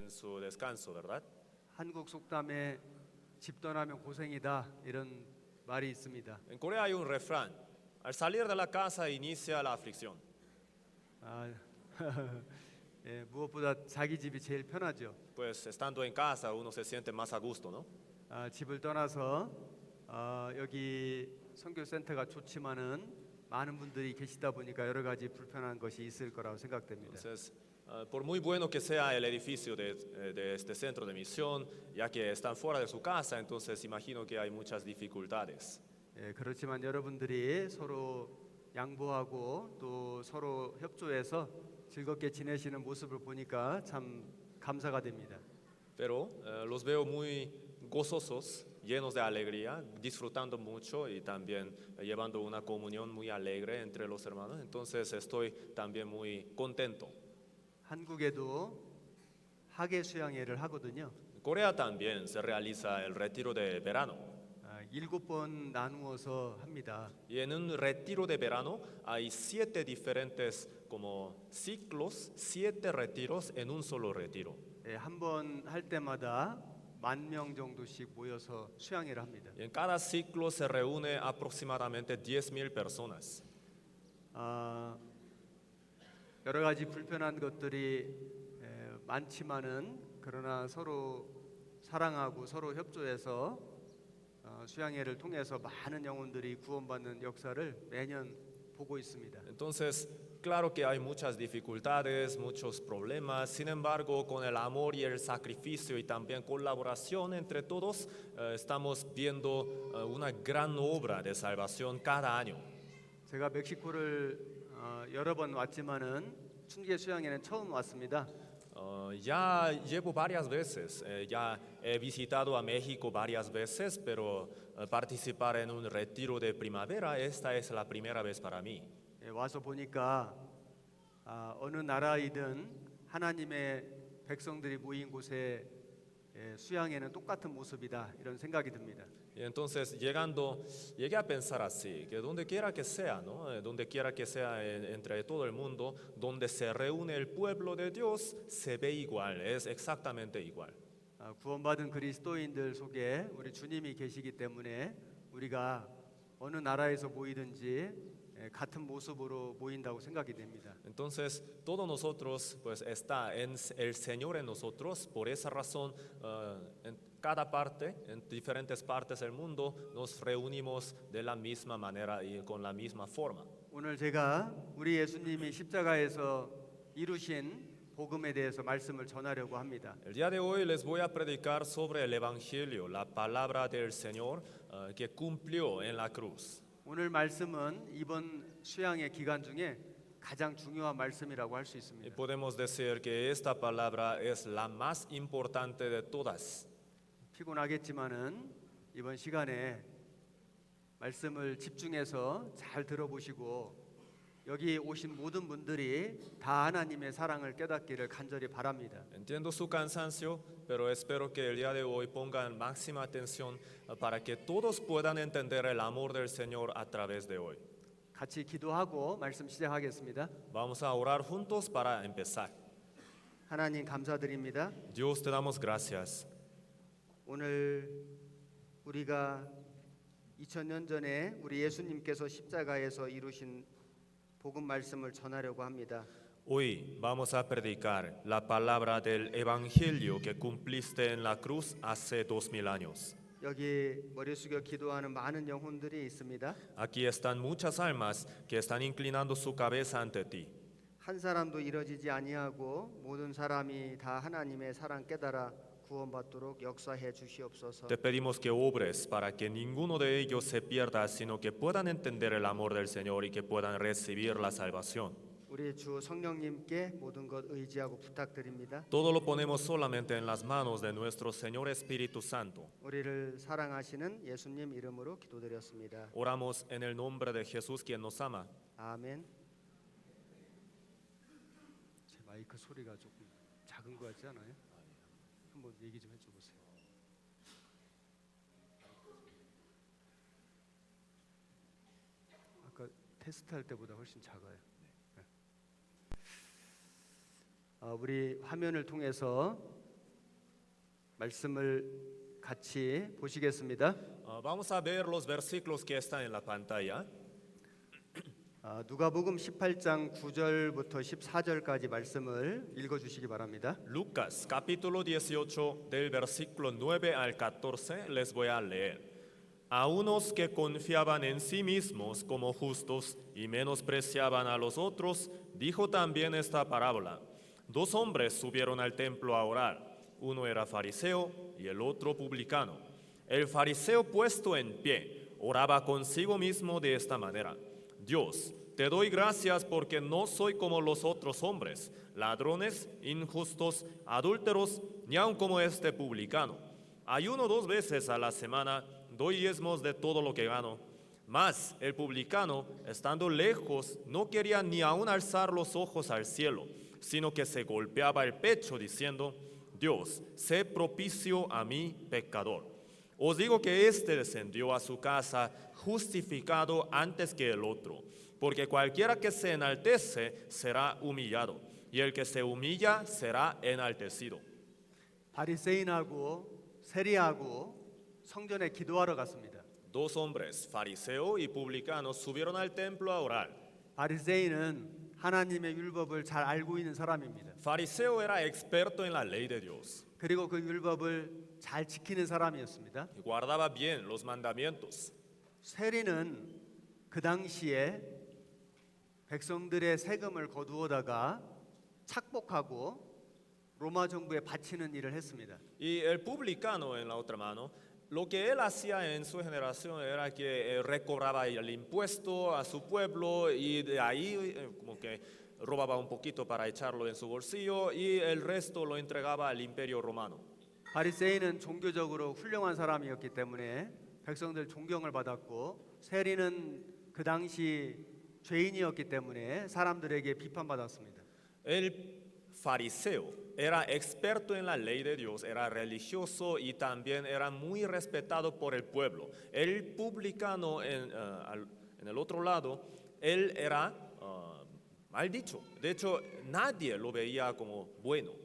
en su descanso, ¿verdad? 한국 속담에 집 떠나면 고생이다 이런 말이 있습니다. En Corea hay un refrán: al salir de la casa inicia la aflicción. 아, 예, 무엇보다 자기 집이 제일 편하죠. Pues estando en casa uno se siente más a gusto, ¿no? 집을 떠나서 여기 선교센터가 좋지만은 많은 분들이 계시다 보니까 여러 가지 불편한 것이 있을 거라고 생각됩니다. Entonces, por muy bueno que sea el edificio de este centro de misión, ya que están fuera de su casa, entonces imagino que hay muchas dificultades. 예, 그렇지만 여러분들이 서로 양보하고 또 서로 협조해서 즐겁게 지내시는 모습을 보니까 참 감사가 됩니다. Pero los veo muy gozosos, llenos de alegría, disfrutando mucho y también llevando una comunión muy alegre entre los hermanos. Entonces estoy también muy contento. 한국에도 학예 수양회를 하거든요. En Corea también se realiza el retiro de verano. 7번 나누어서 합니다. Y en un retiro de verano hay 7 diferentes como ciclos, 7 retiros en un solo retiro. 예, 한 번 할 때마다 10,000명 정도씩 모여서 수양회를 합니다. Y en cada ciclo se reúne aproximadamente 10,000 personas. 여러 가지 불편한 것들이 많지만은 그러나 서로 사랑하고 서로 협조해서 수양회를 통해서 많은 영혼들이 구원받는 역사를 매년 보고 있습니다. Entonces, claro que hay muchas dificultades, muchos problemas, sin embargo, con el amor y el sacrificio y también colaboración entre todos, estamos viendo una gran obra de salvación cada año. 제가 멕시코를 여러 번 왔지만은 춘계 수양회는 처음 왔습니다. Ya llevo varias veces, ya he visitado a México varias veces, pero participar en un retiro de primavera, esta es la primera vez para mí. 예, 와서 보니까 어느 나라이든 하나님의 백성들이 모인 곳에 수양회는 똑같은 모습이다 이런 생각이 듭니다. Y entonces llegué a pensar así, que donde quiera que sea, ¿no? Donde quiera que sea entre todo el mundo, donde se reúne el pueblo de Dios, se ve igual, es exactamente igual. 구원받은 그리스도인들 속에 우리 주님이 계시기 때문에 우리가 어느 나라에서 모이든지 같은 모습으로 모인다고 생각이 됩니다. Entonces, todos nosotros, pues está en el Señor en nosotros, por esa razón, en cada parte, en diferentes partes del mundo, nos reunimos de la misma manera y con la misma forma. 오늘 제가 우리 예수님이 십자가에서 이루신 복음에 대해서 말씀을 전하려고 합니다. El día de hoy les voy a predicar sobre el Evangelio, la palabra del Señor que cumplió en la cruz. 오늘 말씀은 이번 수양의 기간 중에 가장 중요한 말씀이라고 할 수 Y 있습니다. podemos decir que esta palabra es la más importante de todas. 피곤하겠지만은 이번 시간에 말씀을 집중해서 잘 들어보시고 여기 오신 모든 분들이 다 하나님의 사랑을 깨닫기를 간절히 바랍니다. Entiendo su cansancio, pero espero que el día de hoy pongan máxima atención para que todos puedan entender el amor del Señor a través de hoy. 같이 기도하고 말씀 시작하겠습니다. Vamos a orar juntos para empezar. 하나님 감사드립니다. Dios, te damos gracias. 오늘 우리가 2000년 전에 우리 예수님께서 십자가에서 이루신 복음 말씀을 전하려고 합니다. Hoy vamos a predicar la palabra del Evangelio que cumpliste en la cruz hace 2000 años. 여기 머리 숙여 기도하는 많은 영혼들이 있습니다. Aquí están muchas almas que están inclinando su cabeza ante ti. 한 사람도 이뤄지지 아니하고 모든 사람이 다 하나님의 사랑 깨달아 구원받도록 역사해 주시옵소서. Te pedimos que obres para que ninguno de ellos se pierda, sino que puedan entender el amor del Señor y que puedan recibir la salvación. 우리 주 성령님께 모든 것 의지하고 부탁드립니다. Todo lo ponemos solamente en las manos de nuestro Señor Espíritu Santo. 우리를 사랑하시는 예수님 이름으로 기도드렸습니다. Oramos en el nombre de Jesús, quien nos ama. 아멘. 제 마이크 소리가 조금 작은 것 같지 않아요? 한번 얘기 좀 해줘 보세요. 아까 테스트할 때보다 훨씬 작아요. 네. 우리 화면을 통해서 말씀을 같이 보시겠습니다. Vamos a ver los versículos que están en la pantalla. 누가복음 18장 9절부터 14절까지 말씀을 읽어 주시기 바랍니다. Lucas capítulo 18 del versículo 9 al 14 les voy a leer. A unos que confiaban en sí mismos como justos y menospreciaban a los otros, dijo también esta parábola. Dos hombres subieron al templo a orar. Uno era fariseo y el otro publicano. El fariseo puesto en pie oraba consigo mismo de esta manera. Dios, te doy gracias porque no soy como los otros hombres, ladrones, injustos, adúlteros, ni aun como este publicano. Ayuno 2 veces a la semana, doy diezmos de todo lo que gano. Mas el publicano, estando lejos, no quería ni aun alzar los ojos al cielo, sino que se golpeaba el pecho diciendo, Dios, sé propicio a mí, pecador. Os digo que éste descendió a su casa justificado antes que el otro, porque cualquiera que se enaltece será humillado, y el que se humilla será enaltecido. 바리새인하고 세리하고 성전에 기도하러 갔습니다. Dos hombres, fariseo y publicano, subieron al templo a orar. 바리새인은 하나님의 율법을 잘 알고 있는 사람입니다. Fariseo era experto en la ley de Dios, 그리고 그 율법을 잘 지키는 사람이었습니다. y guardaba bien los mandamientos. 세리는 그 당시에 백성들의 세금을 거두어다가 착복하고 로마 정부에 바치는 일을 했습니다. Y el publicano, en la otra mano, lo que él hacía en su generación era que recobraba el impuesto a su pueblo y de ahí como que robaba un poquito para echarlo en su bolsillo y el resto lo entregaba al imperio romano. 바리새인은 종교적으로 훌륭한 사람이었기 때문에 백성들 존경을 받았고 세리는 그 당시 죄인이었기 때문에 사람들에게 비판받았습니다. El fariseo era experto en la ley de Dios, era religioso y también era muy respetado por el pueblo. El publicano en el otro lado, él era mal dicho. De hecho, nadie lo veía como bueno.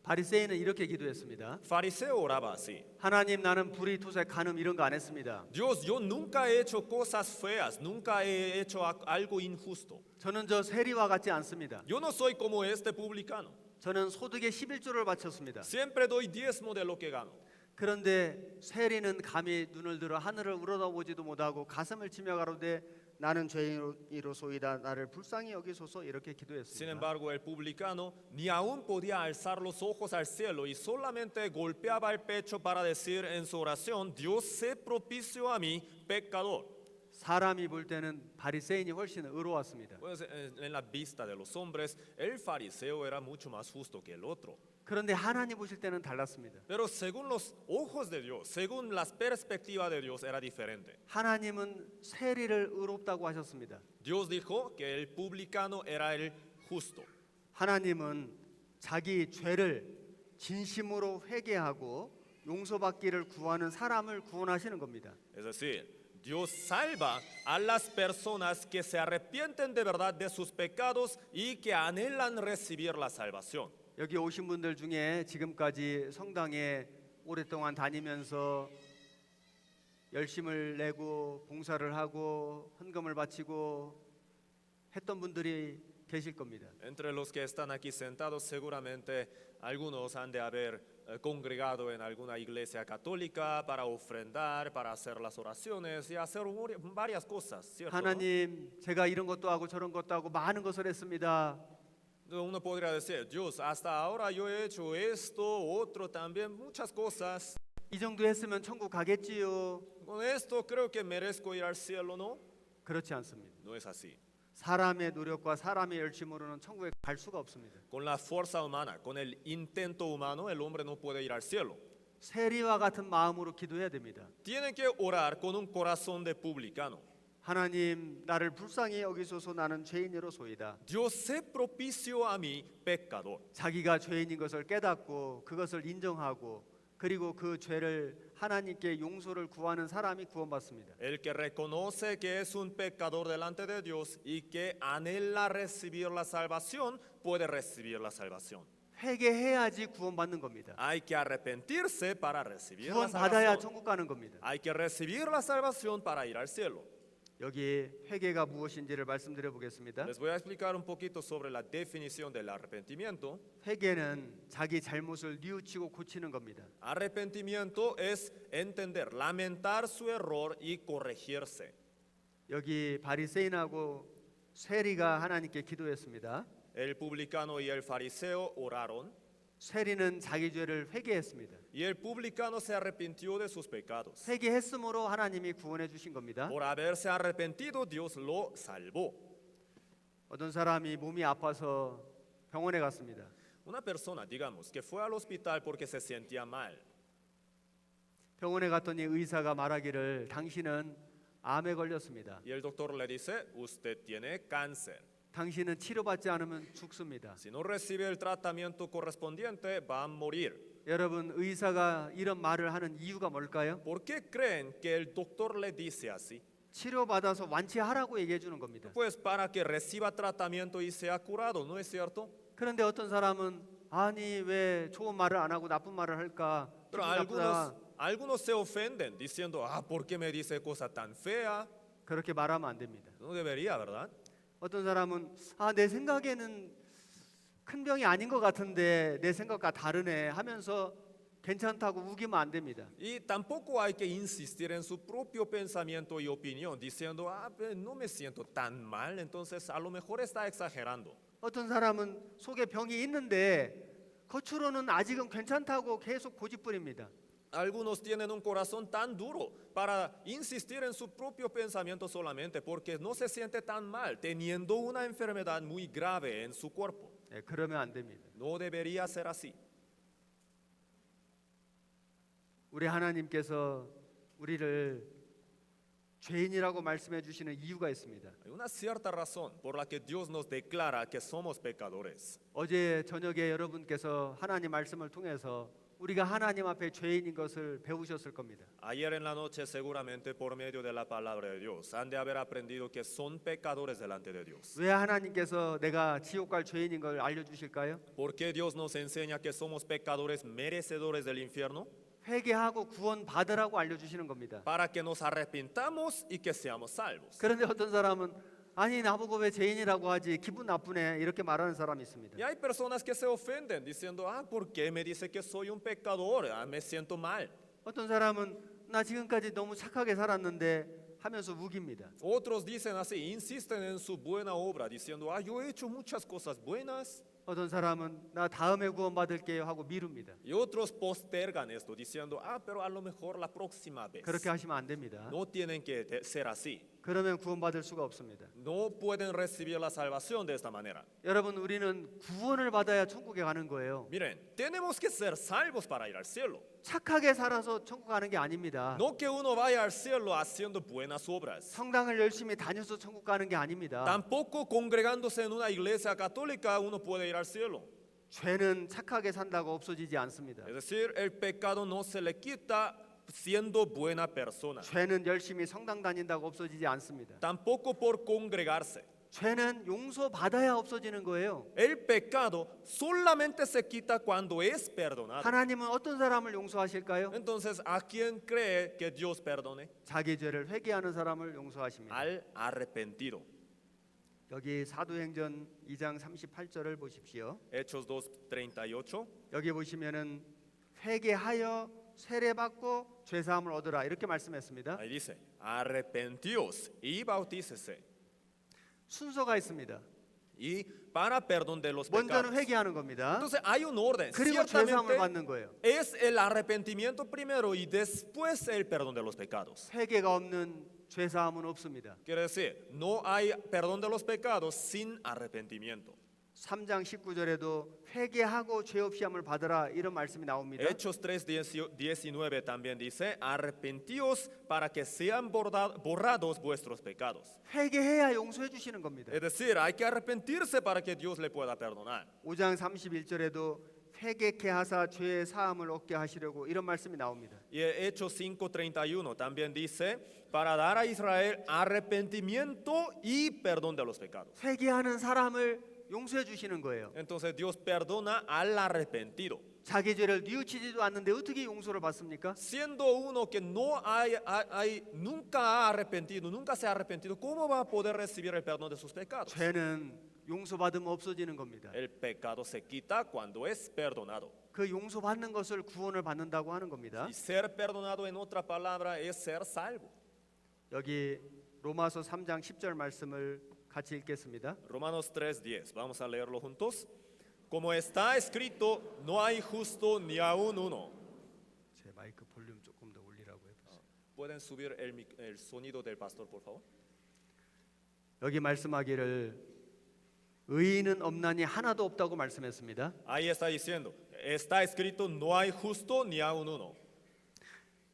바리새인은 이렇게 기도했습니다. Fariseo oraba así. 하나님 나는 불의, 토색, 간음 이런 거 안 했습니다. Dios, yo nunca he hecho cosas feas, nunca he hecho algo injusto. 저는 저 세리와 같지 않습니다. Yo no soy como este publicano. 저는 소득의 11조를 바쳤습니다. Siempre doy diezmo de lo que gano. 그런데 세리는 감히 눈을 들어 하늘을 우러다보지도 못하고 가슴을 치며 가로되 나는 죄인이로소이다 나를 불쌍히 여기소서 이렇게 Sin 기도했습니다. embargo, el publicano ni aún podía alzar los ojos al cielo y solamente golpeaba el pecho para decir en su oración, Dios, sé propicio a mí, pecador. 사람이 볼 때는 바리새인이 훨씬 의로웠습니다. Pues en la vista de los hombres, el fariseo era mucho más justo que el otro. 그런데 하나님 보실 때는 달랐습니다. Pero según los ojos de Dios, según las perspectivas de Dios, era diferente. 하나님은 세리를 의롭다고 하셨습니다. Dios dijo que el publicano era el justo. 하나님은 자기 죄를 진심으로 회개하고 용서받기를 구하는 사람을 구원하시는 겁니다. Es decir, Dios salva a las personas que se arrepienten de verdad de sus pecados y que anhelan recibir la salvación. 여기 오신 분들 중에 지금까지 성당에 오랫동안 다니면서 열심을 내고 봉사를 하고 헌금을 바치고 했던 분들이 계실 겁니다. Entre los que están aquí sentados, seguramente algunos han de haber congregado en alguna iglesia católica para ofrendar, para hacer las oraciones y hacer varias cosas, ¿cierto? 하나님, 제가 이런 것도 하고 저런 것도 하고 많은 것을 했습니다. Uno podría decir, Dios, hasta ahora yo he hecho esto, otro también, muchas cosas. 이 정도 했으면 천국 가겠지요. Con esto creo que merezco ir al cielo, ¿no? 그렇지 않습니다. No es así. 사람의 노력과 사람의 열심으로는 천국에 갈 수가 없습니다. Con la fuerza humana, con el intento humano, el hombre no puede ir al cielo. 세리와 같은 마음으로 기도해야 됩니다. Tienen que orar con un corazón de publicano. 하나님, 나를 불쌍히 여기소서 나는 죄인이로소이다. Dios, sé propicio a mí, pecador. 자기가 죄인인 것을 깨닫고 그것을 인정하고 그리고 그 죄를 하나님께 용서를 구하는 사람이 구원받습니다. El que reconoce que es un pecador delante de Dios y que anhela recibir la salvación, puede recibir la salvación. 회개해야지 구원받는 겁니다. Hay que arrepentirse para recibir la 구원받아야 salvación. 천국 가는 겁니다. Hay que recibir la salvación para ir al cielo. 여기 회개가 무엇인지를 말씀드려 보겠습니다. Les voy a explicar un poquito sobre la definición del arrepentimiento. 회개는 자기 잘못을 뉘우치고 고치는 겁니다. Arrepentimiento es entender, lamentar su error y corregirse. 여기 바리새인하고 세리가 하나님께 기도했습니다. El publicano y el fariseo oraron 세리는 자기 죄를 회개했습니다. y el publicano se arrepintió de sus pecados. 회개했으므로 하나님이 구원해 주신 겁니다. Por haberse arrepentido, Dios lo salvó. 어떤 사람이 몸이 아파서 병원에 갔습니다. Una persona, digamos, que fue al hospital porque se sentía mal. 병원에 갔더니 의사가 말하기를 당신은 암에 걸렸습니다. Y el doctor le dice, usted tiene cáncer. 당신은 치료받지 않으면 죽습니다. Si no recibe el tratamiento correspondiente, va a morir. 여러분 의사가 이런 말을 하는 이유가 뭘까요? ¿Por qué creen que el doctor le dice así? 치료받아서 완치하라고 얘기해 주는 겁니다. Pues para que reciba tratamiento y sea curado, ¿no es cierto? 그런데 어떤 사람은 아니 왜 좋은 말을 안 하고 나쁜 말을 할까? Pero 기분 나쁘다. algunos se ofenden diciendo, ¿por qué me dice cosa tan fea? 그렇게 말하면 안 됩니다. No debería, ¿verdad? 어떤 사람은 내 생각에는 큰 병이 아닌 것 같은데 내 생각과 다르네 하면서 괜찮다고 우기면 안 됩니다. Y tampoco hay que insistir en su propio pensamiento y opinión, diciendo, no me siento tan mal, entonces a lo mejor está exagerando. 어떤 사람은 속에 병이 있는데 겉으로는 아직은 괜찮다고 계속 고집부립니다. Algunos tienen un corazón tan duro para insistir en su propio pensamiento solamente porque no se siente tan mal, teniendo una enfermedad muy grave en su cuerpo. 그러면 안 됩니다. No debería ser así. 우리 하나님께서 우리를 죄인이라고 말씀해 주시는 이유가 있습니다. Hay una cierta razón por la que Dios nos declara que somos pecadores. 어제 저녁에 여러분께서 하나님 말씀을 통해서 우리가 하나님 앞에 죄인인 것을 배우셨을 겁니다. Ayer en la noche seguramente por medio de la palabra de Dios han de haber aprendido que son pecadores delante de Dios. 왜 하나님께서 내가 지옥 갈 죄인인 걸 알려주실까요? ¿Por qué Dios nos enseña que somos pecadores merecedores del infierno? 회개하고 구원 받으라고 알려주시는 겁니다. Para que nos arrepintamos y que seamos salvos. 그런데 어떤 사람은 아니 나보고 왜 죄인이라고 하지 기분 나쁘네 이렇게 말하는 사람이 있습니다. Y hay personas que se ofenden diciendo, ¿por qué me dice que soy un pecador? Me siento mal. 어떤 사람은 나 지금까지 너무 착하게 살았는데 하면서 우깁니다. Otros dicen así, insisten en su buena obra, diciendo, yo he hecho muchas cosas buenas. 어떤 사람은 나 다음에 구원 받을게요 하고 미룹니다. Y otros postergan esto, diciendo, pero a lo mejor la próxima vez. 그렇게 하시면 안 됩니다. No tienen que ser así. 그러면 구원 받을 수가 없습니다. No pueden recibir la salvación de esta manera. 여러분 우리는 구원을 받아야 천국에 가는 거예요. Miren, tenemos que ser salvos para ir al cielo. 착하게 살아서 천국 가는 게 아닙니다. No que uno vaya al cielo haciendo buenas obras. 성당을 열심히 다녀서 천국 가는 게 아닙니다. Tampoco congregándose en una iglesia católica uno puede ir al cielo. 죄는 착하게 산다고 없어지지 않습니다. Es decir, el pecado no se le quita siendo buena persona. 죄는 열심히 성당 다닌다고 없어지지 않습니다. Tampoco por congregarse. 죄는 용서받아야 없어지는 거예요. El pecado solamente se quita cuando es perdonado. 하나님은 어떤 사람을 용서하실까요? Entonces, ¿a quién cree que Dios perdone? 자기 죄를 회개하는 사람을 용서하십니다. Al arrepentido. 여기 사도행전 2장 38절을 보십시오. Hechos 2:38. 여기 보시면은 회개하여 세례받고 죄 사함을 얻으라 이렇게 말씀했습니다. Ahí dice, arrepentíos y bautícese. 순서가 있습니다. Y para perdón de los 먼저는 pecados. 회개하는 겁니다. Entonces hay un orden. 그리고 죄 사함을 Ciertamente 받는 거예요. es el arrepentimiento primero y después el perdón de los pecados. 회개가 없는 죄 사함은 없습니다. Quiere decir, no hay perdón de los pecados sin arrepentimiento. 3장 19절에도 회개하고 죄 없이 함을 받으라 이런 말씀이 나옵니다. Hechos 3:19 también dice, arrepentíos para que sean borrados vuestros pecados. 회개해야 용서해 주시는 겁니다. Es decir, hay que arrepentirse para que Dios le pueda perdonar. 5장 31절에도 회개케 하사 죄의 사함을 얻게 하시려고 이런 말씀이 나옵니다. Y Hechos 5:31 también dice, para dar a Israel arrepentimiento y perdón de los pecados. 회개하는 사람을 용서해 주시는 거예요. Entonces Dios perdona al arrepentido. 자기 죄를 뉘우치지도 않는데 어떻게 용서를 받습니까? Siendo uno que no nunca ha arrepentido, nunca se ha arrepentido, ¿cómo va a poder recibir el perdón de sus pecados? 죄는 용서받으면 없어지는 겁니다. El pecado se quita cuando es perdonado. 그 용서받는 것을 구원을 받는다고 하는 겁니다. Y ser perdonado, en otra palabra, es ser salvo. 여기 로마서 3장 10절 말씀을 같이 읽겠습니다. Romanos 3:10, vamos a leerlo juntos. Como está escrito, no hay justo ni aún uno. 제 마이크 볼륨 조금 더 올리라고 해보세요. ¿Pueden subir el sonido del pastor, por favor? 여기 말씀하기를 의인은 없나니 하나도 없다고 말씀했습니다. Ahí está diciendo, está escrito, no hay justo ni aún uno.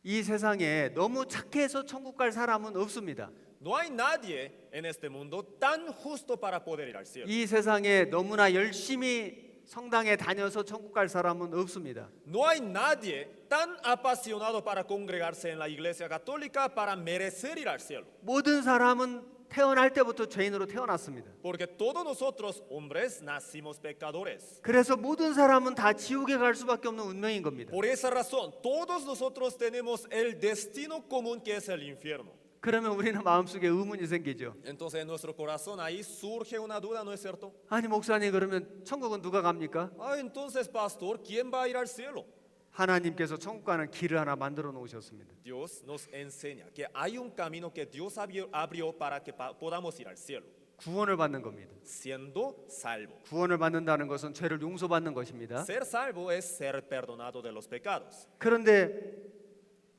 이 세상에 너무 착해서 천국 갈 사람은 없습니다. No hay nadie en este mundo tan justo para poder ir al cielo. 이 세상에 너무나 열심히 성당에 다녀서 천국 갈 사람은 없습니다. No hay nadie tan apasionado para congregarse en la iglesia católica para merecer ir al cielo. 모든 사람은 태어날 때부터 죄인으로 태어났습니다. Porque todos nosotros, hombres, nacimos pecadores. 그래서 모든 사람은 다 지옥에 갈 수밖에 없는 운명인 겁니다. Por esa razón, todos nosotros tenemos el destino común que es el infierno. 그러면 우리는 마음속에 의문이 생기죠. Entonces en nuestro corazón ahí surge una duda, ¿no es cierto? 아니 목사님 그러면 천국은 누가 갑니까? Entonces, pastor, ¿quién va a ir al cielo? 하나님께서 천국 가는 길을 하나 만들어 놓으셨습니다. Dios nos enseña que hay un camino que Dios abrió para que podamos ir al cielo, 구원을 받는 겁니다. siendo salvo. 구원을 받는다는 것은 죄를 용서받는 것입니다. Ser salvo es ser perdonado de los pecados. 그런데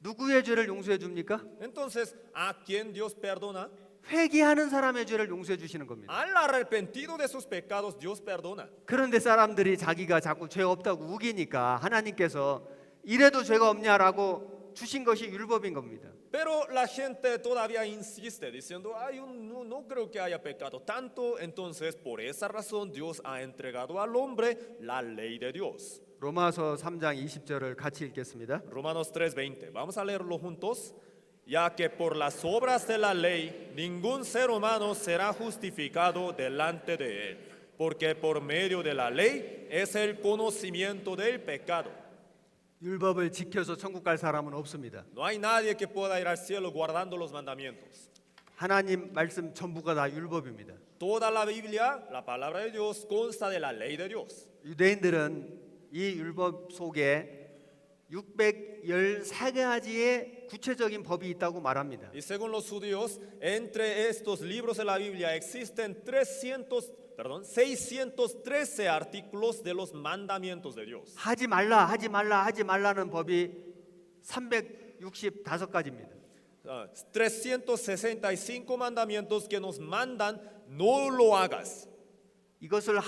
누구의 죄를 용서해 줍니까? Entonces, ¿a quién Dios perdona? 회개하는 사람의 죄를 용서해 주시는 겁니다. Al arrepentido de sus pecados, Dios perdona. 그런데 사람들이 자기가 자꾸 죄 없다고 우기니까 하나님께서 이래도 죄가 없냐라고 주신 것이 율법인 겁니다. Pero la gente todavía insiste diciendo, no creo que haya pecado tanto. Entonces, por esa razón, Dios ha entregado al hombre la ley de Dios. 로마서 3장 20절을 같이 읽겠습니다. Romanos 3:20, vamos a leerlo juntos. Ya que por las obras de la ley ningún ser humano será justificado delante de él, porque por medio de la ley es el conocimiento del pecado. 율법을 지켜서 천국 갈 사람은 없습니다. No hay nadie que pueda ir al cielo guardando los mandamientos. 하나님 말씀 전부가 다 율법입니다. Toda la Biblia, la palabra de Dios, consta de la ley de Dios. 유대인들은 이 율법 속에 613가지의 구체적인 법이 있다고 말합니다. Y según los judíos, entre estos libros de la Biblia existen 613 artículos de los mandamientos de Dios. 하지 말라, 하지 말라, 하지 말라는 법이 365가지입니다. 365 mandamientos que nos mandan, no lo hagas. 이것을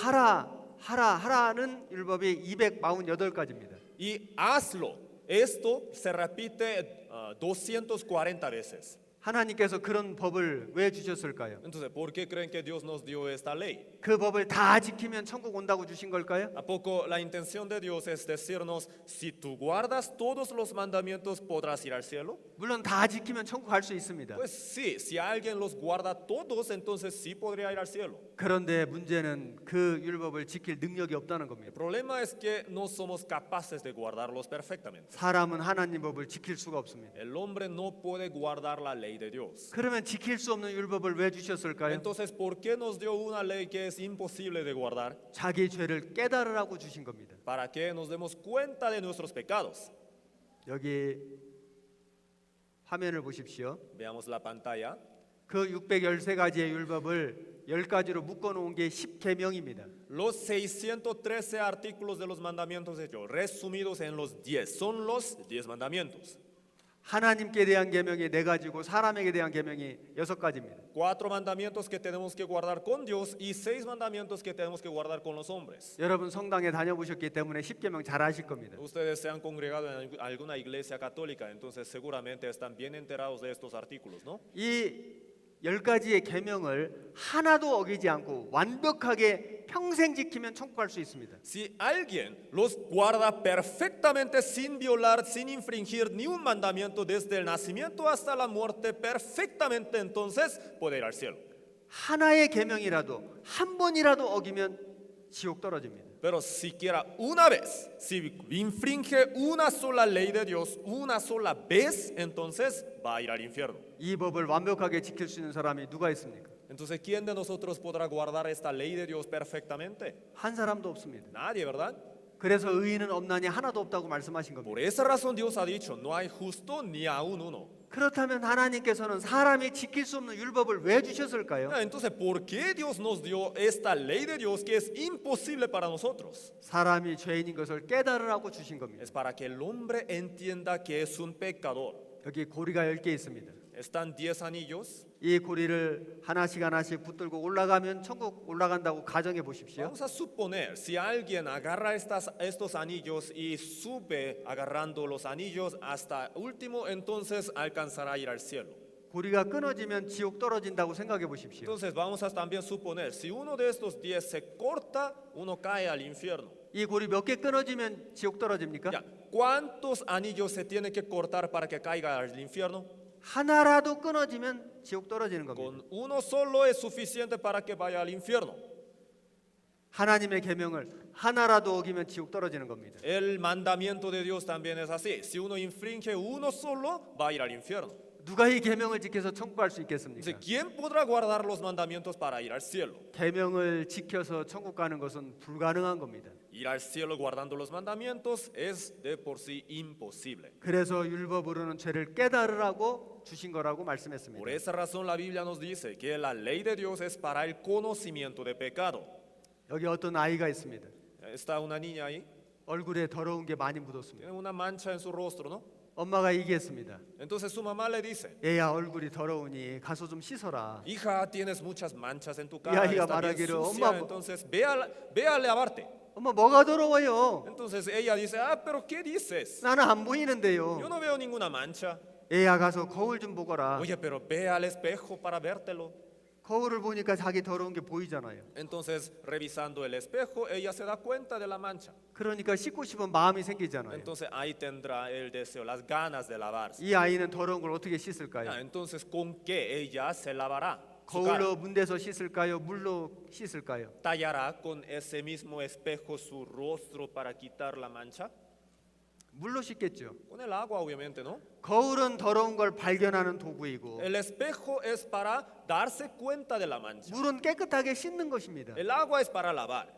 하라는 율법이 248가지입니다. Y hazlo. Esto se repite 240 veces. 하나님께서 그런 법을 왜 주셨을까요? Entonces, ¿por qué creen que Dios nos dio esta ley? 그 법을 다 지키면 천국 온다고 주신 걸까요? ¿A poco la intención de Dios es decirnos, si tú guardas todos los mandamientos, podrás ir al cielo? 물론 다 지키면 천국 갈 수 있습니다. Pues sí, si alguien los guarda todos, entonces sí podría ir al cielo. 그런데 문제는 그 율법을 지킬 능력이 없다는 El 겁니다. problema es que no somos capaces de guardarlos perfectamente. 사람은 하나님 법을 지킬 수가 없습니다. El hombre no puede guardar la ley de Dios. 그러면 지킬 수 없는 율법을 왜 주셨을까요? Entonces, ¿por qué nos dio una ley que es imposible de guardar? 자기 죄를 깨달으라고 주신 겁니다. Para que nos demos cuenta de nuestros pecados. 여기 화면을 보십시오. Veamos la pantalla. 그 613가지의 율법을 10가지로 묶어 놓은 게 10계명입니다. Los 613 artículos de los mandamientos de Dios, resumidos en los 10, son los 10 mandamientos. 하나님께 대한 계명이 4가지고 사람에게 대한 계명이 6가지입니다. 4 mandamientos que tenemos que guardar con Dios y 6 mandamientos que tenemos que guardar con los hombres. 여러분 성당에 다녀보셨기 때문에 10계명 잘 아실 겁니다. Ustedes se han congregado en alguna iglesia católica, entonces seguramente están bien enterados de estos artículos, ¿no? 이 10가지의 계명을 하나도 어기지 않고 완벽하게 평생 지키면 천국 갈 수 있습니다. Si alguien los guarda perfectamente sin violar, sin infringir ni un mandamiento desde el nacimiento hasta la muerte, perfectamente entonces puede ir al cielo. 하나의 계명이라도 한 번이라도 어기면 지옥 떨어집니다. Pero siquiera una vez, si infringe una sola ley de Dios, una sola vez, entonces va a ir al infierno. 이 법을 완벽하게 지킬 수 있는 사람이 누가 있습니까? Entonces, ¿quién de nosotros podrá guardar esta ley de Dios perfectamente? 한 사람도 없습니다. Nadie, ¿verdad? 그래서 의인은 없나니 하나도 없다고 말씀하신 겁니다. Por esa razón Dios ha dicho, no hay justo ni aún uno. 그렇다면 하나님께서는 사람이 지킬 수 없는 율법을 왜 주셨을까요? Entonces, ¿por qué Dios nos dio esta ley de Dios que es imposible para nosotros? 사람이 죄인인 것을 깨달으라고 주신 겁니다. Es para que el hombre entienda que es un pecador. 여기 고리가 10개 있습니다. Están 10 anillos. 이 고리를 하나씩 하나씩 붙들고 올라가면 천국 올라간다고 가정해 보십시오. Vamos a suponer, si alguien agarra estos anillos y sube agarrando los anillos hasta último, entonces alcanzará a ir al cielo. 고리가 끊어지면 지옥 떨어진다고 생각해 보십시오. Entonces vamos a también suponer, si uno de estos 10 se corta, uno cae al infierno. 이 고리 몇 개 끊어지면 지옥 떨어집니까? Ya, ¿cuántos anillos se tiene que cortar para que caiga al infierno? 하나라도 끊어지면 지옥 떨어지는 겁니다. Con uno solo es suficiente para que vaya al infierno. 하나님의 계명을 하나라도 어기면 지옥 떨어지는 겁니다. El mandamiento de Dios también es así. Si uno infringe uno solo, va a ir al infierno. 누가 이 계명을 지켜서 천국 갈 수 Entonces, 있겠습니까? ¿quién podrá guardar los mandamientos para ir al cielo? 계명을 지켜서 천국 가는 것은 불가능한 겁니다. Ir al cielo guardando los mandamientos es de por sí imposible. 그래서 율법으로는 죄를 깨달으라고 주신 거라고 Por 말씀했습니다. esa razón la Biblia nos dice que la ley de Dios es para el conocimiento de pecado. 여기 어떤 아이가 있습니다. Está una niña ahí, 얼굴에 더러운 게 많이 묻었습니다. tiene una mancha en su rostro, ¿no? 엄마가 얘기했습니다. Entonces su mamá le dice, 얘야 얼굴이 더러우니 가서 좀 씻어라. hija, tienes muchas manchas en tu Y cara, ahí está bien 말하기를, sucia, "엄마, entonces ve a lavarte. 엄마 뭐가 더러워요? Entonces ella dice, pero ¿qué dices? 나는 안 Yo 보이는데요. no veo ninguna mancha. 얘야 가서 거울 좀 보거라. Oye, pero ve al espejo para vértelo. 거울을 보니까 자기 더러운 게 보이잖아요. Entonces, revisando el espejo, ella se da cuenta de la mancha. 그러니까 씻고 싶은 마음이 생기잖아요. Entonces ahí tendrá el deseo, las ganas de lavarse. 이 아이는 더러운 걸 어떻게 Ya, 씻을까요? entonces, ¿con qué ella se lavará? Su cara. 거울로 문대서 씻을까요? 물로 씻을까요? ¿Tallará con ese mismo espejo su rostro para quitar la mancha? 물로 씻겠죠. Con el agua, obviamente, ¿no? 거울은 더러운 걸 발견하는 도구이고 El espejo es para darse cuenta de la mancha. 물은 깨끗하게 씻는 것입니다. El agua es para lavar.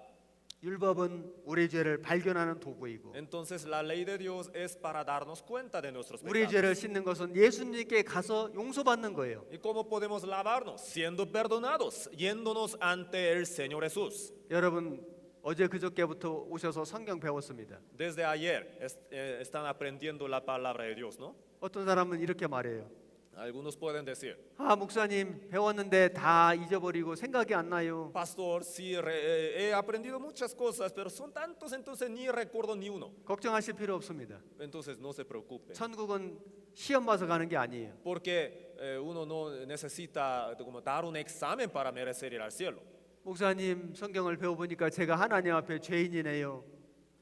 율법은 우리 죄를 발견하는 도구이고 Entonces, la ley de Dios es para darnos cuenta de nuestros 우리 pecados. 죄를 씻는 것은 예수님께 가서 용서받는 거예요. ¿Y cómo podemos lavarnos? Siendo perdonados, yéndonos ante el Señor Jesús. 여러분 어제 그저께부터 오셔서 성경 배웠습니다. Desde ayer están aprendiendo la palabra de Dios, ¿no? 어떤 사람은 이렇게 말해요. Algunos pueden decir, 아 목사님 배웠는데 다 잊어버리고 생각이 안 나요. pastor, sí, he aprendido muchas cosas, pero son tantos, entonces ni recuerdo ni uno. 걱정하실 필요 없습니다. Entonces no se preocupe, 천국은 시험 봐서 가는 게 아니에요. porque uno no necesita como dar un examen para merecer ir al cielo. 목사님 성경을 배워보니까 제가 하나님 앞에 죄인이네요.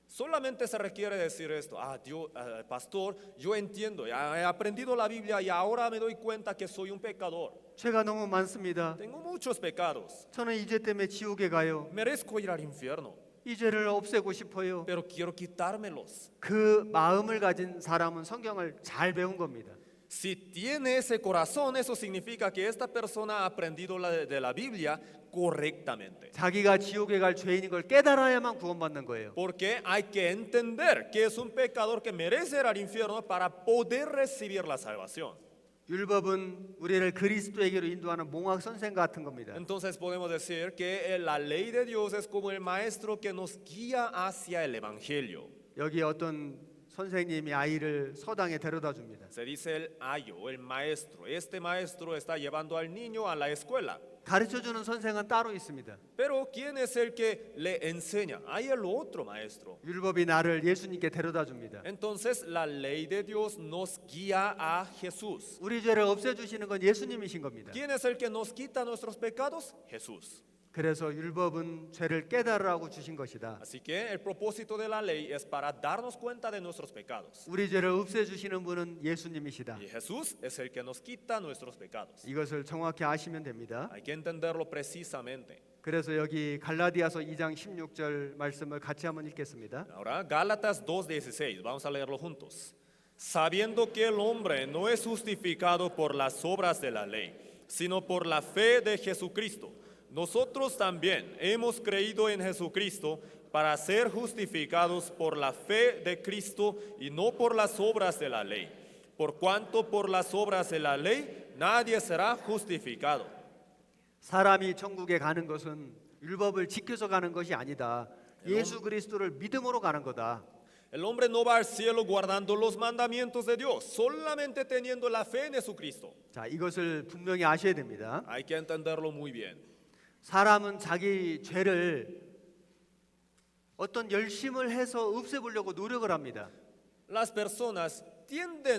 Solamente se requiere decir esto, Dios, pastor, yo entiendo, ya he aprendido la Biblia y ahora me doy cuenta que soy un pecador. 죄가 너무 많습니다. Tengo muchos pecados, 저는 이 죄 때문에 지옥에 가요. merezco ir al infierno, 이 죄를 없애고 싶어요. pero quiero quitármelos. 그 마음을 가진 사람은 성경을 잘 배운 겁니다. Si tiene ese corazón, eso significa que esta persona ha aprendido de la Biblia correctamente. 자기가 지옥에 갈 죄인인 걸 깨달아야만 구원받는 거예요. Porque hay que entender que es un pecador que merece ir al infierno para poder recibir la salvación. 율법은 우리를 그리스도에게로 인도하는 몽학 선생 같은 겁니다. Entonces podemos decir que la ley de Dios es como el maestro que nos guía hacia el evangelio. 여기 어떤 선생님이 아이를 서당에 데려다 줍니다. Se dice el ayo, el maestro. Este maestro está llevando al niño a la escuela. 가르쳐주는 선생은 따로 있습니다. Pero ¿quién es el que le enseña? Hay el otro maestro. 율법이 나를 예수님께 데려다 줍니다. Entonces la ley de Dios nos guía a Jesús. 우리 죄를 없애주시는 건 예수님이신 겁니다. ¿Quién es el que nos quita nuestros pecados? Jesús. 그래서 율법은 죄를 깨달으라고 주신 것이다. Así que el propósito de la ley es para darnos cuenta de nuestros pecados. 우리 죄를 없애 주시는 분은 예수님이시다. Y Jesús es el que nos quita nuestros pecados. 이것을 정확히 아시면 됩니다. Hay que entenderlo precisamente. 그래서 여기 갈라디아서 2장 16절 말씀을 같이 한번 읽겠습니다. Ahora, Gálatas 2:16, vamos a leerlo juntos. Sabiendo que el hombre no es justificado por las obras de la ley, sino por la fe de Jesucristo. Nosotros también hemos creído en Jesucristo para ser justificados por la fe de Cristo y no por las obras de la ley. Por cuanto por las obras de la ley nadie será justificado. 사람이 천국에 가는 것은 율법을 지켜서 가는 것이 아니다. 예수 그리스도를 믿음으로 가는 거다. El hombre no va al cielo guardando los mandamientos de Dios, solamente teniendo la fe en Jesucristo. 자, 이것을 분명히 아셔야 됩니다. Hay que entenderlo muy bien. 사람은 자기 죄를 어떤 열심을 해서 없애보려고 노력을 합니다. Las personas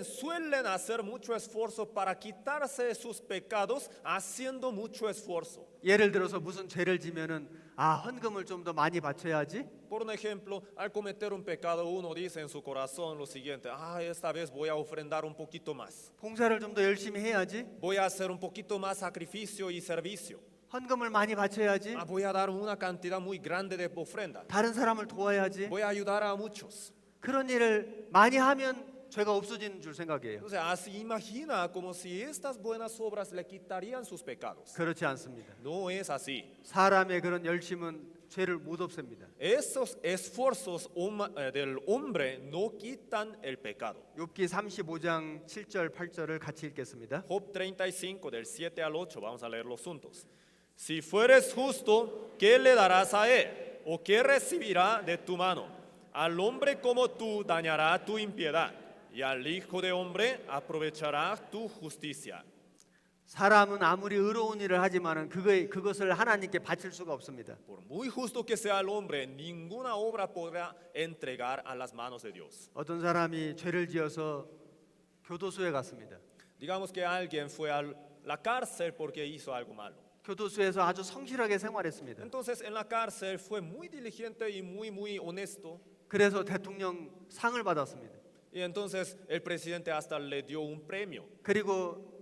suelen hacer mucho esfuerzo para quitarse sus pecados haciendo mucho esfuerzo. 예를 들어서 무슨 죄를 지면은 헌금을 좀 더 많이 바쳐야지. Por un ejemplo, al cometer un pecado uno dice en su corazón lo siguiente: esta vez voy a ofrendar un poquito más. 봉사를 좀 더 열심히 해야지. Voy a hacer un poquito más sacrificio y servicio. 헌금을 많이 바쳐야지. Voy a dar una cantidad muy grande de ofrenda. 다른 사람을 도와야지. Voy a ayudar a muchos. 그런 일을 많이 하면 죄가 없어지는 줄 생각해요. Entonces, así imagina como si estas buenas obras le quitarían sus pecados. 그렇지 않습니다. No es así. 사람의 그런 열심은 죄를 못 없앱니다. Esos esfuerzos del hombre no quitan el pecado. 욥기 35장 7절 8절을 같이 읽겠습니다. Job 35 del 7 al 8, vamos a leerlos juntos. Si fueres justo, ¿qué le darás a él? ¿O qué recibirá de tu mano? Al hombre como tú dañará tu impiedad, y al hijo de hombre aprovechará tu justicia. 사람은 아무리 의로운 일을 하지만은 그것을 하나님께 바칠 수가 없습니다. Por muy justo que sea el hombre, ninguna obra podrá entregar a las manos de Dios. 어떤 사람이 죄를 지어서 교도소에 갔습니다. Digamos que alguien fue a la cárcel porque hizo algo malo. 교도소에서 아주 성실하게 생활했습니다. Entonces en la cárcel fue muy diligente y muy honesto. 그래서 대통령 상을 받았습니다. Y entonces el presidente hasta le dio un premio. 그리고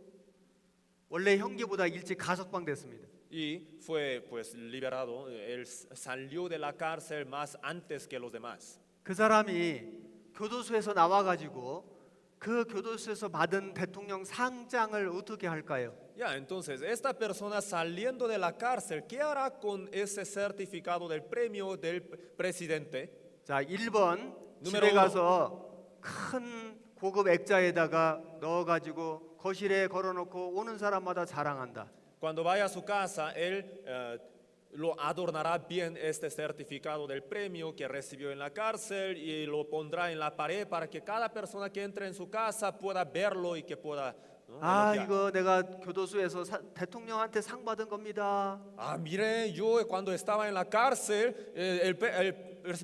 원래 형기보다 일찍 가석방 됐습니다. Y fue pues liberado. Él salió de la cárcel más antes que los demás. 그 사람이 교도소에서 나와가지고 그 교도소에서 받은 대통령 상장을 어떻게 할까요? Ya, entonces esta persona saliendo de la cárcel, ¿qué hará con ese certificado del premio del presidente? 자, 1번 누메로 집에 가서 큰 고급 액자에다가 넣어가지고 거실에 걸어놓고 오는 사람마다 자랑한다. Cuando vaya a su casa, él lo adornará bien este certificado del premio que recibió en la cárcel y lo pondrá en la pared para que cada persona que entre en su casa pueda verlo y que pueda elogiar. 이거 내가 교도소에서 대통령한테 상 받은 겁니다. Mire, yo cuando estaba en la cárcel, el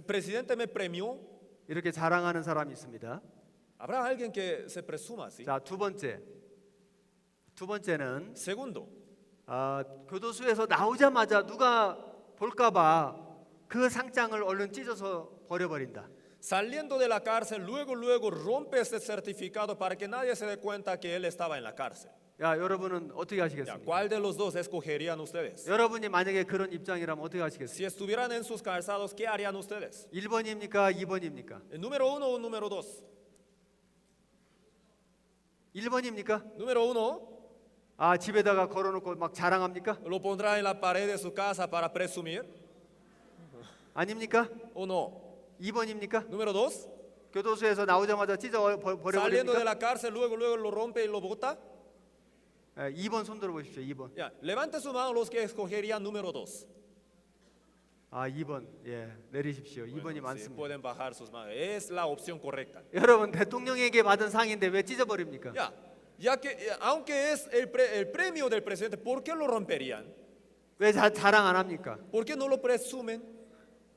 presidente me premió. 이렇게 자랑하는 사람이 있습니다. Habrá alguien que se presuma así. 자, 두 번째는 Segundo, 교도소에서 나오자마자 누가 볼까봐 그 상장을 얼른 찢어서 버려버린다. saliendo de la cárcel, luego rompe este certificado para que nadie se dé cuenta que él estaba en la cárcel. 야, 여러분은 어떻게 Ya, 하시겠습니까? ¿cuál de los dos escogerían ustedes? 여러분이 만약에 그런 입장이라면 어떻게 Si 하시겠습니까? estuvieran en sus calzados, ¿qué harían ustedes? 1번입니까? 2번입니까? ¿El número uno o número dos? 1번입니까? Número uno, 집에다가 걸어놓고 막 자랑합니까? ¿lo pondrá en la pared de su casa para presumir? 아닙니까? ¿O no? 2번입니까? Número dos, 교도소에서 나오자마자 찢어 saliendo de 버려버립니까? la cárcel, luego lo rompe y lo bota. 2번 손 들어 보십시오. 2번. Ya, levante su mano los que escogerían número dos. 2번. 예, 내리십시오. 2번이 Bueno, sí, 많습니다. pueden bajar sus manos. Es la opción correcta. 여러분, 대통령에게 받은 상인데 왜 찢어버립니까? Ya que aunque es el premio del presidente, ¿por qué lo romperían? 왜 자랑 안 합니까? ¿Por qué no lo presumen?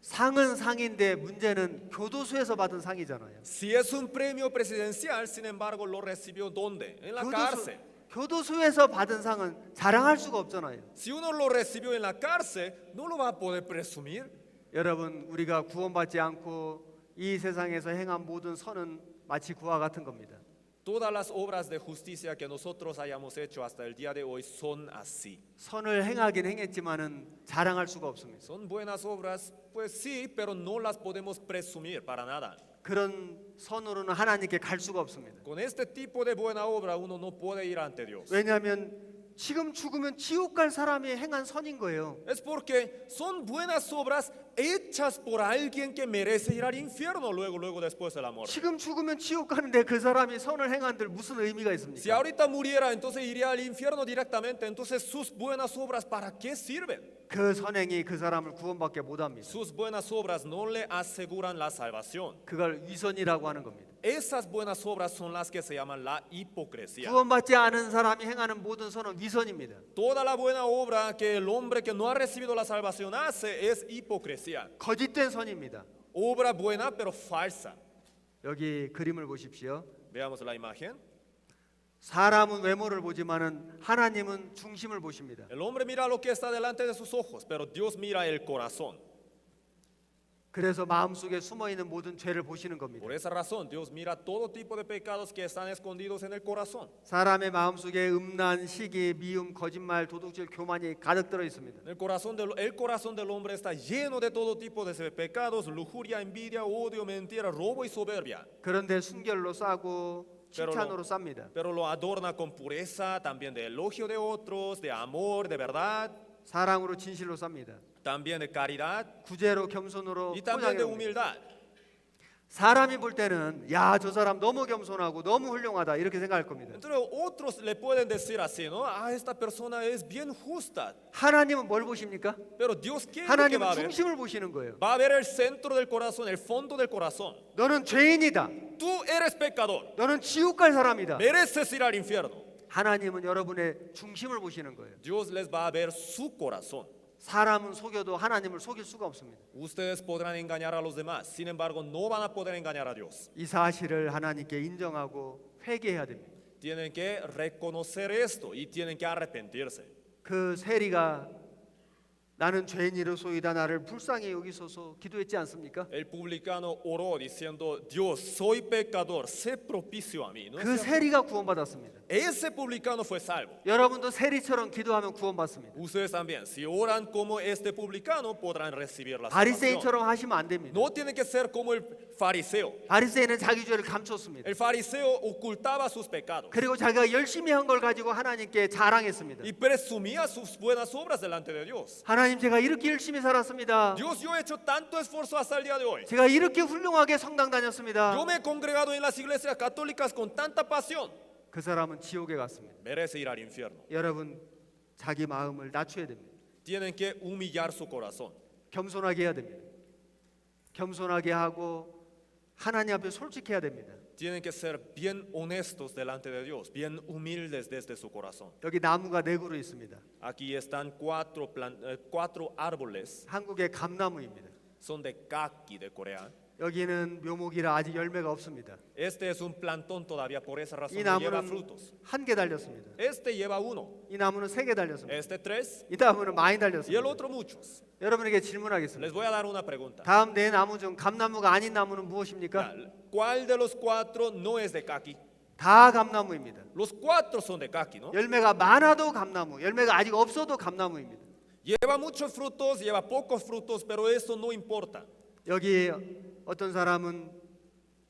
상은 상인데 문제는 교도소에서 받은 상이잖아요. Si es un premio presidencial, sin embargo, lo recibió ¿dónde? En la cárcel. 교도소에서 받은 상은 자랑할 수가 없잖아요. Si uno lo recibió en la cárcel, no lo va a poder presumir. 여러분, 우리가 구원받지 않고 이 세상에서 행한 모든 선은 마치 그와 같은 겁니다. Todas las obras de justicia que nosotros hayamos hecho hasta el día de hoy son así. 선을 행하긴 행했지만은 자랑할 수가 없습니다. Son buenas obras, pues sí, pero no las podemos presumir para nada. 그런 선으로는 하나님께 갈 수가 없습니다. Con este tipo de buena obra uno no puede ir ante Dios. 왜냐하면 지금 죽으면 지옥 갈 사람이 행한 선인 거예요. Es porque son buenas obras hechas por alguien que merece ir al infierno luego después de la muerte. 지금 죽으면 지옥 가는데 그 사람이 선을 행한들 무슨 의미가 Si 있습니까? ahorita muriera, entonces iría al infierno directamente. Entonces sus buenas obras, ¿para qué sirven? 그 선행이 그 사람을 구원받게 못합니다. Sus buenas obras no le aseguran la salvación. 그걸 위선이라고 하는 겁니다. Esas buenas obras son las que se llaman la hipocresía. 구원받지 않은 사람이 행하는 모든 선은 위선입니다. Toda la buena obra que el hombre que no ha recibido la salvación hace es hipocresía. 거짓된 선입니다. Obra buena pero falsa. 여기 그림을 보십시오. Veamos la imagen. 사람은 외모를 보지만은 하나님은 중심을 보십니다. El hombre mira lo que está delante de sus ojos, pero Dios mira el corazón. 그래서 마음속에 숨어 있는 모든 죄를 보시는 겁니다. Por esa razón, Dios mira todo tipo de pecados que están escondidos en el corazón. 사람의 마음속에 음란, 시기, 미움, 거짓말, 도둑질, 교만이 가득 들어 있습니다. El corazón del hombre está lleno de todo tipo de pecados, lujuria, envidia, odio, mentira, robo y soberbia. 그런데 순결로 싸고 칭찬으로 쌉니다. Pero lo adorna con pureza, también de elogio de otros, de amor, de verdad, 사랑으로 진실로 쌉니다. también de caridad 구제로 겸손으로 y también de 포장해 옵니다. humildad. 사람이 볼 때는 야, 저 사람 너무 겸손하고 너무 훌륭하다 이렇게 생각할 겁니다. Entonces otros le pueden decir así, ¿no? Ah, esta persona es bien justa. 하나님은 뭘 보십니까? Pero Dios, ¿qué es lo que va 하나님은 a ver? 중심을 보시는 거예요. Va a ver el centro del corazón, el fondo del corazón. 너는 죄인이다. Tú eres pecador, 너는 지옥 갈 사람이다. mereces ir al infierno. 하나님은 여러분의 중심을 보시는 거예요. Dios les va a ver su corazón. 사람은 속여도 하나님을 속일 수가 없습니다. Ustedes podrán engañar a los demás, sin embargo, no van a poder engañar a Dios. 이 사실을 하나님께 인정하고 회개해야 됩니다. Tienen que reconocer esto y tienen que arrepentirse. 그 세리가 나는 죄인이로소이다 나를 불쌍히 여기소서 기도했지 않습니까? El publicano oró diciendo, Dios, soy pecador, sé propicio a mí. ¿No es 그 cierto? 세리가 구원받았습니다. Ese publicano fue salvo. 여러분도 세리처럼 기도하면 구원받습니다. Ustedes también, si oran como este publicano, podrán recibir la salvación. 바리새인처럼 하시면 안 됩니다. No tienen que ser como el fariseo. 바리새인은 자기 죄를 감췄습니다. El fariseo ocultaba sus pecados 그리고 자기가 열심히 한 걸 가지고 하나님께 자랑했습니다. y presumía sus buenas obras delante de Dios. 하나님, 제가 이렇게 열심히 살았습니다. Dios, yo he hecho tanto esfuerzo hasta el día de hoy. 제가 이렇게 훌륭하게 성당 다녔습니다. Yo me he congregado en las iglesias católicas con tanta pasión. 그 사람은 지옥에 갔습니다. Merece ir al infierno. 여러분, 자기 마음을 낮춰야 됩니다. Tienen que humillar su corazón. 겸손하게 해야 됩니다. 겸손하게 하고 하나님 앞에 솔직해야 됩니다. Tienen que ser bien honestos delante de Dios, bien humildes desde su corazón. 여기 나무가 네 그루 있습니다. Aquí están cuatro árboles, 한국의 감나무입니다. son de kaki de Corea. 여기는 묘목이라 아직 열매가 없습니다. Este es un plantón todavía, por esa razón 이 no lleva 나무는 frutos. 한 개 달렸습니다. Este lleva uno, 이 나무는 세 개 달렸습니다. este tres 이 나무는 많이 y el 달렸습니다. otro muchos. 여러분에게 질문하겠습니다. Les voy a dar una pregunta. 다음 네 나무 중 감나무가 아닌 나무는 무엇입니까? ¿Cuál de los cuatro no es de kaki? 다 감나무입니다. Los cuatro son de kaki, ¿no? 열매가 많아도 감나무, 열매가 아직 없어도 감나무입니다. Lleva muchos frutos, lleva pocos frutos, pero eso no importa. 여기 어떤 사람은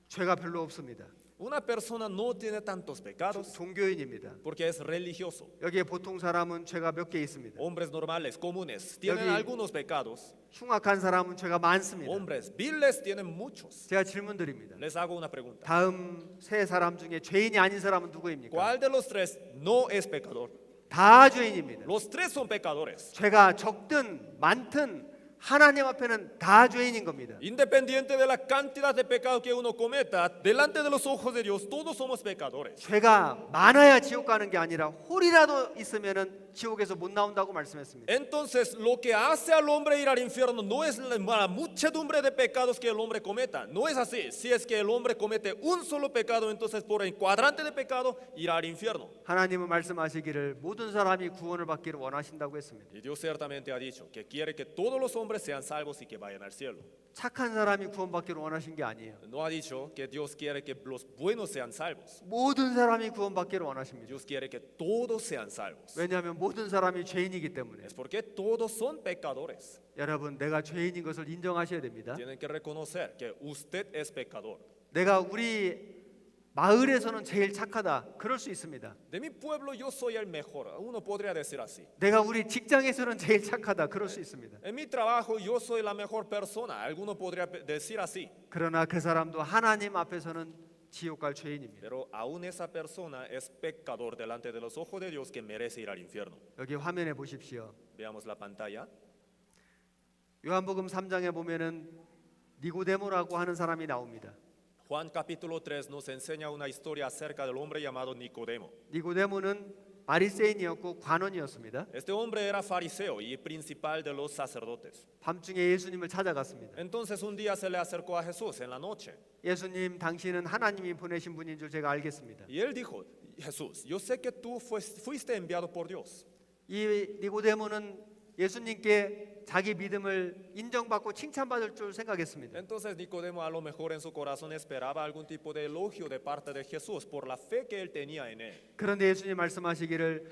죄가 별로 없습니다. Una persona no tiene tantos pecados 종교인입니다. porque es religioso. 여기에 보통 사람은 죄가 몇 개 있습니다. Hombres normales, comunes, tienen 여기- algunos pecados. 흉악한 사람은 죄가 많습니다. Hombres viles tienen muchos. 제가 질문 드립니다. Les hago una pregunta. 다음 세 사람 중에 죄인이 아닌 사람은 누구입니까? ¿Cuál de los tres no es pecador? 다 죄인입니다. Los tres son pecadores. 죄가 적든 많든 하나님 앞에는 다 죄인인 겁니다. Independiente de la cantidad de pecados que uno cometa, delante de los ojos de Dios todos somos pecadores. 죄가 많아야 지옥 가는 게 아니라 홀이라도 있으면은 지옥에서 못 나온다고 말씀했습니다. Entonces, lo que hace al hombre ir al infierno no es la muchedumbre de pecados que el hombre cometa. No es así. Si es que el hombre comete un solo pecado, entonces por el cuadrante de pecado irá al infierno. 하나님은 말씀하시기를 모든 사람이 구원을 받기를 원하신다고 했습니다. Y Dios ciertamente ha dicho que quiere que todos los hombres sean salvos y que vayan al cielo. 착한 사람이 구원받기를 원하신 게 아니에요. No ha dicho que Dios quiere que los buenos sean salvos. 모든 사람이 구원받기를 원하십니다. Dios quiere que todos sean salvos. 왜냐하면 모든 사람이 죄인이기 때문에. Es porque todos son pecadores. 여러분, 내가 죄인인 것을 인정하셔야 됩니다. Tienen que reconocer que usted es pecador. 내가 우리 마을에서는 제일 착하다. 그럴 수 있습니다. De mi pueblo yo soy el mejor. Uno podría decir así. 내가 우리 직장에서는 제일 착하다. 그럴 수 있습니다. En mi trabajo yo soy la mejor persona. Alguno podría decir así. 그러나 그 사람도 하나님 앞에서는 지옥 갈 죄인입니다. Pero aún esa persona es pecador delante de los ojos de Dios que merece ir al infierno. 여기 화면에 보십시오. Veamos la pantalla. 요한복음 3장에 보면은 니고데모라고 하는 사람이 나옵니다. Juan capítulo 3 nos enseña una historia acerca del hombre llamado Nicodemo. 니고데모는 바리새인이었고 관원이었습니다. Este hombre era fariseo y principal de los sacerdotes. 밤중에 예수님을 찾아갔습니다. Entonces un día se le acercó a Jesús en la noche 예수님, 당신은 하나님이 보내신 분인 줄 제가 알겠습니다. y él dijo, Jesús, yo sé que tú fuiste enviado por Dios. 이 니고데모는 예수님께 자기 믿음을 인정받고 칭찬받을 줄 생각했습니다. Entonces Nicodemo a lo mejor en su corazón esperaba algún tipo de elogio de parte de Jesús por la fe que él tenía en él. 그런데 예수님 말씀하시기를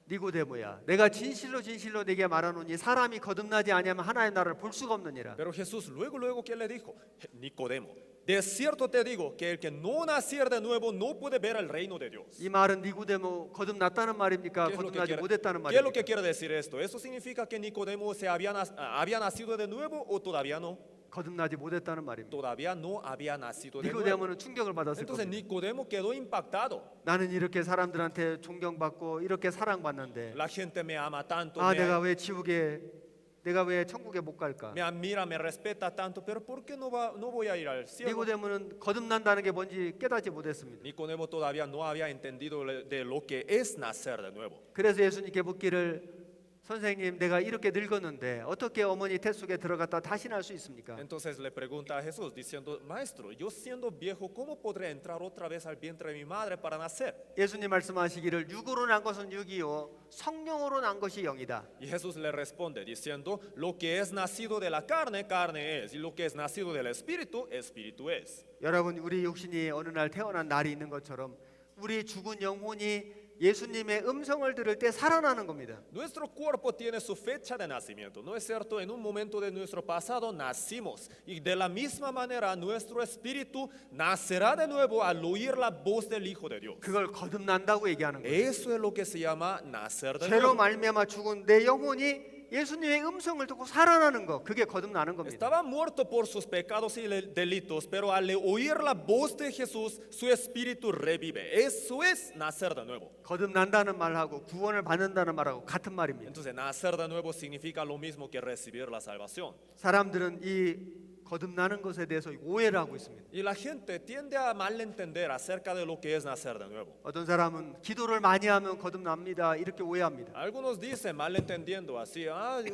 니고데모야, 내가 진실로 진실로 네게 말하노니 사람이 거듭나지 아니하면 하나님 나라를 볼 수가 없느니라. Pero Jesús luego que le dijo, Nicodemo, de cierto te digo que el que no naciere de nuevo no puede ver el reino de Dios. 이 말은 니고데모 거듭났다는 말입니까? 거듭나지 못했다는 ¿Qué es lo que 말입니까? quiere decir esto? ¿Eso significa que Nicodemo había nacido de nuevo o todavía no? 거듭나지 못했다는 말입니다. Todavía no había nacido de nuevo. 니고데모는 충격을 받았을 Entonces 겁니다. Nicodemo quedó impactado. 나는 이렇게 사람들한테 존경받고 이렇게 사랑받는데 La gente me ama tanto, 내가 왜 내가 왜 천국에 못 갈까? me admira, me respeta tanto, pero ¿por qué no voy a ir al cielo? 니고데모는 거듭난다는 게 뭔지 깨닫지 못했습니다. Nicodemo todavía no había entendido de lo que es nacer de nuevo. 그래서 예수님께 묻기를 선생님, 내가 이렇게 늙었는데 어떻게 어머니 태 속에 들어갔다 다시 날 수 있습니까? Entonces le pregunta a Jesús diciendo, Maestro, yo siendo viejo, ¿cómo podré entrar otra vez al vientre de mi madre para nacer? 예수님 말씀하시기를 육으로 난 것은 육이요 성령으로 난 것이 영이다. Y Jesús le responde diciendo, lo que es nacido de la carne, carne es, y lo que es nacido del espíritu, espíritu es. 여러분, 우리 육신이 어느 날 태어난 날이 있는 것처럼 우리 죽은 영혼이 예수님의 음성을 들을 때 살아나는 겁니다. Nuestro cuerpo tiene su fecha de nacimiento, ¿no es cierto? En un momento de nuestro pasado nacimos y de la misma manera nuestro espíritu nacerá de nuevo al oír la voz del Hijo de Dios. 그걸 거듭난다고 얘기하는 거예요. Eso es lo que se llama nacer de 죄로 nuevo. 말미암아 죽은 내 영혼이 예수님의 음성을 듣고 살아나는 거, 그게 거듭나는 겁니다. Estaba muerto por sus pecados y delitos, pero al oír la voz de Jesús, su espíritu revive. Eso es nacer de nuevo. 거듭난다는 말하고 구원을 받는다는 말하고 같은 말입니다. Entonces, nacer de nuevo significa lo mismo que recibir la salvación. 사람들은 이 거듭나는 것에 대해서 오해를 하고 있습니다. Y la gente tiende a malentender acerca de lo que es nacer de nuevo. 어떤 사람은 기도를 많이 하면 거듭납니다. 이렇게 오해합니다. Algunos dicen malentendiendo así,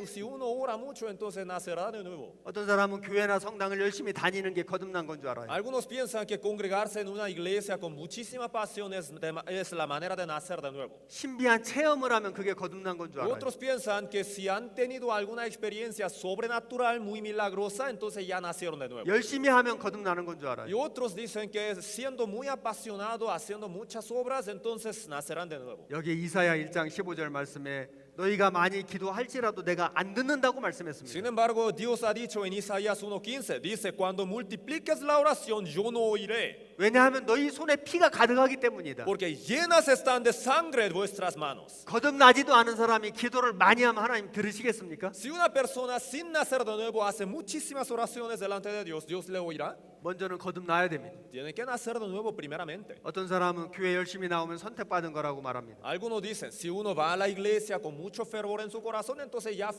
si uno ora mucho entonces nacerá de nuevo. 어떤 사람은 교회나 성당을 열심히 다니는 게 거듭난 건 줄 알아요. Algunos piensan que congregarse en una iglesia con muchísima pasión es la manera de nacer de nuevo. 신비한 체험을 하면 그게 거듭난 건 줄 알아요. Otros piensan que si han tenido alguna experiencia sobrenatural muy milagrosa, entonces ya nacieron de nuevo. 열심히 하면 거듭나는 건 줄 Y 알아요. otros dicen que siendo muy apasionado, haciendo muchas obras, entonces nacerán de nuevo. 여기 이사야 1장 15절 말씀에 너희가 많이 기도할지라도 내가 안 듣는다고 Sin 말씀했습니다. embargo, Dios ha dicho en Isaías 1:15, dice, cuando multipliques la oración, yo no oiré, 왜냐하면 너희 손에 피가 가득하기 때문이다. porque llenas están de sangre vuestras manos. 거듭나지도 않은 사람이 기도를 많이 하면 하나님 들으시겠습니까? Si una persona sin nacer de nuevo hace muchísimas oraciones delante de Dios, ¿Dios le oirá? 먼저는 거듭나야 됩니다. Tienen que nacer de nuevo primeramente. 어떤 사람은 교회 열심히 나오면 선택받은 거라고 말합니다. Algunos dicen, si uno va a la iglesia con mucho fervor en su corazón, entonces ya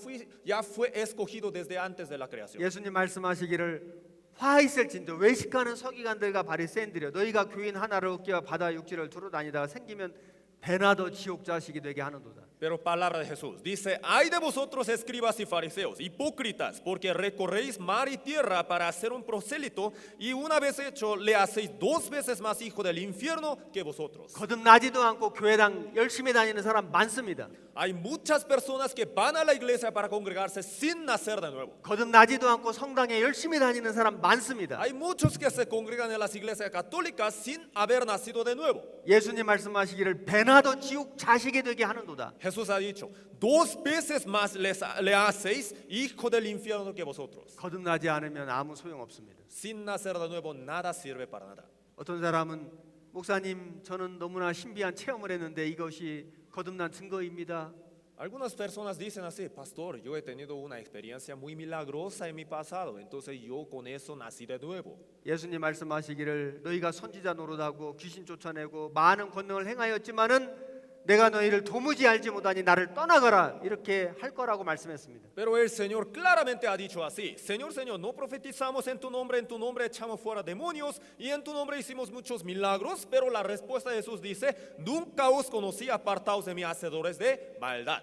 fue escogido desde antes de la creación. 예수님 말씀하시기를 화 있을진저 외식하는 서기관들과 바리새인들이여 너희가 교인 하나를 얻기와 바다 육지를 두루 다니다가 생기면 배나 더 지옥 자식이 되게 하는도다. Pero palabra de Jesús dice, ay de vosotros escribas y fariseos, hipócritas, porque recorréis mar y tierra para hacer un prosélito y una vez hecho le hacéis 2 veces más hijo del infierno que vosotros. 거듭나지도 않고 교회당 열심히 다니는 사람 많습니다. Hay muchas personas que van a la iglesia para congregarse sin nacer de nuevo. 거듭나지도 않고 성당에 열심히 다니는 사람 많습니다. Hay muchos que se congregan en las iglesias católicas sin haber nacido de nuevo. 예수님 말씀하시기를 배나 더 지옥 자식이 되게 하는도다. Jesús ha dicho, 2 veces más le hacéis hijo del infierno que vosotros. 거듭나지 않으면 아무 소용 없습니다. Sin nacer de nuevo nada sirve para nada. 어떤 사람은 목사님 저는 너무나 신비한 체험을 했는데 이것이 거듭난 증거입니다. Algunas personas dicen así, pastor, yo he tenido una experiencia muy milagrosa en mi pasado, entonces yo con eso nací de nuevo. 예수님 말씀하시기를 너희가 선지자 노릇하고 귀신 쫓아내고 많은 권능을 행하였지만은 내가 너희를 도무지 알지 못하니 나를 떠나가라 이렇게 할 거라고 말씀했습니다. Pero el Señor claramente ha dicho así, Señor, Señor, no profetizamos en tu nombre echamos fuera demonios y en tu nombre hicimos muchos milagros, pero la respuesta de Jesús dice, nunca os conocí, apartaos de mí, hacedores de maldad.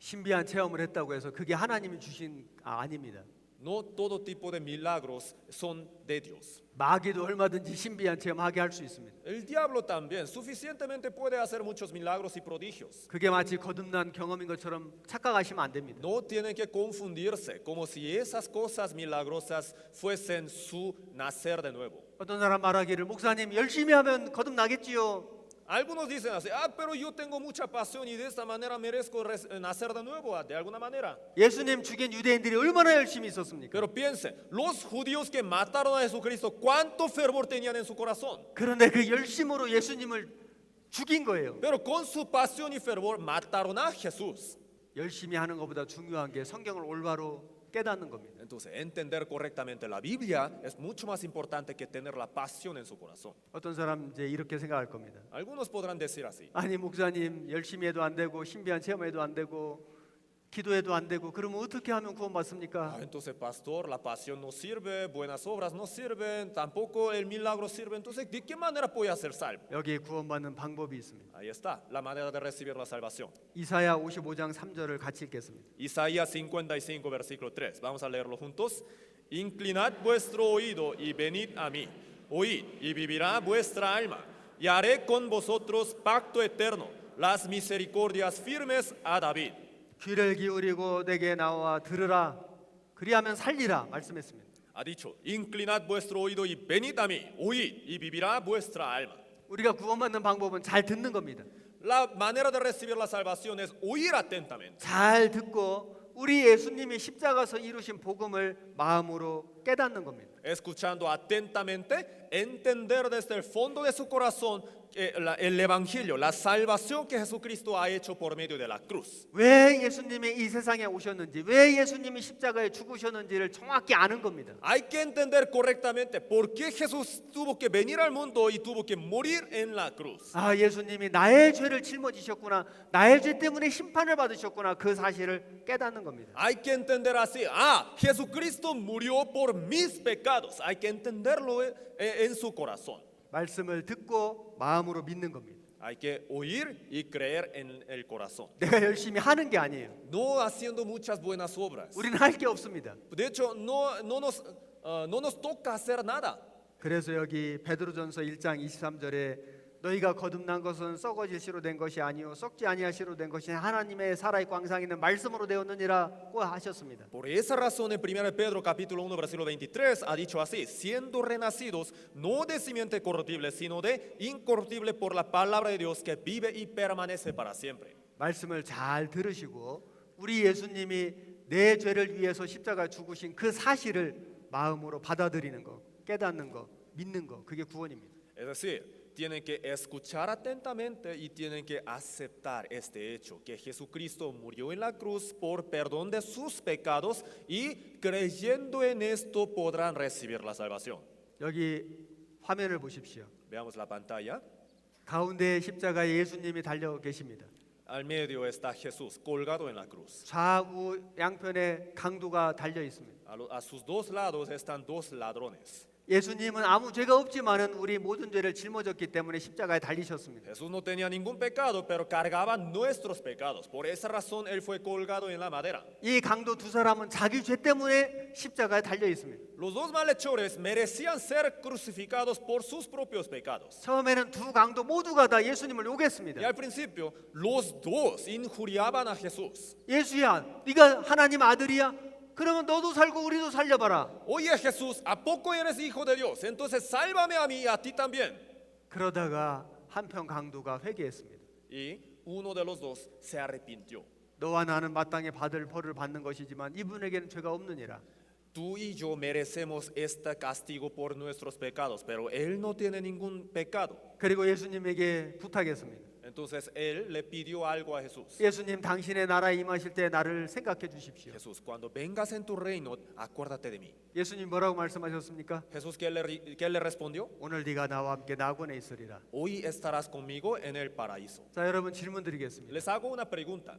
신비한 체험을 했다고 해서 그게 하나님이 주신 아닙니다. No todo tipo de milagros son de Dios. 마귀도 얼마든지 신비한 체험하게 할 수 있습니다. El diablo también suficientemente puede hacer muchos milagros y prodigios. 그게 마치 거듭난 경험인 것처럼 착각하시면 안 됩니다. No tienen que confundirse como si esas cosas milagrosas fuesen su nacer de nuevo. 어떤 사람 말하기를 목사님 열심히 하면 거듭나겠지요. Algunos dicen así, pero yo tengo mucha pasión y de esta manera merezco nacer de nuevo, de alguna manera. 예수님 죽인 유대인들이 얼마나 열심히 있었습니까? Pero piensen, los judíos que mataron a Jesucristo, ¿cuánto fervor tenían en su corazón? 그런데 그 열심으로 예수님을 죽인 거예요. Pero con su pasión y fervor mataron a Jesús. 열심히 하는 것보다 중요한 게 성경을 올바로 깨닫는 겁니다. Entonces, entender correctamente la Biblia es mucho más importante que tener la pasión en su corazón. 어떤 사람 이제 이렇게 생각할 겁니다. Algunos podrán decir así. 아니 목사님 열심히 해도 안 되고 신비한 체험해도 안 되고 기도해도 안 되고 그러면 어떻게 하면 구원받습니까? Entonces, pastor, la pasión no sirve, buenas obras no sirven, tampoco el milagro sirve. Entonces, ¿de qué manera puede ser salvo? 여기 구원받는 방법이 있습니다. Ahí está, la manera de recibir la salvación. 이사야 55장 3절을 같이 읽겠습니다. Isaías 55, versículo 3. Vamos a leerlo juntos. Inclinad vuestro oído y venid a mí. Oíd y vivirá vuestra alma. Y haré con vosotros pacto eterno, las misericordias firmes a David. 귀를 기울이고 내게 나와 들으라. 그리하면 살리라 말씀했습니다. Ha dicho, inclinad vuestro oído y venid a mí. Oíd y vivirá vuestra alma. 우리가 구원받는 방법은 잘 듣는 겁니다. La manera de recibir la salvación es oír atentamente. 잘 듣고 우리 예수님이 십자가에서 이루신 복음을 마음으로 깨닫는 겁니다. Escuchando atentamente, entender desde el fondo de su corazón el evangelio, la salvación que Jesucristo ha hecho por medio de la cruz. 왜 예수님이 이 세상에 오셨는지, 왜 예수님이 십자가에 죽으셨는지를 정확히 아는 겁니다. Hay que entender correctamente por qué Jesús tuvo que venir al mundo y tuvo que morir en la cruz. 아, 예수님이 나의 죄를 짊어지셨구나, 나의 죄 때문에 심판을 받으셨구나, 그 사실을 깨닫는 겁니다. Hay que entender así, Jesucristo murió por mis pecados. Hay que entenderlo en su corazón. 말씀을 듣고 마음으로 믿는 겁니다. Hay que oír y creer en el corazón. 내가 열심히 하는 게 아니에요. No haciendo muchas buenas obras. 우리는 할 게 없습니다. De hecho, no nos toca hacer nada. 그래서 여기 베드로전서 1장 23절에 너희가 거듭난 것은 썩어질 시로 된 것이 아니요 썩지 아니할 시로 된 것이 하나님의 살아있고 항상 있는 말씀으로 되었느니라고 하셨습니다. Por esa razón en 1 Pedro capítulo 1 versículo 23 ha dicho así, siendo renacidos no de simiente corruptible sino de incorruptible por la palabra de Dios que vive y permanece para siempre. 말씀을 잘 들으시고 우리 예수님이 내 죄를 위해서 십자가에 죽으신 그 사실을 마음으로 받아들이는 거, 깨닫는 거, 믿는 거, 그게 구원입니다. Es decir, tienen que escuchar atentamente y tienen que aceptar este hecho, que Jesucristo murió en la cruz por perdón de sus pecados y creyendo en esto podrán recibir la salvación. 여기 화면을 보십시오. Veamos la pantalla. 가운데 십자가에 예수님이 달려 계십니다. Al medio está Jesús colgado en la cruz. 좌우 양편에 강도가 달려 있습니다. A sus dos lados están dos ladrones. 예수님은 아무 죄가 없지만은 우리 모든 죄를 짊어졌기 때문에 십자가에 달리셨습니다. Jesús no tenía ningún pecado, pero cargaba nuestros pecados. Por esa razón él fue colgado en la madera. 이 강도 두 사람은 자기 죄 때문에 십자가에 달려 있습니다. Los dos malhechores merecían ser crucificados por sus propios pecados. 처음에는 두 강도 모두가 다 예수님을 Y 욕했습니다. al principio los dos injuriaban a Jesús. 예수야, 네가 하나님 아들이야? 그러면 너도 살고 우리도 살려봐라. Oye Jesús, ¿a poco eres hijo de Dios? Entonces sálvame a mí y a ti también. 그러다가 한편 강도가 회개했습니다. Y uno de los dos se arrepintió. 너와 나는 마땅히 받을 벌을 받는 것이지만 이분에게는 죄가 없느니라. Tú y yo merecemos este castigo por nuestros pecados, pero él no tiene ningún pecado. 그리고 예수님에게 부탁했습니다. Entonces él le pidió algo a Jesús. 예수님, 당신의 나라에 임하실 때 나를 생각해 주십시오. Jesús, cuando vengas en tu reino, acuérdate de mí. 예수님 뭐라고 말씀하셨습니까? Jesús, ¿qué le respondió? 오늘 네가 나와 함께 낙원에 있으리라. Hoy estarás conmigo en el paraíso. 자, 여러분 질문 드리겠습니다. Les hago una pregunta.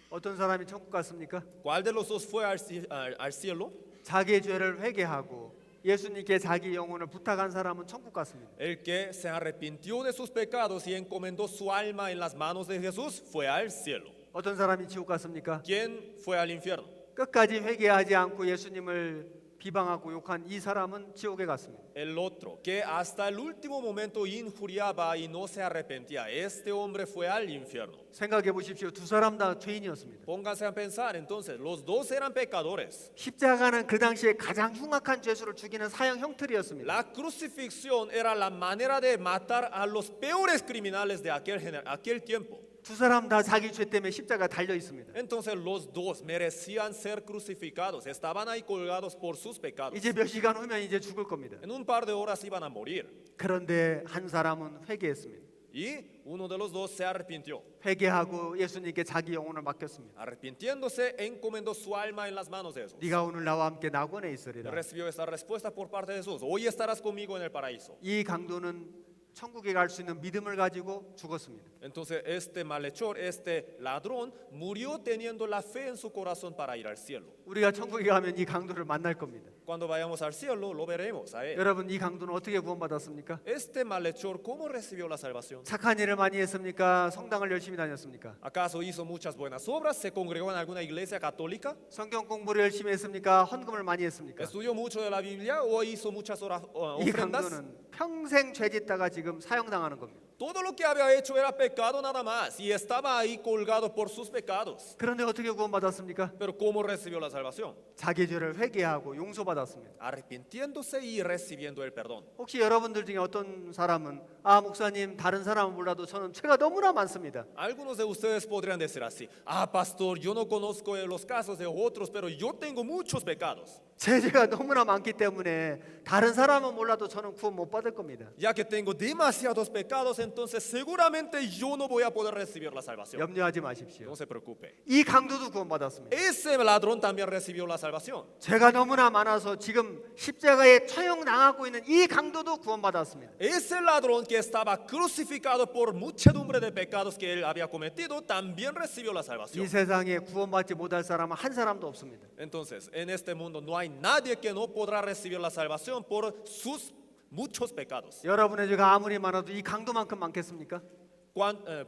어떤 사람이 천국 갔습니까? ¿Cuál de los dos fue al cielo? 자기의 죄를 회개하고 예수님께 자기 영혼을 부탁한 사람은 천국 갔습니다. El que se arrepintió de sus pecados y encomendó su alma en las manos de Jesús fue al cielo. 어떤 사람이 지옥 갔습니까? ¿Quién fue al infierno? 끝까지 회개하지 않고 예수님을 비방하고 욕한 이 사람은 지옥에 갔습니다. El otro, que hasta el último momento injuriaba y no se arrepentía. Este hombre fue al infierno. 생각해 보십시오. 두 사람 다 죄인이었습니다. Pónganse a pensar entonces, los dos eran pecadores. 십자가는 그 당시에 가장 흉악한 죄수를 죽이는 사형 형틀이었습니다. La crucifixión era la manera de matar a los peores criminales de aquel tiempo. 두 사람 다 자기 죄 때문에 십자가 달려 있습니다. Entonces los dos merecían ser crucificados. Estaban ahí colgados por sus pecados. 이제 몇 시간 후면 이제 죽을 겁니다. En un par de horas iban a morir. 그런데 한 사람은 회개했습니다. Y uno de los dos se arrepintió. 회개하고 예수님께 자기 영혼을 맡겼습니다. Arrepintiéndose, encomendó su alma en las manos de Jesús. 네가 오늘 나와 함께 낙원에 있으리라. Recibió esta respuesta por parte de Jesús. Hoy estarás conmigo en el paraíso. 이 강도는 천국에 갈 수 있는 믿음을 가지고 죽었습니다. Entonces este malhechor, este ladrón, murió teniendo la fe en su corazón para ir al cielo. 우리가 천국에 가면 이 강도를 만날 겁니다. Cuando vayamos al cielo, lo veremos a él. 여러분, 이 강도는 어떻게 구원받았습니까? Este malhechor, ¿cómo recibió la salvación? 착한 일을 많이 했습니까? 성당을 열심히 다녔습니까? ¿Acaso hizo muchas buenas obras? ¿Se congregó en alguna iglesia católica? 성경 공부를 열심히 했습니까? 헌금을 많이 했습니까? ¿Estudió mucho de la Biblia o hizo muchas 이 ofrendas? 강도는 평생 죄 짓다가 지금 사형당하는 겁니다. Todo lo que había hecho era pecado nada más y estaba ahí colgado por sus pecados. 그런데 어떻게 구원받았습니까? Pero ¿cómo recibió la salvación? 자기 죄를 회개하고 용서받았습니다. Arrepintiéndose y recibiendo el perdón. 혹시 여러분들 중에 어떤 사람은 목사님, 다른 사람은 몰라도 저는 죄가 너무나 많습니다. Algunos de ustedes podrían decir así: pastor, yo no conozco los casos de otros, pero yo tengo muchos pecados. 제 죄가 너무나 많기 때문에 다른 사람은 몰라도 저는 구원 못 받을 겁니다. Ya que tengo demasiados pecados, entonces seguramente yo no voy a poder recibir la salvación. 염려하지 마십시오. No se preocupe. 이 강도도 구원받았습니다. Ese ladrón también recibió la salvación. 죄가 너무나 많아서 지금 십자가에 처형당하고 있는 이 강도도 구원받았습니다. Ese ladrón que estaba crucificado por muchedumbre de pecados que él había cometido también recibió la 이 salvación. 세상에 구원받지 못할 사람은 한 사람도 없습니다. Entonces, en este mundo no hay nadie que no podrá recibir la salvación por sus muchos pecados. 여러분의 죄가 아무리 많아도 이 강도만큼 많겠습니까?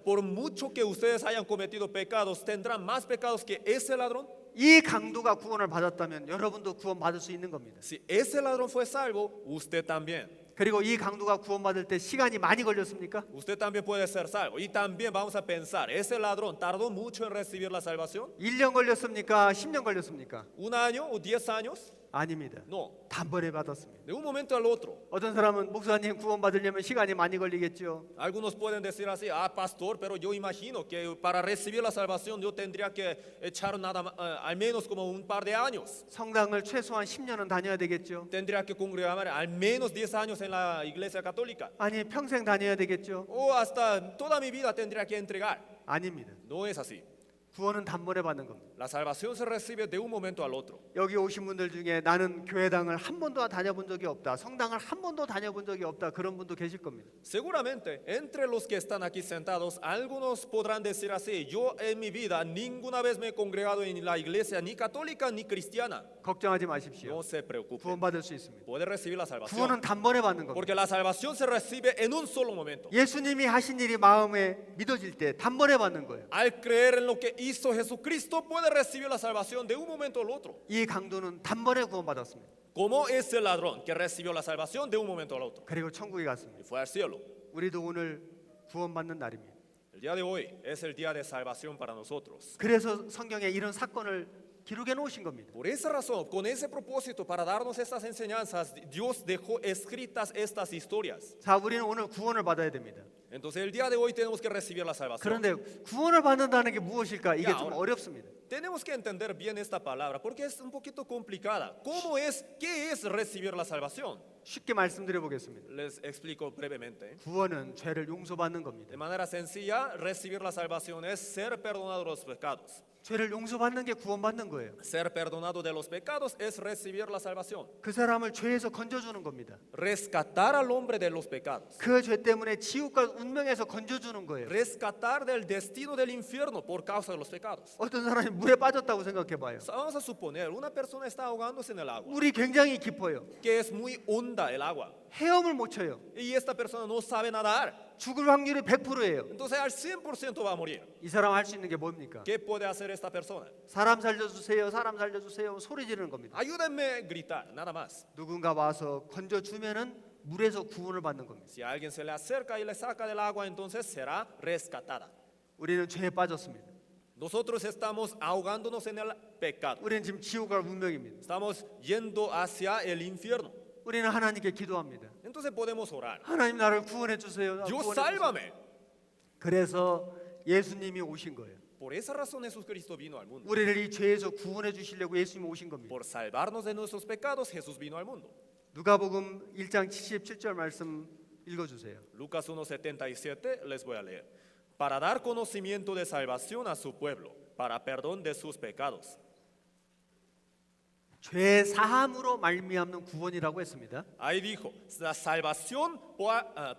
Por mucho que ustedes hayan cometido pecados, ¿tendrán más pecados que ese ladrón? 이 강도가 구원을 받았다면 여러분도 구원받을 수 있는 겁니다. Si ese ladrón fue salvo, usted también. 그리고 이 강도가 구원받을 때 시간이 많이 걸렸습니까? Usted también puede ser salvo. Y también vamos a pensar, ¿ese ladrón tardó mucho en recibir la salvación? 1년 걸렸습니까? 10년 걸렸습니까? ¿Un año o 10 años? 아닙니다. No, 단번에 받았습니다. de un momento al otro. 어떤 사람은 목사님 구원받으려면 시간이 많이 걸리겠죠. Algunos pueden decir así: pastor, pero yo imagino que para recibir la salvación yo tendría que echar al menos como un par de años. 성당을 최소한 10년은 다녀야 되겠죠. Tendría que congregarme al menos 10 años en la iglesia católica. 아니, 평생 다녀야 되겠죠. O hasta toda mi vida tendría que entregar. 아닙니다. No es así. 구원은 단번에 받는 겁니다. La salvación se recibe de un momento al otro. 여기 오신 분들 중에 나는 교회당을 한 번도 다녀본 적이 없다, 성당을 한 번도 다녀본 적이 없다, 그런 분도 계실 겁니다. Seguramente entre los que están aquí sentados, algunos podrán decir así: yo en mi vida ninguna vez me he congregado en la iglesia ni católica ni cristiana. 걱정하지 마십시오. No se preocupe, 구원받을 수 있습니다. puede recibir la salvación. 구원은 단번에 받는 겁니다. Porque la salvación se recibe en un solo momento. 예수님이 하신 일이 마음에 믿어질 때 단번에 받는 거예요. Al creer en lo que hizo Jesucristo, puede recibir la salvación de un momento al otro. 이 강도는 단번에 구원받았습니다. Como ese ladrón que recibió la salvación de un momento al otro 그리고 천국에 갔습니다. y fue al cielo. 우리도 오늘 구원받는 날입니다. El día de hoy es el día de salvación para nosotros. 그래서 성경에 이런 사건을 기록해 놓으신 겁니다. Por esa razón, con ese propósito, para darnos estas enseñanzas, Dios dejó escritas estas historias. 자, 우리는 오늘 구원을 받아야 됩니다. Entonces, el día de hoy tenemos que recibir la salvación. 그런데 구원을 받는다는 게 무엇일까? 이게 야, 좀 오늘- 어렵습니다. Tenemos que entender bien esta palabra porque es un poquito complicada. ¿Qué es recibir la salvación? 쉽게 말씀드려 보겠습니다. Les explico brevemente. 구원은 죄를 용서받는 겁니다. De manera sencilla, recibir la salvación es ser perdonado de los pecados. 죄를 용서받는 게 구원받는 거예요. Ser perdonado de los pecados es recibir la salvación. 그 사람을 죄에서 건져주는 겁니다. Rescatar al hombre de los pecados. 그 죄 때문에 지옥과 운명에서 건져주는 거예요. Rescatar del destino del infierno por causa de los pecados. 어떤 사람이 물에 빠졌다고 생각해봐요. Vamos a suponer, una persona está ahogándose en el agua, 물이 굉장히 깊어요. que es muy honda el agua, 헤엄을 못 쳐요. y esta persona no sabe nadar. 죽을 확률이 100%예요. Entonces al 100% va a morir. 이 사람 할 수 있는 게 뭡니까? ¿Qué puede hacer esta persona? 사람 살려주세요, 사람 살려주세요 소리 지르는 겁니다. Ayúdenme a gritar, nada más. 누군가 와서 건져주면은 물에서 구원을 받는 겁니다. Si alguien se le acerca y le saca del agua, entonces será rescatada. 우리는 죄에 빠졌습니다. Nosotros estamos ahogándonos en el pecado. 우리는 지금 지옥 갈 운명입니다. Estamos yendo hacia el infierno. 우리는 하나님께 기도합니다. Entonces podemos orar. 하나님 나를 구원해 주세요. 나 Dios, 구원해 주세요. sálvame. 그래서 예수님이 오신 거예요. Por esa razón Jesucristo vino al mundo. 우리를 이 죄에서 구원해 주시려고 예수님이 오신 겁니다. Por salvarnos de nuestros pecados, Jesús vino al mundo. 누가복음 1장 77절 말씀 읽어 주세요. Lucas 1:77 les voy a leer. Para dar conocimiento de salvación a su pueblo, para perdón de sus pecados. 죄 사함으로 말미암는 구원이라고 했습니다. Ahí dijo, la salvación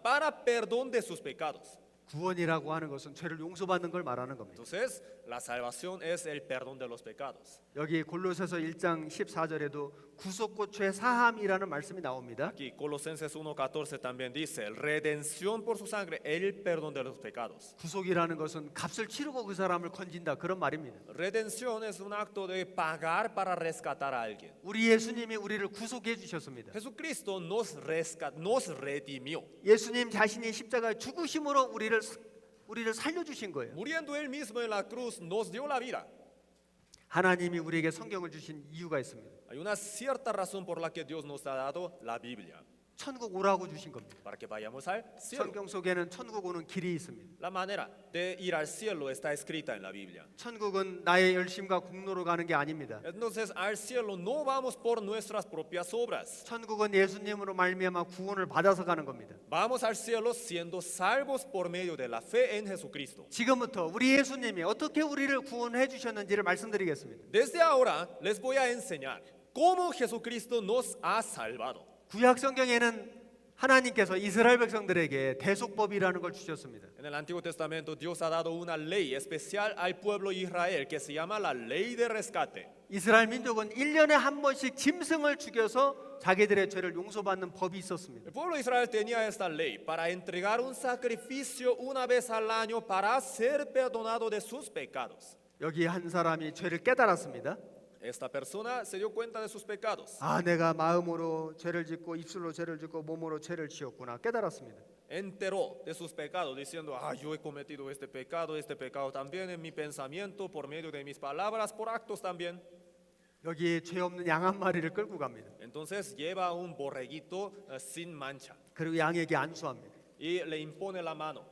para perdón de sus pecados. 구원이라고 하는 것은 죄를 용서받는 걸 말하는 겁니다. Entonces, la salvación es el perdón de los pecados. 여기 골로새서 1장 14절에도 구속고 죄 사함이라는 말씀이 나옵니다. Aquí Colosenses 1:14 también dice, redención por su sangre, el perdón de los pecados. 구속이라는 것은 값을 치르고 그 사람을 건진다 그런 말입니다. Redención es un acto de pagar para rescatar a alguien. 우리 예수님이 우리를 구속해 주셨습니다. Jesucristo nos redimió. 예수님 자신이 십자가에 죽으심으로 우리를 살려 주신 거예요. Muriendo él mismo en la cruz, nos dio la vida. 하나님이 우리에게 성경을 주신 이유가 있습니다. Hay una cierta razón por la que Dios nos ha dado la Biblia, 천국 오라고 주신 겁니다. para que vayamos al cielo. 성경 속에는 천국 오는 길이 있습니다. La manera de ir al cielo está escrita en la Biblia. 천국은 나의 열심과 공로로 가는 게 아닙니다. Entonces al cielo no vamos por nuestras propias obras. 천국은 예수님으로 말미암아 구원을 받아서 가는 겁니다. Vamos al cielo siendo salvos por medio de la fe en Jesucristo. 지금부터 우리 예수님이 어떻게 우리를 구원해 주셨는지를 말씀드리겠습니다. Desde ahora les voy a enseñar cómo Jesucristo nos ha salvado. 구약 성경에는 하나님께서 이스라엘 백성들에게 대속법이라는 걸 주셨습니다. En el Antiguo Testamento Dios ha dado una ley especial al pueblo de Israel que se llama la ley de rescate. 이스라엘 민족은 1년에 한 번씩 짐승을 죽여서 자기들의 죄를 용서받는 법이 있었습니다. El pueblo de Israel tenía esta ley para entregar un sacrificio una vez al año para ser perdonado de sus pecados. 여기 한 사람이 죄를 깨달았습니다. Esta persona se dio cuenta de sus pecados. 아, 내가 마음으로 죄를 짓고 입술로 죄를 짓고 몸으로 죄를 지었구나 깨달았습니다. Enteró de sus pecados diciendo, yo he cometido este pecado también en mi pensamiento, por medio de mis palabras, por actos también. 여기 죄 없는 양 한 마리를 끌고 갑니다. Entonces lleva un borreguito sin mancha 그리고 양에게 안수합니다. y le impone la mano.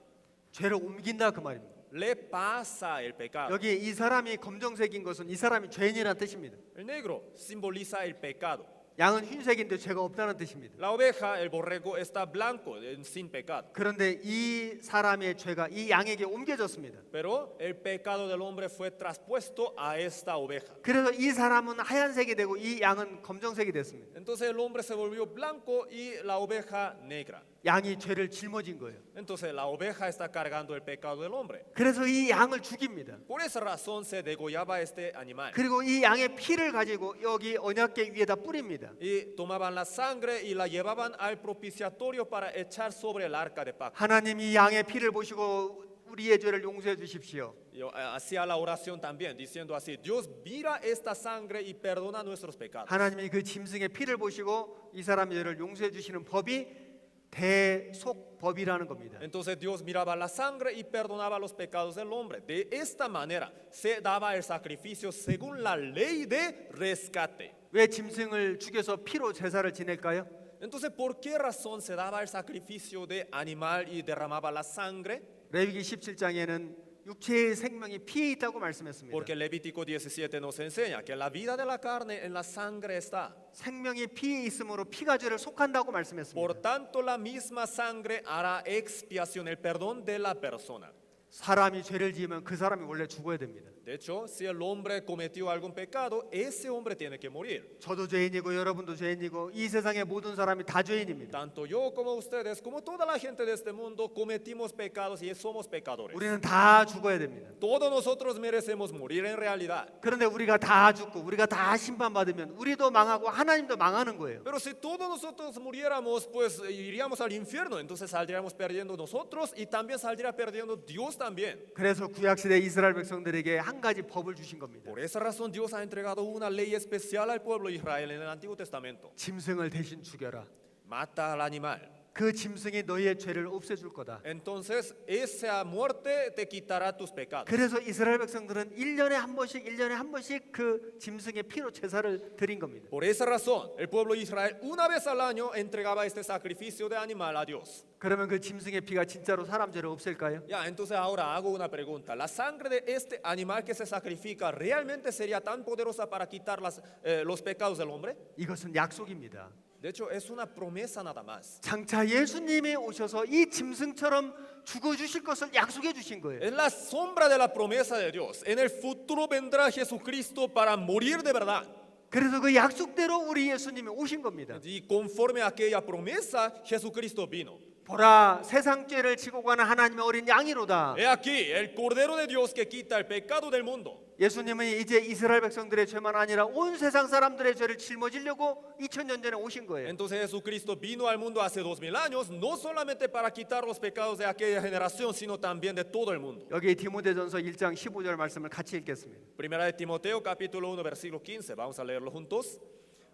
죄를 옮긴다 그 말입니다. Le pasa el pecado. 여기 이 사람이 검정색인 것은 이 사람이 죄인이라는 뜻입니다. El negro simboliza el pecado. 양은 흰색인데 죄가 없다는 뜻입니다. La oveja, el borrego, está blanco, sin pecado. 그런데 이 사람의 죄가 이 양에게 옮겨졌습니다. Pero el pecado del hombre fue traspuesto a esta oveja. 그래서 이 사람은 하얀색이 되고 이 양은 검정색이 됐습니다. Entonces el hombre se volvió blanco y la oveja negra. 양이 죄를 짊어진 거예요. Entonces la oveja está cargando el pecado del hombre. 그래서 이 양을 죽입니다. Por esa razón se degollaba este animal. 그리고 이 양의 피를 가지고 여기 언약궤 위에다 뿌립니다. Y tomaban la sangre y la llevaban al propiciatorio para echar sobre el arca de pacto. 하나님 이 양의 피를 보시고 우리의 죄를 용서해 주십시오. Yo hacía la oración también diciendo así: Dios, mira esta sangre y perdona nuestros pecados. 하나님이 그 짐승의 피를 보시고 이 사람의 죄를 용서해 주시는 법이 대속법이라는 겁니다. Entonces Dios miraba la sangre y perdonaba los pecados del hombre. De esta manera se daba el sacrificio según la ley de rescate. 왜 짐승을 죽여서 피로 제사를 지낼까요? Entonces, ¿por qué razón se daba el sacrificio de animal y derramaba la sangre? 레위기 17장에는 육체의 생명이 피에 있다고 말씀했습니다. Porque Levítico 17 nos enseña que la vida de la carne en la sangre está. 생명이 피에 있으므로 피가 죄를 속한다고 말씀했습니다. Por tanto, la misma sangre hará expiación, el perdón de la persona. 사람이 죄를 지으면 그 사람이 원래 죽어야 됩니다. De hecho, si el hombre cometió algún pecado, ese hombre tiene que morir. 저도 죄인이고 여러분도 죄인이고 이 세상의 모든 사람이 다 죄인입니다. Tanto yo como ustedes, como toda la gente de este mundo, cometimos pecados y somos pecadores. 우리는 다 죽어야 됩니다. Todos nosotros merecemos morir en realidad. 그런데 우리가 다 죽고 우리가 다 심판받으면 우리도 망하고 하나님도 망하는 거예요. Pero si todos nosotros muriéramos, pues iríamos al infierno. Entonces saldríamos perdiendo nosotros y también saldría perdiendo Dios también. 그래서 구약시대 이스라엘 백성들에게 한 가지 법을 주신 겁니다. Por esa razón Dios ha entregado una ley especial al pueblo de Israel en el Antiguo Testamento. 짐승을 대신 죽여라. Mata al animal. 그 짐승이 너희의 죄를 없애줄 거다. Entonces esa muerte te quitará tus pecados. 그래서 이스라엘 백성들은 1년에 한 번씩 그 짐승의 피로 제사를 드린 겁니다. Por esa razón el pueblo de Israel una vez al año entregaba este sacrificio de animal a Dios. 그러면 그 짐승의 피가 진짜로 사람 죄를 없앨까요? Ya, entonces ahora hago una pregunta. ¿La sangre de este animal que se sacrifica realmente sería tan poderosa para quitar los pecados del hombre? 이것은 약속입니다. De hecho, es una promesa nada más. 장차 예수님이 오셔서 이 짐승처럼 죽어 주실 것을 약속해 주신 거예요. Es la sombra de la promesa de Dios. En el futuro vendrá Jesucristo para morir de verdad. 그래서 그 약속대로 우리 예수님이 오신 겁니다. Y conforme a aquella promesa, Jesucristo vino. 보라, 세상 죄를 지고 가는 하나님의 어린 양이로다. He aquí, el Cordero de Dios que quita el pecado del mundo. 예수님은 이제 이스라엘 백성들의 죄만 아니라 온 세상 사람들의 죄를 짊어지려고 2000년 전에 오신 거예요. Entonces Jesucristo vino al mundo hace 2000 años, no solamente para quitar los pecados de aquella generación, sino también de todo el mundo. 여기 디모데전서 1장 15절 말씀을 같이 읽겠습니다. Primera de Timoteo, capítulo 1, versículo 15. Vamos a leerlo juntos.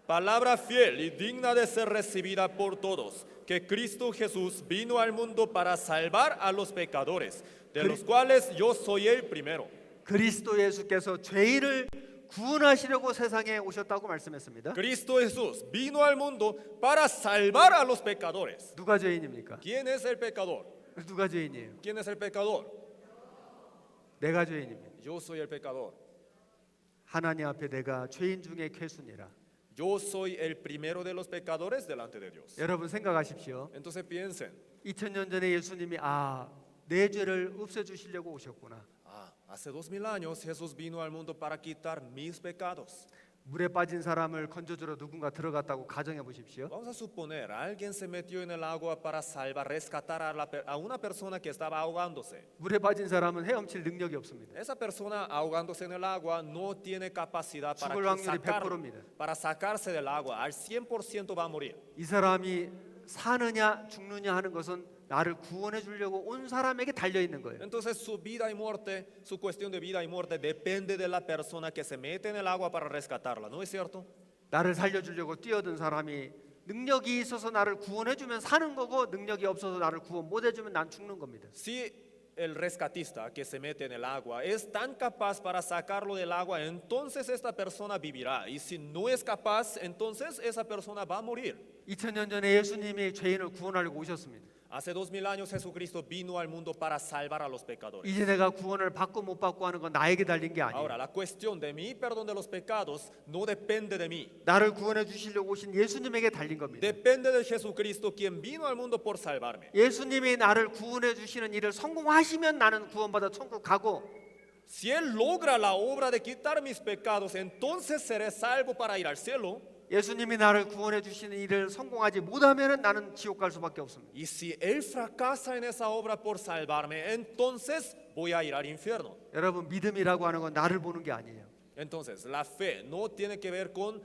Palabra fiel y digna de ser recibida por todos, que Cristo Jesús vino al mundo para salvar a los pecadores, de los cuales yo soy el primero. 그리스도 예수께서 죄인을 구원하시려고 세상에 오셨다고 말씀했습니다. Cristo Jesús vino al mundo para salvar a los pecadores. 누가 죄인입니까? ¿Quién es el pecador? 누가 죄인이에요? ¿Quién es el pecador? 내가 죄인입니다. Yo soy el pecador. 하나님 앞에 내가 죄인 중에 괴순이라. Yo soy el primero de los pecadores delante de Dios. 여러분 생각하십시오. Entonces piensen, 2000년 전에 예수님이 내 죄를 없애주시려고 오셨구나. hace 2000 años Jesús vino al mundo para quitar mis pecados. 물에 빠진 사람을 건져주러 누군가 들어갔다고 가정해 보십시오. Vamos a suponer, alguien se metió en el agua para salvar, rescatar a una persona que estaba ahogándose. 물에 빠진 사람은 헤엄칠 능력이 없습니다. Esa persona ahogándose en el agua no tiene capacidad 죽을 확률이 100%입니다. para sacarse del agua. Al 100% va a morir. 이 사람이 사느냐 죽느냐 하는 것은 나를 구원해 주려고 온 사람에게 달려 있는 거예요. Entonces su vida y muerte, su cuestión de vida y muerte depende de la persona que se mete en el agua para rescatarla, ¿no es cierto? 나를 살려 주려고 뛰어든 사람이 능력이 있어서 나를 구원해 주면 사는 거고 능력이 없어서 나를 구원 못 해주면 난 죽는 겁니다. Si el rescatista que se mete en el agua es tan capaz para sacarlo del agua, entonces esta persona vivirá. Y si no es capaz, entonces esa persona va a morir. 2000년 전에 예수님이 죄인을 구원하려고 오셨습니다. Hace 2000 años Jesucristo vino al mundo para salvar a los pecadores. 이제 내가 구원을 받고 못 받고 하는 건 나에게 달린 게 Ahora, 아니에요. la cuestión de mi perdón de los pecados no depende de mí. 나를 구원해 주시려고 오신 예수님에게 달린 겁니다. Depende de Jesucristo quien vino al mundo por salvarme. 예수님이 나를 구원해 주시는 일을 성공하시면 나는 구원받아 천국 가고, Si Él logra la obra de quitar mis pecados, entonces seré salvo para ir al cielo. 예수님이 나를 구원해 주시는 일을 성공하지 못하면 나는 지옥 갈 수밖에 없습니다. Y si Él fracasa en esa obra por salvarme, entonces voy a ir al infierno. 여러분, 믿음이라고 하는 건 나를 보는 게 아니에요. Entonces, la fe no tiene que ver con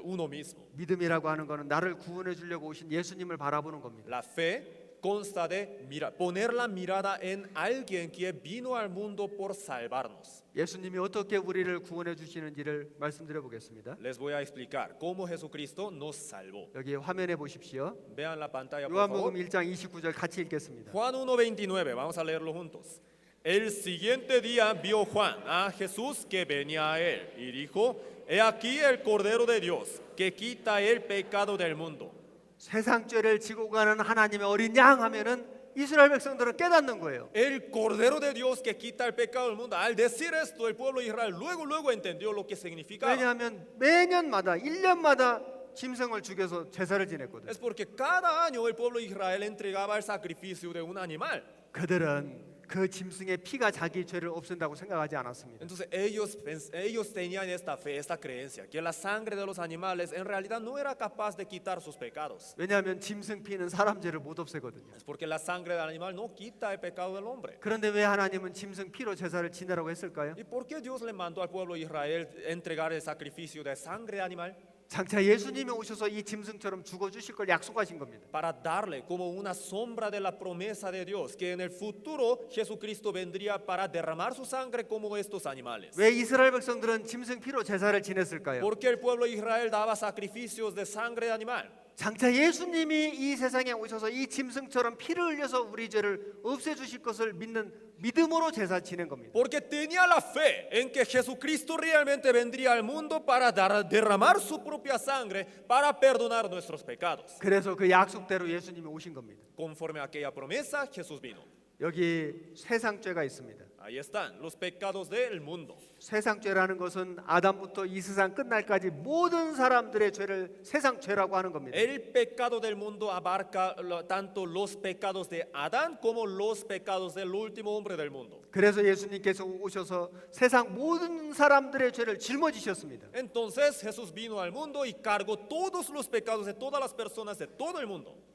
uno mismo. 믿음이라고 하는 거는 나를 구원해 주려고 오신 예수님을 바라보는 겁니다. La fe consta de poner la mirada en alguien que vino al mundo por salvarnos. 예수님이 어떻게 우리를 구원해 주시는지를 말씀드려 보겠습니다. Les voy a explicar cómo Jesucristo nos salvó. 여기 화면에 보십시오. Vean la pantalla, por 요한복음 favor. 1장 29절 같이 읽겠습니다. Juan 1:29, vamos a leerlo juntos. El siguiente día vio Juan a Jesús que venía a él y dijo: He aquí el Cordero de Dios que quita el pecado del mundo. 세상 죄를 지고 가는 하나님의 어린 양 하면은 이스라엘 백성들은 깨닫는 거예요. El Cordero de Dios que quita el pecado del mundo. Al decir esto, el pueblo de Israel luego entendió lo que significaba. 왜냐하면 매년마다 1년마다 짐승을 죽여서 제사를 지냈거든요. Es porque cada año el pueblo de Israel entregaba el sacrificio de un animal. 그들은 그 짐승의 피가 자기 죄를 없앤다고 생각하지 않았습니다. Entonces ellos tenían esta fe, esta creencia, que la sangre de los animales en realidad no era capaz de quitar sus pecados. 왜냐하면 짐승 피는 사람 죄를 못 없애거든요. Es porque la sangre del animal no quita el pecado del hombre. 그런데 왜 하나님은 짐승 피로 제사를 지내라고 했을까요? ¿Y por qué Dios le mandó al pueblo de Israel entregar el sacrificio de sangre de animal? 장차 예수님이 오셔서 이 짐승처럼 죽어 주실 걸 약속하신 겁니다. Para darle como una sombra de la promesa de Dios, que en el futuro Jesucristo vendría para derramar su sangre como estos animales. 왜 이스라엘 백성들은 짐승 피로 제사를 지냈을까요? ¿Por qué el pueblo de Israel daba sacrificios de sangre de animal? 장차 예수님이 이 세상에 오셔서 이 짐승처럼 피를 흘려서 우리 죄를 없애 주실 것을 믿는 믿음으로 제사 지낸 겁니다. Porque tenía la fe en que Jesucristo realmente vendría al mundo para derramar su propia sangre para perdonar nuestros pecados. 그래서 그 약속대로 예수님이 오신 겁니다. Conforme a aquella promesa, Jesús vino. 여기 세상 죄가 있습니다. Ahí están los pecados del mundo. 세상 죄라는 것은 아담부터 이 세상 끝날까지 모든 사람들의 죄를 세상 죄라고 하는 겁니다. El pecado del mundo abarca tanto los pecados de Adán como los pecados del último hombre del mundo. 그래서 예수님께서 오셔서 세상 모든 사람들의 죄를 짊어지셨습니다. Entonces Jesús vino al mundo y cargó todos los pecados de todas las personas de todo el mundo.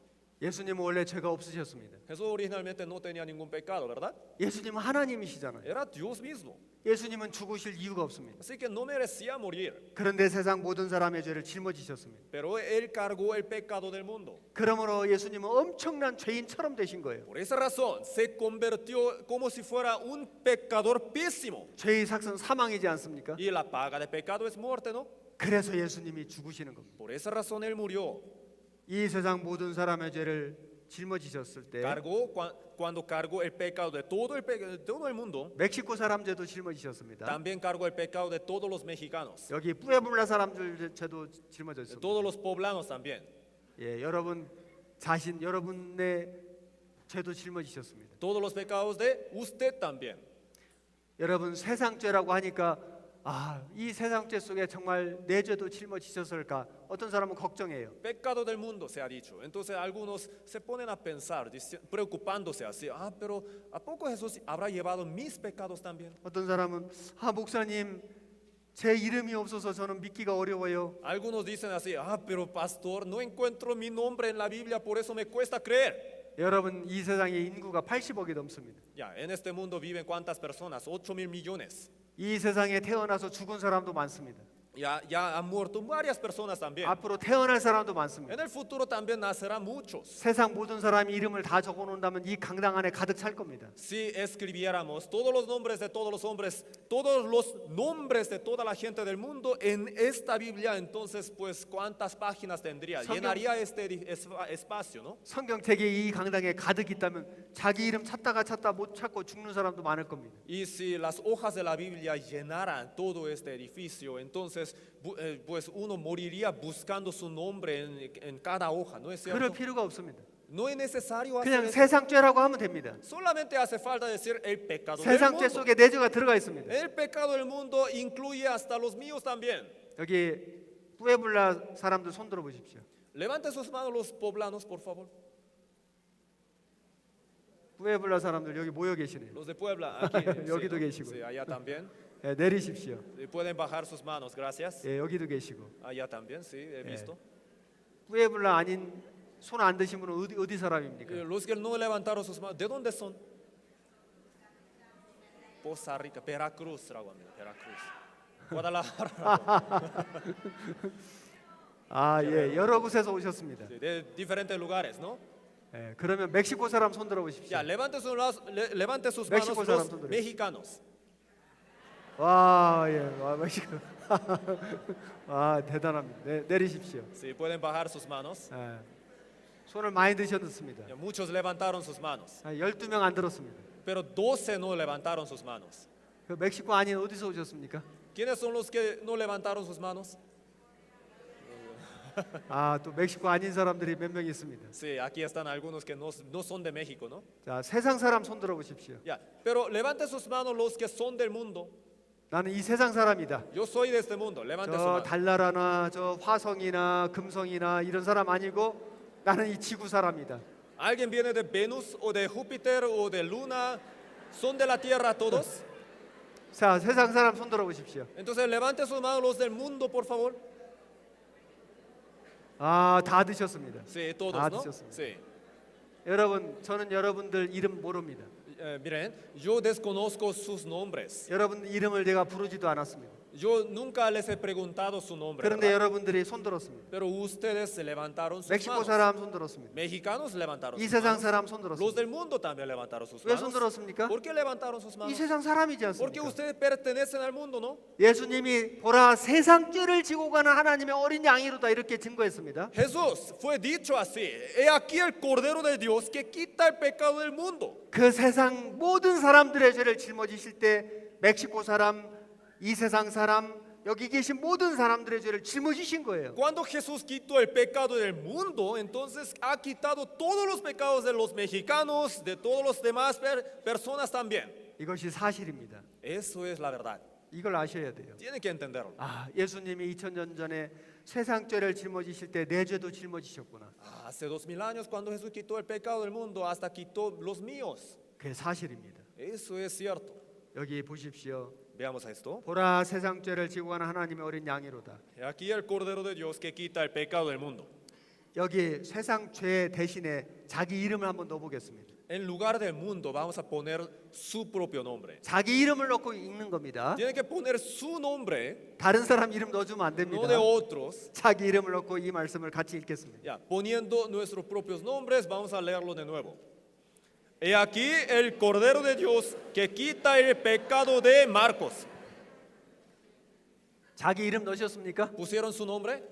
예수님은 원래 죄가 없으셨습니다. Jesús originalmente no tenía ningún pecado, ¿verdad? 예수님은 하나님이시잖아요. Era Dios mismo. 예수님은 죽으실 이유가 없습니다. Así que no merecía morir. 그런데 세상 모든 사람의 죄를 짊어지셨습니다. Pero Él cargó el pecado del mundo. 그러므로 예수님은 엄청난 죄인처럼 되신 거예요. Por esa razón se convirtió como si fuera un pecador pésimo. 죄의 삭은 사망이지 않습니까? Y la paga de pecado es muerte, ¿no? 그래서 예수님이 죽으시는 겁니다. Por esa razón Él murió. 이 세상 모든 사람의 죄를 짊어지셨을 때 Cuando cargó el pecado de todo el mundo, 멕시코 사람 죄도 짊어지셨습니다. también cargó el pecado de todos los mexicanos, 여기 뿌에블라 사람들 죄도 de 짊어졌습니다. todos los poblanos también. 예, 여러분 자신 여러분의 죄도 짊어지셨습니다. Todos los pecados de usted también. 여러분 세상 죄라고 하니까 이 세상 죄 속에 정말 내 죄도 짊어지셨을까? 어떤 사람은 걱정해요. Pecado del mundo se ha dicho. Entonces algunos se ponen a pensar, preocupándose así, pero ¿a poco Jesús habrá llevado mis pecados también? 어떤 사람은 목사님 제 이름이 없어서 저는 믿기가 어려워요. Algunos dicen así, pero pastor, no encuentro mi nombre en la Biblia, por eso me cuesta creer. 여러분 이 세상에 인구가 80억이 넘습니다. Ya, en este mundo viven ¿cuántas personas? 8,000 millones. 이 세상에 태어나서 죽은 사람도 많습니다. Ya han muerto varias personas también. 앞으로 태어날 사람도 많습니다. En el futuro también nacerán muchos. 세상 모든 사람이 이름을 다 적어놓는다면 이 강당 안에 가득 찰 겁니다. Si escribiéramos todos los nombres de todos los hombres, todos los nombres de toda la gente del mundo en esta Biblia, entonces pues ¿cuántas páginas tendría? Llenaría este espacio, ¿no? 성경책이 이 강당에 가득 있다면 자기 이름 찾다 못 찾고 죽는 사람도 많을 겁니다. Y si las hojas de la Biblia llenaran todo este edificio, entonces pues uno moriría buscando su nombre en cada hoja, ¿no es 그럴 cierto? 필요가 없습니다. No es necesario hacer 그냥 eso. 세상 죄라고 하면 됩니다. Solamente hace falta decir el pecado del 세상 죄 mundo. 속에 내 죄가 들어가 있습니다. El pecado del mundo incluye hasta los míos también. 여기 뿌에블라 사람들 손 들어 보십시오. Levanten sus manos los poblanos, por favor. 뿌에블라 사람들 여기 모여 계시네요. Los de Puebla, aquí. 여기도 ¿no? 계시고. Sí, allá también. 예, 내리십시오. Pueden bajar sus manos, gracias. 예, 여기도 계시고. Allá también, sí, he visto. 뿌에블라 아닌 손 안 드신 분은 어디 사람입니까? Los que no levantaron sus manos, ¿de dónde son? Poza Rica, Veracruz라고 합니다. Veracruz. Guadalajara. 아, 예, 여러 곳에서 오셨습니다. Sí, de diferentes lugares, ¿no? 예, 그러면 멕시코 사람 손 들어 보십시오. Ya, levante sus México manos salam los 손들어요. mexicanos. 와, 예, 와 멕시코. 아, 대단합니다. 내리십시오. Sí, pueden bajar sus manos. 예, 손을 많이 드셨습니다. Ya, muchos levantaron sus manos, 12명 안 들었습니다. pero 12 no levantaron sus manos. 그 멕시코 아닌 어디서 오셨습니까? ¿Quiénes son los que no levantaron sus manos? 아, 또 멕시코 아닌 사람들이 몇 명 있습니다. Sí, aquí están algunos que no son de México, ¿no? 자, 세상 사람 손 들어 보십시오. Ya, pero levante sus manos los que son del mundo. 나는 이 세상 사람이다. Yo soy de este mundo. Levante su 저 mano. 달나라나 저 화성이나 금성이나 이런 사람 아니고 나는 이 지구 사람이다. ¿Alguien viene de Venus o de Júpiter o de Luna? ¿Son de la Tierra todos? 자, 세상 사람 손 들어 보십시오. Entonces levante sus manos los del mundo, por favor. 아, 다 드셨습니다. Sí, todos, 다 ¿no? 드셨습니다. Sí. 여러분, 저는 여러분들 이름 모릅니다. Miren, yo desconozco sus nombres. 여러분 이름을 내가 부르지도 않았습니다. Yo nunca les he preguntado su nombre. 그런데 ¿verdad? 여러분들이 손 들었습니다. Pero ustedes se levantaron sus 멕시코 manos. 사람 손 들었습니다. Mexicanos levantaron 이 sus 세상 manos. 사람 손 Los 들었습니다. del mundo también levantaron sus 왜 손 manos. 들었습니까? ¿Por qué levantaron sus 이 manos? 세상 사람이지 Porque 않습니까? ustedes pertenecen al mundo, ¿no? 예수님이 보라 세상 죄를 지고 가는 하나님의 어린 양이로다 이렇게 증거했습니다. Jesús fue dicho así: he aquí el Cordero de Dios que quita el pecado del mundo. 그 세상 모든 사람들의 죄를 짊어지실 때 멕시코 사람, 이 세상 사람, 여기 계신 모든 사람들의 죄를 짊어지신 거예요. Cuando Jesús quitó el pecado del mundo, entonces ha quitado todos los pecados de los mexicanos, de todos los demás personas también. 이것이 사실입니다. Eso es la verdad. 이걸 아셔야 돼요. Tienen que entenderlo. 아, 예수님이 2000년 전에 세상 죄를 짊어지실 때 내 죄도 짊어지셨구나. Hace 2000 años, cuando Jesús quitó el pecado del mundo, hasta quitó los míos. 그게 사실입니다. Eso es cierto. 여기 보십시오. Veamos esto. 보라 세상 죄를 지고 가는 하나님의 어린 양이로다. He aquí el Cordero de Dios que quita el pecado del mundo. 여기 세상 죄 대신에 자기 이름을 한번 넣어보겠습니다. En lugar del mundo, vamos a poner su propio nombre. 자기 이름을 넣고 읽는 겁니다. Tiene que poner su nombre, 다른 사람 이름 넣어주면 안 no 됩니다. de otros. 자기 이름을 넣고 이 말씀을 같이 읽겠습니다. Ya, poniendo nuestros propios nombres, vamos a leerlo de nuevo. He aquí el Cordero de Dios que quita el pecado de Marcos. 자기 이름 넣으셨습니까? ¿Pusieron su nombre?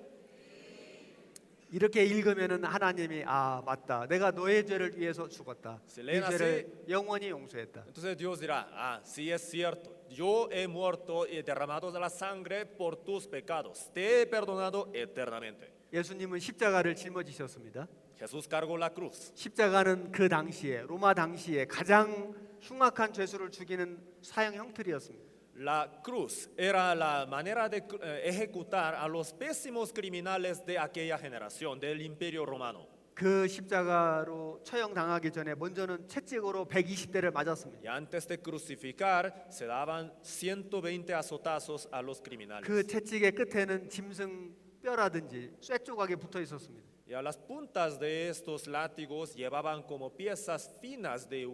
이렇게 읽으면은 하나님이 아 맞다. 내가 너의 죄를 위해서 죽었다. 이 셀레나 죄를 영원히 용서했다. Entonces Dios dirá: ah, sí es cierto, yo he muerto y derramado de la sangre por tus pecados, te he perdonado eternamente. 예수님은 십자가를 짊어지셨습니다. Jesús cargó la cruz. 십자가는 그 당시에 로마 당시에 가장 흉악한 죄수를 죽이는 사형 형틀이었습니다. La cruz era la manera de ejecutar a los pésimos criminales de aquella generación del Imperio Romano. 그 십자가로 처형 당하기 전에 먼저는 채찍으로 120대를 맞았습니다. Y antes de crucificar se daban 120 azotazos a los criminales. 그 채찍의 끝에는 짐승 뼈라든지 쇠 조각이 붙어 있었습니다. Y a las puntas de estos látigos llevaban como piezas finas de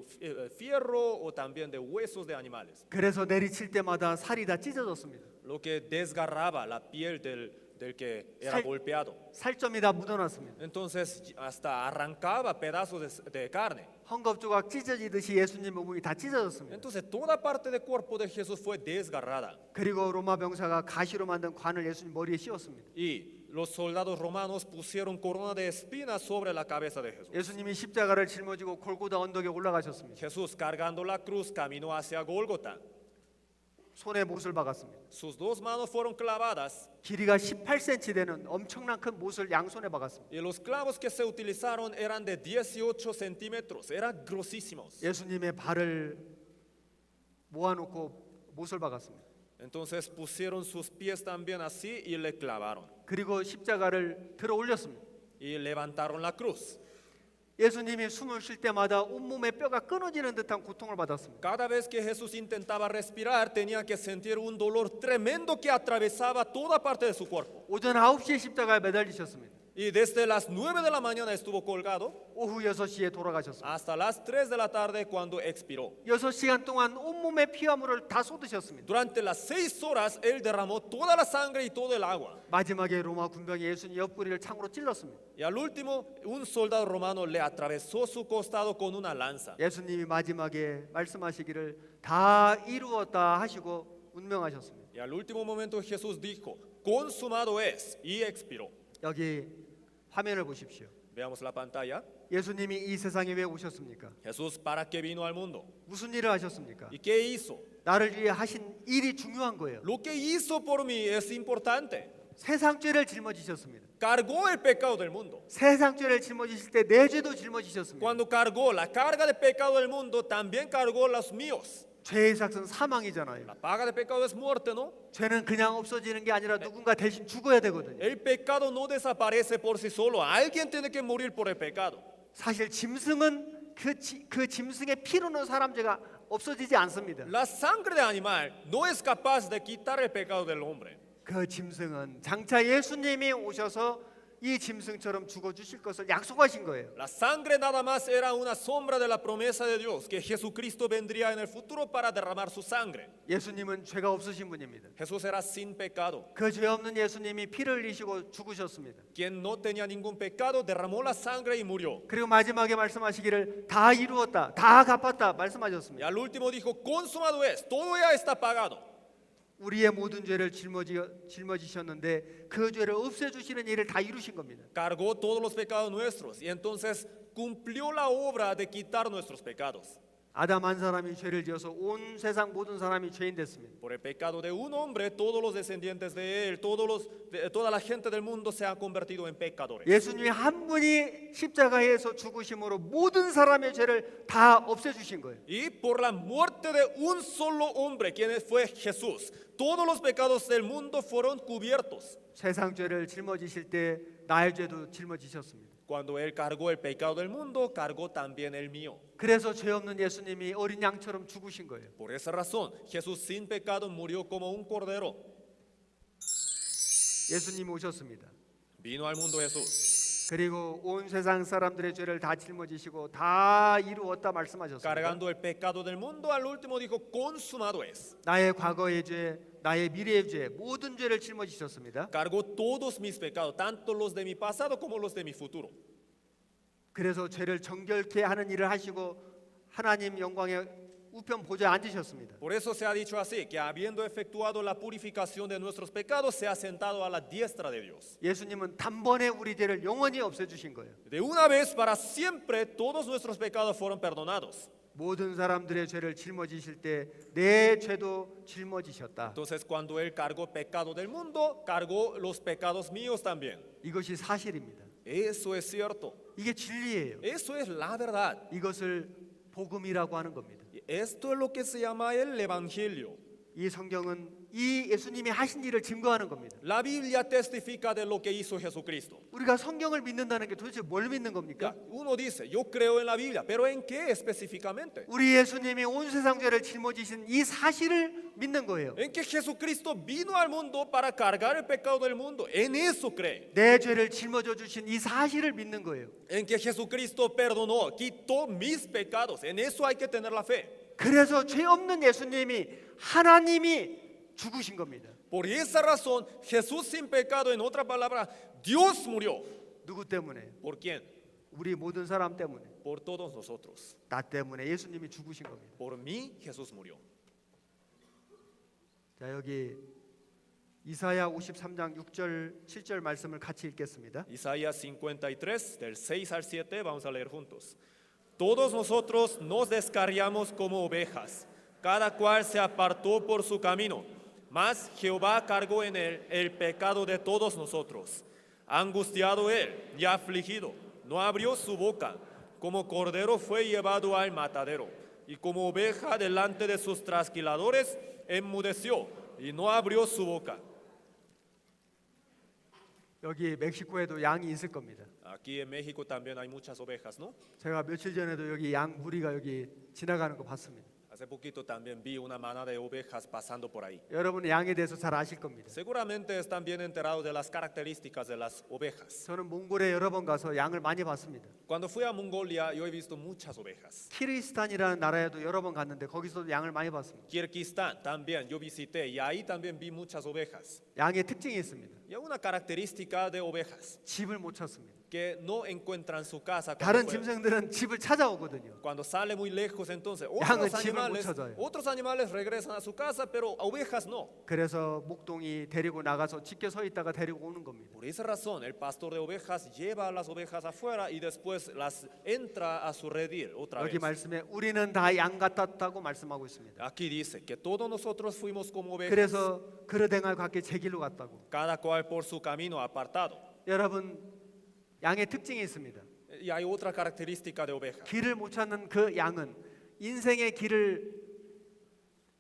fierro o también de huesos de animales, 그래서 내리칠 때마다 살이 다 찢어졌습니다. lo que desgarraba la piel del que era Sal- golpeado. 살점이 다 묻어났습니다. Entonces hasta arrancaba pedazos de carne. 헝겊 조각 찢어지듯이 예수님 몸이 다 찢어졌습니다. Entonces toda parte del cuerpo de Jesús fue desgarrada. 그리고 로마 병사가 가시로 만든 관을 예수님 머리에 씌웠습니다. Y los soldados romanos pusieron corona de espinas sobre la cabeza de Jesús. 예수님이 십자가를 짊어지고 골고다 언덕에 올라가셨습니다. Jesús, cargando la cruz, caminó hacia Gólgota. 손에 못을 박았습니다. Sus dos manos fueron clavadas 길이가 18cm 되는 엄청난 큰 못을 양손에 박았습니다. y los clavos que se utilizaron eran de 18 centímetros, eran grosísimos. 예수님의 발을 모아놓고 못을 박았습니다. Entonces pusieron sus pies también así y le clavaron 그리고 십자가를 들어 올렸습니다. y levantaron la cruz. 예수님이 숨을 쉴 때마다 온몸의 뼈가 끊어지는 듯한 고통을 받았습니다. Cada vez que Jesús intentaba respirar tenía que sentir un dolor tremendo que atravesaba toda parte de su cuerpo. 오전 9시에 십자가에 매달리셨습니다. Y desde las 9 de la mañana estuvo colgado 오후 6시에 돌아가셨습니다. hasta las 3 de la tarde cuando expiró. 6시간 동안 온몸의 피와 물을 다 쏟으셨습니다. Durante las 6 horas él derramó toda la sangre y todo el agua. 마지막에 로마 군병이 예수님 옆구리를 창으로 찔렀습니다. Y al último un soldado romano le atravesó su costado con una lanza. 예수님이 마지막에 말씀하시기를 다 이루었다 하시고 운명하셨습니다. Y al último momento Jesús dijo, consumado es, y expiró. 여기 화면을 보십시오. Veamos la pantalla. 예수님이 이 세상에 왜 오셨습니까? Jesús, ¿para qué vino al mundo? 무슨 일을 하셨습니까? ¿Y qué hizo? 나를 위해 하신 일이 중요한 거예요. Lo que hizo por mí es importante. 세상 죄를 짊어지셨습니다. Cargó el pecado del mundo. 세상 죄를 짊어지실 때 내 죄도 짊어지셨습니다. Cuando cargó la carga de pecado del mundo, también cargó los míos. 죄의 삭은 사망이잖아요. La paga de pecado es muerte, ¿no? 죄는 그냥 없어지는 게 아니라 누군가 대신 죽어야 되거든요. El pecado no desaparece por sí solo. Alguien tiene que morir por el pecado. 사실 짐승은 그 짐승의 피로는 사람 죄가 없어지지 않습니다. La sangre de animal no es capaz de quitar el pecado del hombre. 그 짐승은 장차 예수님이 오셔서 이 짐승처럼 죽어 주실 것을 약속하신 거예요. La sangre nada más era una sombra de la promesa de Dios, que Jesucristo vendría en el futuro para derramar su sangre. 예수님은 죄가 없으신 분입니다. Jesús era sin pecado. 그 죄 없는 예수님이 피를 흘리시고 죽으셨습니다. Quien no tenía ningún pecado derramó la sangre y murió. 그리고 마지막에 말씀하시기를 다 이루었다, 다 갚았다 Y 말씀하셨습니다. al último dijo, consumado es, todo ya está pagado. 우리의 모든 죄를 짊어지셨는데 그 죄를 없애주시는 일을 다 이루신 겁니다. Cargó todos los pecados nuestros y entonces cumplió la obra de quitar nuestros pecados. 아담 한 사람이 죄를 지어서 온 세상 모든 사람이 죄인 됐습니다. Por el pecado de un hombre, todos los descendientes de él, toda la gente del mundo se ha convertido en pecadores. 예수님이 한 분이 십자가에서 죽으심으로 모든 사람의 죄를 다 없애주신 거예요. Y por la muerte de un solo hombre, quien fue Jesús, todos los pecados del mundo fueron cubiertos. 세상 죄를 짊어지실 때 나의 죄도 짊어지셨습니다. Cuando él cargó el pecado del mundo, cargó también el mío. 그래서 죄 없는 예수님이 어린 양처럼 죽으신 거예요. Por esa razón, Jesús sin pecado murió como un cordero. 예수님이 오셨습니다. Vino al mundo Jesús, 그리고 온 세상 사람들의 죄를 다 짊어지시고 다 이루었다 말씀하셨습니다. cargando el pecado del mundo. Al último dijo, consumado es. 나의 과거의 죄, 나의 미래의 죄, 모든 죄를 짊어지셨습니다. Cargó todos mis pecados, tanto los de mi pasado como los de mi futuro. 그래서 죄를 정결케 하는 일을 하시고 하나님 영광의 우편 보좌에 앉으셨습니다. Por eso se ha dicho así, que habiendo efectuado la purificación de nuestros pecados, se ha sentado a la diestra de Dios. 예수님은 단번에 우리 죄를 영원히 없애주신 거예요. De una vez para siempre, todos nuestros pecados fueron perdonados. 모든 사람들의 죄를 짊어지실 때 내 죄도 짊어지셨다. Entonces, cuando Él cargó pecado del mundo, cargó los pecados míos también. 이것이 사실입니다. Eso es cierto. 이게 진리예요. Eso es la verdad. 이것을 복음이라고 하는 겁니다. Y esto es lo que se llama el Evangelio. 이 성경은 이 예수님이 하신 일을 증거하는 겁니다. La Biblia testifica de lo que hizo Jesucristo. 우리가 성경을 믿는다는 게 도대체 뭘 믿는 겁니까? Uno dice, yo creo en la Biblia, pero ¿en qué específicamente? 우리 예수님이 온 세상 죄를 짊어지신 이 사실을 믿는 거예요. En que Jesucristo vino al mundo para cargar el pecado del mundo. En eso cree. 내 죄를 짊어져 주신 이 사실을 믿는 거예요. En que Jesucristo perdonó, quitó mis pecados. En eso hay que tener la fe. 그래서 죄 없는 예수님이 하나님이 죽으신 겁니다. Por esa razón, Jesús sin pecado, en otra palabra, Dios murió. 누구 때문에? ¿Por quién? 우리 모든 사람 때문에. Por todos nosotros. 나 때문에 예수님이 죽으신 겁니다. Por mí, Jesús murió. 자, 여기 이사야 53장 6절 7절 말씀을 같이 읽겠습니다. Isaías 53, del 6 al 7, vamos a leer juntos. Todos nosotros nos descarriamos como ovejas. Cada cual se apartó por su camino, mas Jehová cargó en él el pecado de todos nosotros. Angustiado él y afligido, no abrió su boca. Como cordero fue llevado al matadero, y como oveja delante de sus trasquiladores, enmudeció y no abrió su boca. 여기 멕시코에도 양이 있을 겁니다. Aquí en México también hay muchas ovejas, ¿no? 제가 며칠 전에도 여기 양 무리가 여기 지나가는 거 봤습니다. Hace poquito también vi una manada de ovejas pasando por ahí. 여러분은 양에 대해서 잘 아실 겁니다. Seguramente están bien enterados de las características de las ovejas. 저는 몽골에 여러 번 가서 양을 많이 봤습니다. Cuando fui a Mongolia, yo he visto muchas ovejas. 키르기스탄이라는 나라에도 여러 번 갔는데 거기서도 양을 많이 봤습니다. Kirguistán también yo visité y ahí también vi muchas ovejas. 양의 특징이 있습니다. Y hay una característica de ovejas 집을 못 찾습니다. que no encuentran su casa 다른 짐승들은 집을 찾아오거든요. cuando sale muy lejos. Entonces 양은 집을 못 찾아요. otros animales regresan a su casa, pero ovejas no. 그래서 목동이 데리고 나가서 지켜 서 있다가 데리고 오는 겁니다. Por esa razón, el pastor de ovejas lleva a las ovejas afuera y después las entra a su redil otra 여기 vez. 말씀에 우리는 다 양 같았다고 말씀하고 있습니다. Aquí dice que todos nosotros fuimos como ovejas, 그래서 그르댕을 각기 제 길로 갔다고. cada cual por su camino apartado. 여러분 양의 특징이 있습니다. Y hay otra característica de oveja. 길을 못 찾는 그 양은 인생의 길을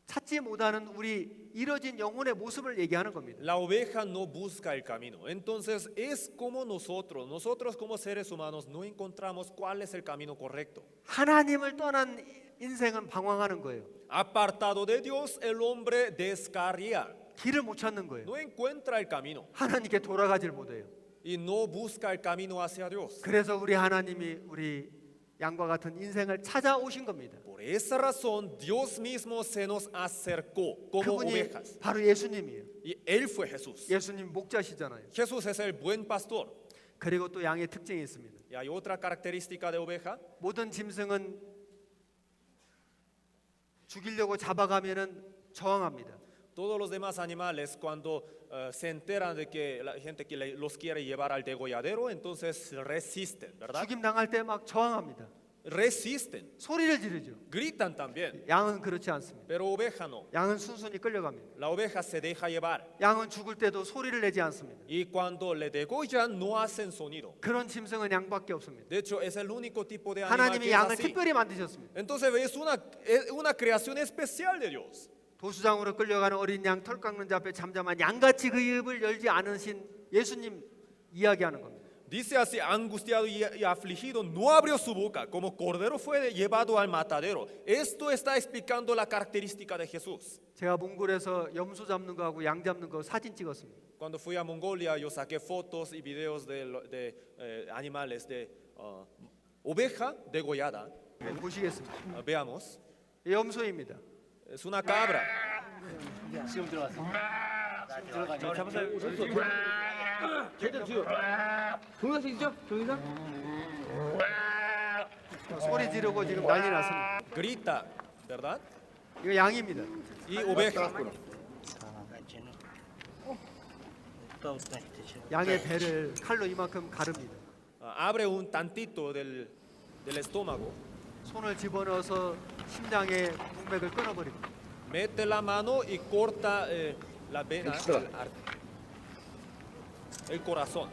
찾지 못하는 우리 이뤄진 영혼의 모습을 얘기하는 겁니다. La oveja no busca el camino. Entonces es como nosotros como seres humanos no encontramos cuál es el camino correcto. 하나님을 떠난 인생은 방황하는 거예요. Apartado de Dios, el hombre descarría. 길을 못 찾는 거예요. No encuentra el camino 하나님께 돌아가질 못해요. y no busca el camino hacia Dios. 그래서 우리 하나님이 우리 양과 같은 인생을 찾아오신 겁니다. Por esa razón, Dios mismo se nos acercó como 그분이 ovejas. 바로 예수님이에요. Y Él fue Jesús. 예수님 목자시잖아요. Jesús es el buen pastor. 그리고 또 양의 특징이 있습니다. Y hay otra característica de oveja. 모든 짐승은 죽이려고 잡아가면은 저항합니다. Todos los demás animales cuando se enteran de que la gente que los quiere llevar al degolladero, entonces resisten, ¿verdad? 죽임 당할 때 막 저항합니다. Resisten, 소리를 지르죠. gritan también, 양은 그렇지 않습니다. pero oveja no. 양은 순순히 끌려갑니다. La oveja se deja llevar 양은 죽을 때도 소리를 내지 않습니다. y cuando le degollan no hacen sonido. 그런 짐승은 양밖에 없습니다. De hecho, es el único tipo de animal que 하나님이 es 양을 así. 특별히 만드셨습니다. Entonces es una creación especial de Dios. 도수장으로 끌려가는 어린 양 털 깎는 자 앞에 잠잠한 양같이 그 입을 열지 않으신 예수님 이야기하는 겁니다. Dice así, angustiado y afligido, no abrió su boca, como cordero fue llevado al matadero. Esto está explicando la característica de Jesús. 제가 몽골에서 염소 잡는 거하고 양 잡는 거 사진 찍었습니다. Cuando fui a Mongolia, yo saqué fotos y videos de animales, de oveja degollada. 보시겠습니다. Veamos, 염소입니다. es una cabra. 지금 들어갔어. 지금 들어가죠. 제대로 지금. 동영상 있죠? 동영상? 소리 지르고 지금 난리 났습니다. Grita, ¿verdad? 이거 양입니다. Y oveja. 양의 배를 칼로 이만큼 가릅니다. Abre un tantito del estómago, 손을 집어넣어서 심장의 동맥을 끊어버립니다. mete la mano y corta la vena, el corazón.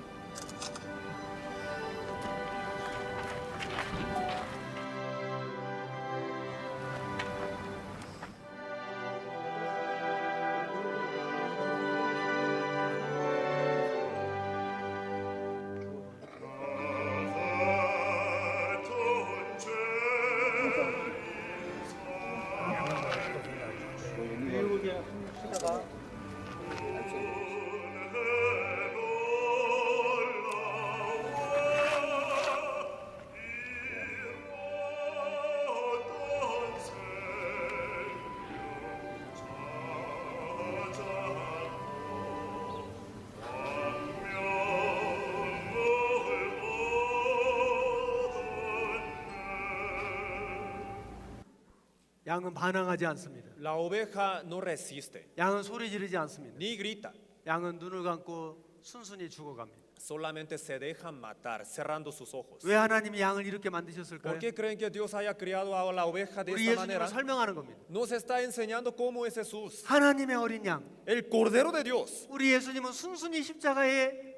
양은 반항하지 않습니다. La oveja no resiste, 양은 소리 지르지 않습니다. ni grita, 양은 눈을 감고 순순히 죽어갑니다. solamente se dejan matar, cerrando sus ojos. 왜 하나님이 양을 이렇게 만드셨을까요? ¿Por qué creen que Dios haya criado a la oveja de 우리 esta 예수님을 manera? 설명하는 겁니다. Nos está enseñando cómo es Jesús, 하나님의 어린 양, el Cordero de Dios. 우리 예수님은 순순히 십자가에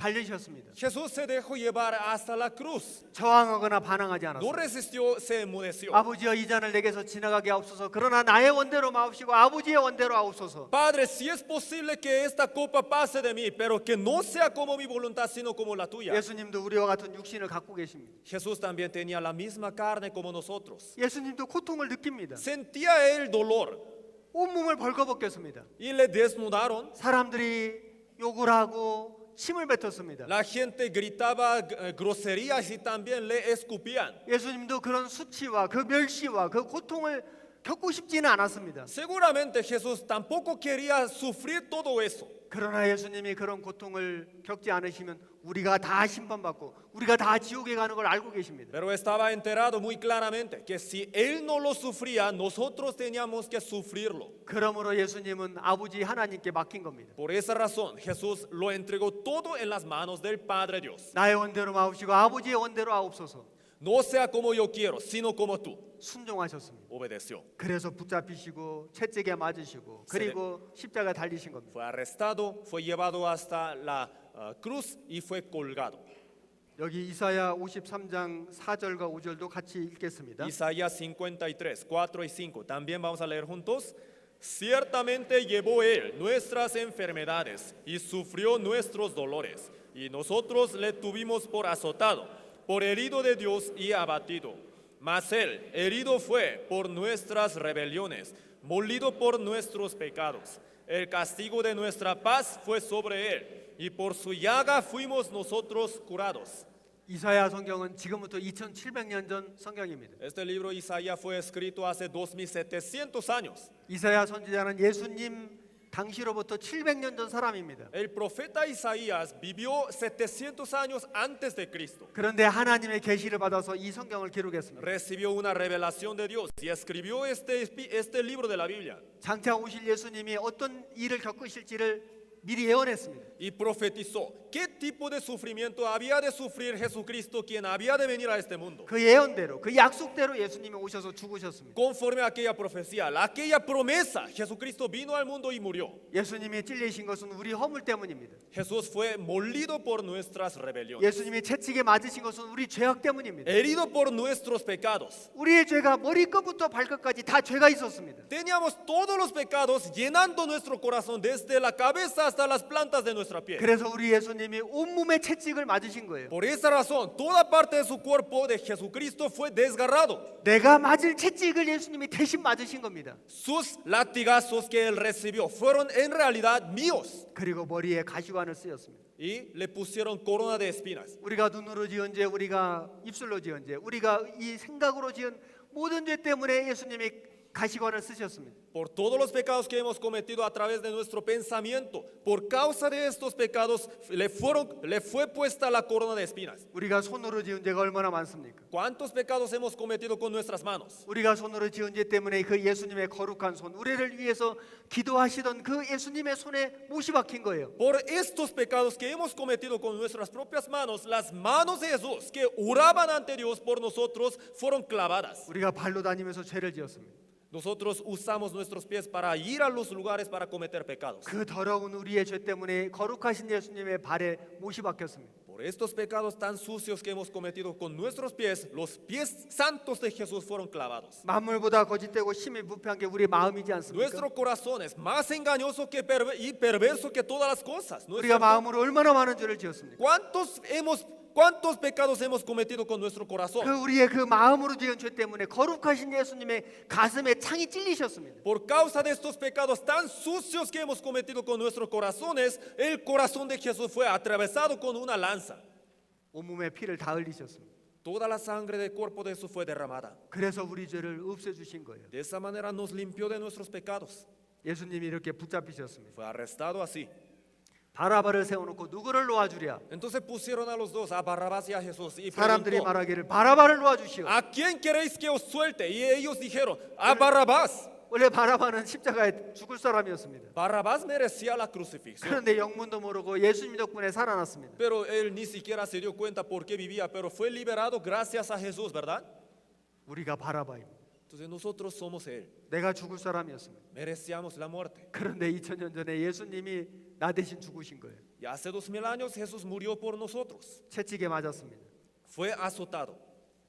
달리셨습니다. Jesús se dejó llevar hasta la cruz. 저항하거나 반항하지 No 않았습니다. resistió, se enmudeció. 아버지여 이 잔을 내게서 지나가게 하옵소서. 그러나 나의 원대로 마옵시고 아버지의 원대로 하옵소서. Padre, si es posible que esta copa pase de mí, pero que no sea como mi voluntad, sino como la tuya. 예수님도 우리와 같은 육신을 갖고 계십니다. Jesús también tenía la misma carne como nosotros. 예수님도 고통을 느낍니다. Sentía el dolor 온몸을 벌거벗겼습니다. y le desnudaron. 사람들이 욕을 하고 침을 뱉었습니다. La gente gritaba groserías y también le escupían. 예수님도 그런 수치와 그 멸시와 그 고통을 겪고 싶지는 않았습니다. Seguramente Jesús tampoco quería sufrir todo eso. 그러나 예수님이 그런 고통을 겪지 않으시면 우리가 다 심판받고 우리가 다 지옥에 가는 걸 알고 계십니다. Pero estaba enterado muy claramente que si él no lo sufría, nosotros teníamos que sufrirlo. 그러므로 예수님은 아버지 하나님께 맡긴 겁니다. Por esa razón, Jesús lo entregó todo en las manos del Padre Dios. 나의 원대로 마옵시고 아버지의 원대로 하옵소서. No sea como yo quiero, sino como tú. 순종하셨습니다. Obedeció. 그래서 붙잡히시고 채찍에 맞으시고 그리고 십자가 달리신 겁니다. Fue arrestado, fue llevado hasta la cruz y fue colgado. 여기 이사야 53장 4절과 5절도 같이 읽겠습니다. Isaías 53, 4 y 5. También vamos a leer juntos. Ciertamente llevó él nuestras enfermedades y sufrió nuestros dolores, y nosotros le tuvimos por azotado, por herido de Dios y abatido. Mas él herido fue por nuestras rebeliones, molido por nuestros pecados. El castigo de nuestra paz fue sobre él, y por su llaga fuimos nosotros curados. 이사야 성경은 지금부터 2700년 전 성경입니다. Este libro Isaías fue escrito hace 2700 años. 이사야 선지자는 예수님 당시로부터 700년 전 사람입니다. El profeta Isaías vivió 700 años antes de Cristo. 그런데 하나님의 계시를 받아서 이 성경을 기록했습니다. Recibió una revelación de Dios y escribió este libro de la Biblia. 장차 오실 예수님이 어떤 일을 겪으실지를 미리 예언했습니다. Y profetizó qué tipo de sufrimiento había de sufrir Jesucristo, quien había de venir a este mundo. 그 예언대로 그 약속대로 예수님이 오셔서 죽으셨습니다. Conforme a aquella profecía, aquella promesa, Jesucristo vino al mundo y murió. 예수님이 찔리신 것은 우리 허물 때문입니다. Jesús fue molido por nuestras rebeliones, 예수님이 채찍에 맞으신 것은 우리 죄악 때문입니다. herido por nuestros pecados. 우리의 죄가 머리끝부터 발끝까지 다 죄가 있었습니다. Teníamos todos los pecados llenando nuestro corazón desde la cabeza hasta las plantas de nuestra piel. 그래서 우리 예수님이 온몸에 채찍을 맞으신 거예요. Por esa razón, toda parte de su cuerpo de Jesucristo fue desgarrado. 내가 맞을 채찍을 예수님이 대신 맞으신 겁니다. Sus latigazos que él recibió fueron en realidad míos. 그리고 머리에 가시관을 쓰였습니다. Y le pusieron corona de espinas. 우리가 눈으로 지은 죄, 우리가 입술로 지은 죄, 우리가 이 생각으로 지은 모든 죄 때문에 예수님이 가시관을 쓰셨습니다. Por todos los pecados que hemos cometido a través de nuestro pensamiento, por causa de estos pecados le fue puesta la corona de espinas. 우리가 손으로 지은 죄가 얼마나 많습니까? ¿Cuántos pecados hemos cometido con nuestras manos? 우리가 손으로 지은 죄 때문에 그 예수님의 거룩한 손, 우리를 위해서 기도하시던 그 예수님의 손에 못이 박힌 거예요. Por estos pecados que hemos cometido con nuestras propias manos, las manos de Jesús que oraban ante Dios por nosotros fueron clavadas. 우리가 발로 다니면서 죄를 지었습니다. Nosotros usamos nuestros pies para ir a los lugares para cometer pecados. 그 더러운 우리의 죄 때문에 거룩하신 예수님의 발에 못이 박혔습니다. Por estos pecados tan sucios que hemos cometido con nuestros pies, los pies santos de Jesús fueron clavados. 만물보다 거짓되고 심히 부패한 게 우리 마음이지 않습니까? Nuestro corazón es más engañoso y perverso que todas las cosas. ¿No es 우리가 cierto? 마음으로 얼마나 많은 죄를 지었습니까? ¿Cuántos pecados hemos cometido con nuestro corazón? 그 우리의 그 마음으로 지은 죄 때문에 거룩하신 예수님의 가슴에 창이 찔리셨습니다. Por causa de estos pecados tan sucios que hemos cometido con nuestros corazones, el corazón de Jesús fue atravesado con una lanza. 온몸에 피를 다 흘리셨습니다. Toda la sangre del cuerpo de Jesús fue derramada. 그래서 우리 죄를 없애주신 거예요. De esa manera nos limpió de nuestros pecados. 예수님이 이렇게 붙잡히셨습니다. Fue arrestado así. 바라바를 세워놓고 누구를 놓아주랴? Entonces pusieron a los dos, a Barrabás y a Jesús, y 사람들이 preguntó, 말하기를 바라바를 놓아주시오. ¿a quién queréis que os suelte? Y ellos dijeron, a Barrabás. 원래 바라바는 십자가에 죽을 사람이었습니다. Barrabás merecía la crucifixión, 그런데 영문도 모르고 예수님 덕분에 살아났습니다. pero él ni siquiera se dio cuenta por qué vivía, pero fue liberado gracias a Jesús, ¿verdad? 우리가 바라바입니다. Entonces nosotros somos él, 내가 죽을 사람이었습니다. merecíamos la muerte. 그런데 2000년 전에 예수님이 나 대신 죽으신 거예요. Y hace 2000 años Jesús murió por nosotros, 채찍에 맞았습니다. fue azotado,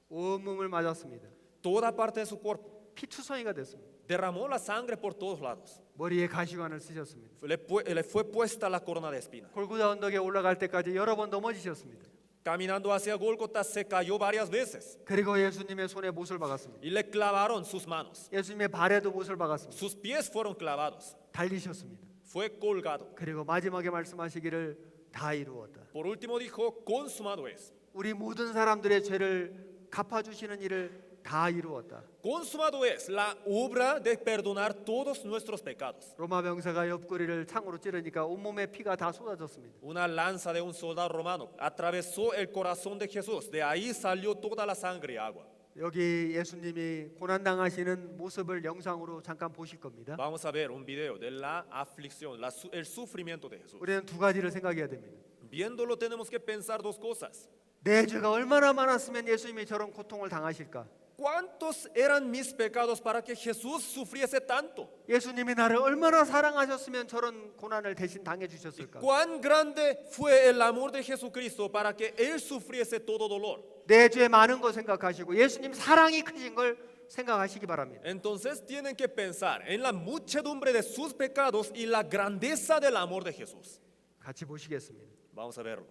온몸을 맞았습니다. toda parte de su cuerpo, 피투성이가 됐습니다. derramó la sangre por todos lados, 머리에 가시관을 쓰셨습니다. le fue puesta la corona de espina. 골고다 언덕에 올라갈 때까지 여러 번 넘어지셨습니다. Caminando hacia Gólgota se cayó varias veces 그리고 예수님의 손에 못을 박았습니다. y le clavaron sus manos, 예수님의 발에도 못을 박았습니다. sus pies fueron clavados, 달리셨습니다. fue colgado. 그리고 마지막에 말씀하시기를 다 이루었다. Por último dijo, consumado es. 우리 모든 사람들의 죄를 갚아주시는 일을 다 이루었다. Consumado es la obra de perdonar todos nuestros pecados. 로마 병사가 옆구리를 창으로 찌르니까 온몸에 피가 다 쏟아졌습니다. Una lanza de un soldado romano atravesó el corazón de Jesús. De ahí salió toda la sangre y agua. 여기 예수님이 고난당하시는 모습을 영상으로 잠깐 보실 겁니다. Vamos a ver un video de la aflicción, el sufrimiento de Jesús. 우리는 두 가지를 생각해야 됩니다. Viéndolo tenemos que pensar dos cosas. 내 죄가 얼마나 많았으면 예수님이 저런 고통을 당하실까? ¿Cuántos eran mis pecados para que Jesús sufriese tanto? 예수님이 나를 얼마나 사랑하셨으면 저런 고난을 대신 당해 주셨을까? ¿Cuán grande fue el amor de Jesucristo para que Él sufriese todo dolor? 내 죄 많은 거 생각하시고 예수님 사랑이 크신 걸 생각하시기 바랍니다. Entonces tienen que pensar en la muchedumbre de sus pecados y la grandeza del amor de Jesús. 같이 보시겠습니다. Vamos a verlo.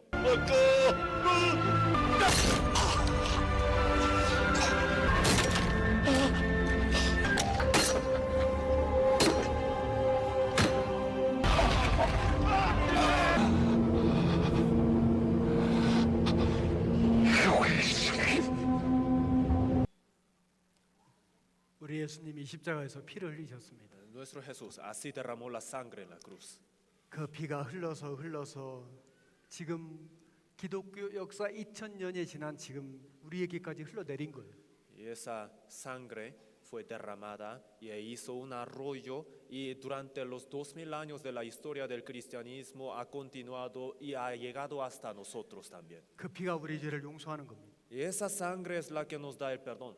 우리 예수님이 십자가에서 피를 흘리셨습니다. Nuestro Jesús así derramó la sangre en la cruz. 그 피가 흘러서 지금 기독교 역사 2000년이 지난 지금 우리에게까지 흘러내린 거예요. Y esa sangre fue derramada y hizo un arroyo y durante los 2000 años de la historia del cristianismo ha continuado y ha llegado hasta nosotros también. 그 피가 우리 죄를 용서하는 겁니다. Y esa sangre es la que nos da el perdón.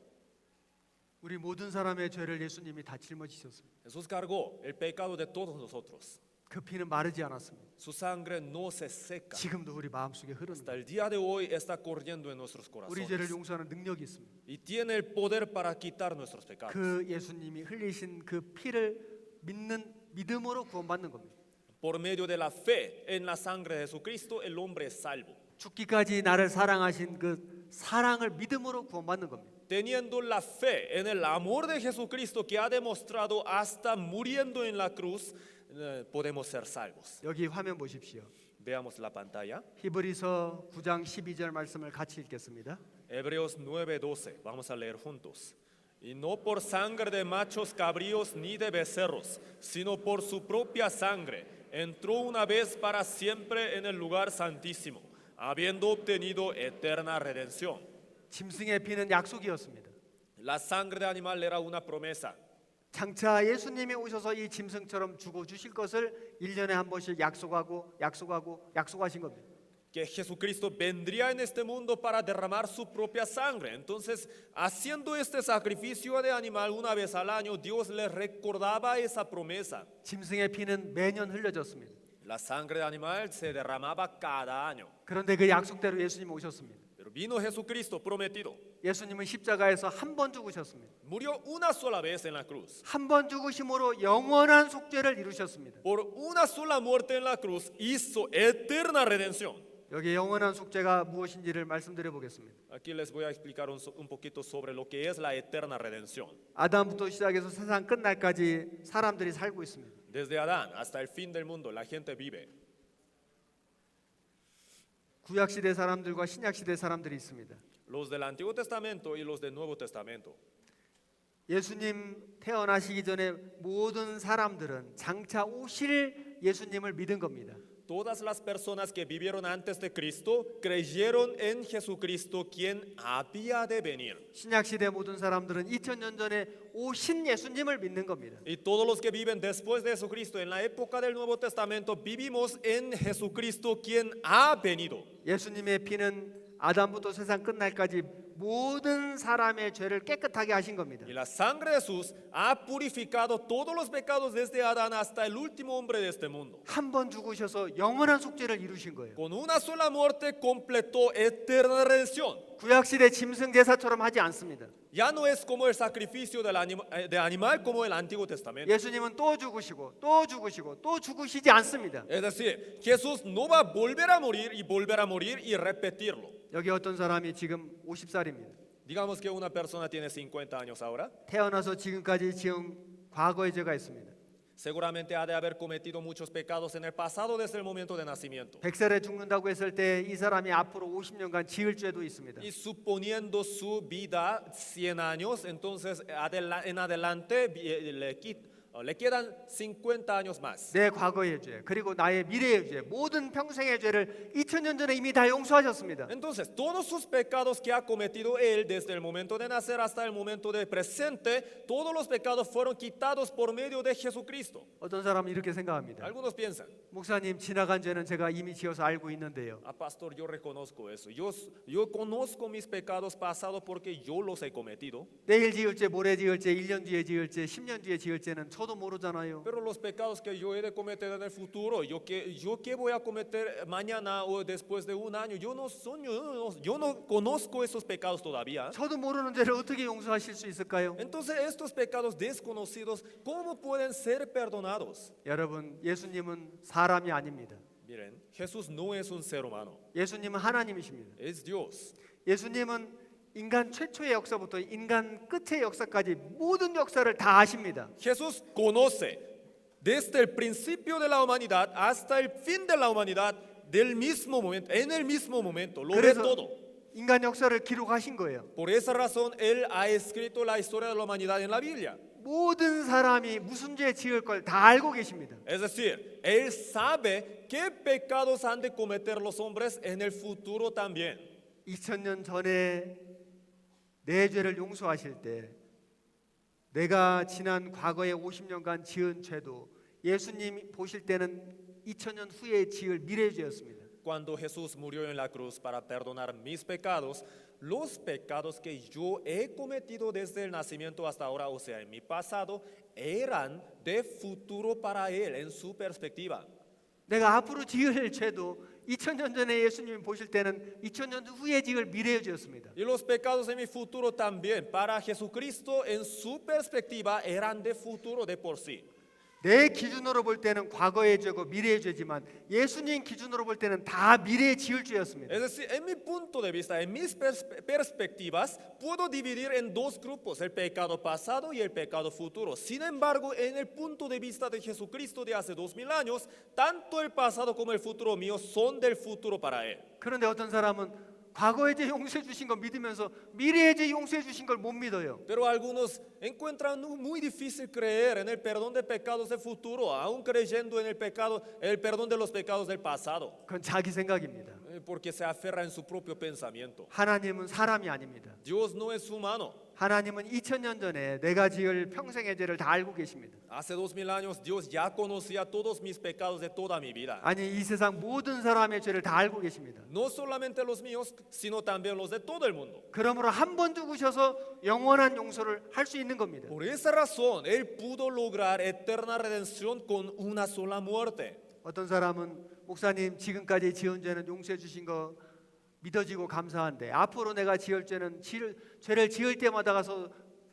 우리 모든 사람의 죄를 예수님이 다 짊어지셨습니다. Jesús cargó el pecado de todos nosotros. 그 피는 마르지 않았습니다. Su sangre no se seca. 지금도 우리 마음속에 흐르는 Hasta 거예요. el día de hoy está corriendo en nuestros 우리 죄를 corazones. 용서하는 능력이 있습니다. Y tiene el poder para quitar nuestros pecados. 그 예수님이 흘리신 그 피를 믿음으로 구원받는 겁니다. Por medio de la fe en la sangre de Jesucristo, el hombre es salvo. 죽기까지 나를 사랑하신 그 사랑을 믿음으로 구원받는 겁니다. Teniendo la fe en el amor de Jesucristo que ha demostrado hasta muriendo en la cruz, podemos ser salvos. 여기 화면 보십시오. Veamos la pantalla. 히브리서 9장 12절 말씀을 같이 읽겠습니다. Hebreos 9:12. Vamos a leer juntos. Y no por sangre de machos cabríos ni de becerros, sino por su propia sangre, entró una vez para siempre en el lugar santísimo, habiendo obtenido eterna redención. 짐승의 피는 약속이었습니다. La sangre de animal era una promesa. 장차 예수님이 오셔서 이 짐승처럼 죽어 주실 것을 1년에 한 번씩 약속하신 겁니다. Que Jesucristo vendría en este mundo para derramar su propia sangre. Entonces, haciendo este sacrificio de animal una vez al año, Dios le recordaba esa promesa. 짐승의 피는 매년 흘려졌습니다. La sangre de animal se derramaba cada año. 그런데 그 약속대로 예수님 오셨습니다. Pero vino Jesucristo prometido. 예수님은 십자가에서 한 번 죽으셨습니다. Murió una sola vez en la cruz. 한 번 죽으심으로 영원한 속죄를 이루셨습니다. Por una sola muerte en la cruz hizo eterna redención. 여기 영원한 속죄가 무엇인지를 말씀드려 보겠습니다. Aquí les voy a explicar un poquito sobre lo que es la eterna redención. 아담부터 시작해서 세상 끝날까지 사람들이 살고 있습니다. Desde Adán hasta el fin del mundo, la gente vive. 구약 시대 사람들과 신약 시대 사람들이 있습니다. Los del Antiguo Testamento y los del Nuevo Testamento. 예수님 태어나시기 전에 모든 사람들은 장차 오실 예수님을 믿은 겁니다. Todas las personas que vivieron antes de Cristo creyeron en Jesucristo, quien había de venir. 신약 시대 모든 사람들은 2000년 전에 오신 예수님을 믿는 겁니다. Y todos los que viven después de Jesucristo, en la época del Nuevo Testamento, vivimos en Jesucristo, quien ha venido. 예수님의 피는 아담부터 세상 끝날까지 모든 사람의 죄를 깨끗하게 하신 겁니다. Y la sangre de Jesús ha purificado todos los pecados desde Adán hasta el último hombre de este mundo. 한 번 죽으셔서 영원한 속죄를 이루신 거예요. Con una sola muerte completó eterna redención. 구약 시대 짐승 제사처럼 하지 않습니다. Ya no es como el sacrificio de animal como el Antiguo Testamento. 예수님은 또 죽으시고 또 죽으시고 또 죽으시지 않습니다. Es decir, Jesús no va a volver a morir y volver a morir y repetirlo. 여기 어떤 사람이 지금 50살입니다. Digamos que una persona tiene 50 años ahora. 태어나서 지금까지 지은 과거의 죄가 있습니다. Seguramente ha de haber cometido muchos pecados en el pasado desde el momento de nacimiento. 100살에 죽는다고 했을 때 이 사람이 앞으로 50년간 지을 죄도 있습니다. Y suponiendo su vida 100 años, entonces en adelante le quedan 50 años más. 내 과거의 죄 그리고 나의 미래의 죄 모든 평생의 죄를 2000년 전에 이미 다 용서하셨습니다. Entonces, todos sus pecados que ha cometido él desde el momento de nacer hasta el momento de presente, todos los pecados fueron quitados por medio de Jesucristo. 어떤 사람은 이렇게 생각합니다. Algunos piensan, 목사님 지나간 죄는 제가 이미 지어서 알고 있는데요. pastor, yo reconozco eso. Yo conozco mis pecados pasados porque yo los he cometido. 내일 지을 죄, 모레 지을 죄, 1년 뒤에 지을 죄, 10년 뒤에 지을 죄는 저도 모르잖아요. Pero los pecados que yo he de cometer en el futuro, yo que voy a cometer mañana o después de un año, yo no conozco esos pecados todavía. 저도 모르는 죄를 어떻게 용서하실 수 있을까요? Entonces, estos pecados desconocidos, ¿cómo pueden ser perdonados? 여러분, 예수님은 사람이 아닙니다. Miren, Jesús no es un ser humano, 예수님은 하나님이십니다. es Dios. 예수님은 인간 최초의 역사부터 인간 끝의 역사까지 모든 역사를 다 아십니다. Jesús conoce desde el principio de la humanidad hasta el fin de la humanidad del mismo momento, en el mismo momento, lo ve 그래서 todo. 인간 역사를 기록하신 거예요. Por esa razón, Él ha escrito la historia de la humanidad en la Biblia. 모든 사람이 무슨 죄 지을 걸 다 알고 계십니다. Es decir, Él sabe qué pecados han de cometer los hombres en el futuro también. 2000년 전에 내 죄를 용서하실 때 내가 지난 과거의 50년간 지은 죄도 예수님이 보실 때는 2000년 후에 지을 미래의 죄였습니다. Cuando Jesús murió en la cruz para perdonar mis pecados, los pecados que yo he cometido desde el nacimiento hasta ahora, o sea, en mi pasado, eran de futuro para Él, en su perspectiva. 내가 앞으로 지을 죄도 2000년 전에 예수님이 보실 때는 2000년 후에 지을 미래의 죄였습니다. Y los pecados de mi futuro también, para Jesucristo, en su perspectiva, eran de futuro de por sí. 내 기준으로 볼 때는 과거의 죄고 미래의 죄지만 예수님 기준으로 볼 때는 다 미래에 지을 죄였습니다. Es decir, en mi punto de vista, en mis perspectivas, puedo dividir en dos grupos, el pecado pasado y el pecado futuro. Sin embargo, en el punto de vista de Jesucristo de hace 2000 años, tanto el pasado como el futuro mío son del futuro para Él. 그런데 어떤 사람은 과거의 죄 용서해 주신 거 믿으면서 미래의 죄 용서해 주신 걸 못 믿어요. Pero algunos encuentran muy difícil creer en el perdón de pecados del futuro, aún creyendo en el perdón de los pecados del pasado, 그건 자기 생각입니다. porque se aferra en su propio pensamiento. 하나님은 사람이 아닙니다. Dios no es humano. 하나님은 2000년 전에 내가 지을 평생의 죄를 다 알고 계십니다. Hace 2000 años Dios ya conocía todos mis pecados de toda mi vida. 아니 이 세상 모든 사람의 죄를 다 알고 계십니다. No solamente los míos, sino también los de todo el mundo. 그러므로 한 번 죽으셔서 영원한 용서를 할 수 있는 겁니다. Por esa razón, Él pudo lograr eterna redención con una sola muerte. 어떤 사람은 목사님 지금까지 지은 죄는 용서해 주신 거 믿어지고 감사한데 앞으로 내가 지을 죄를 지을 때마다 가서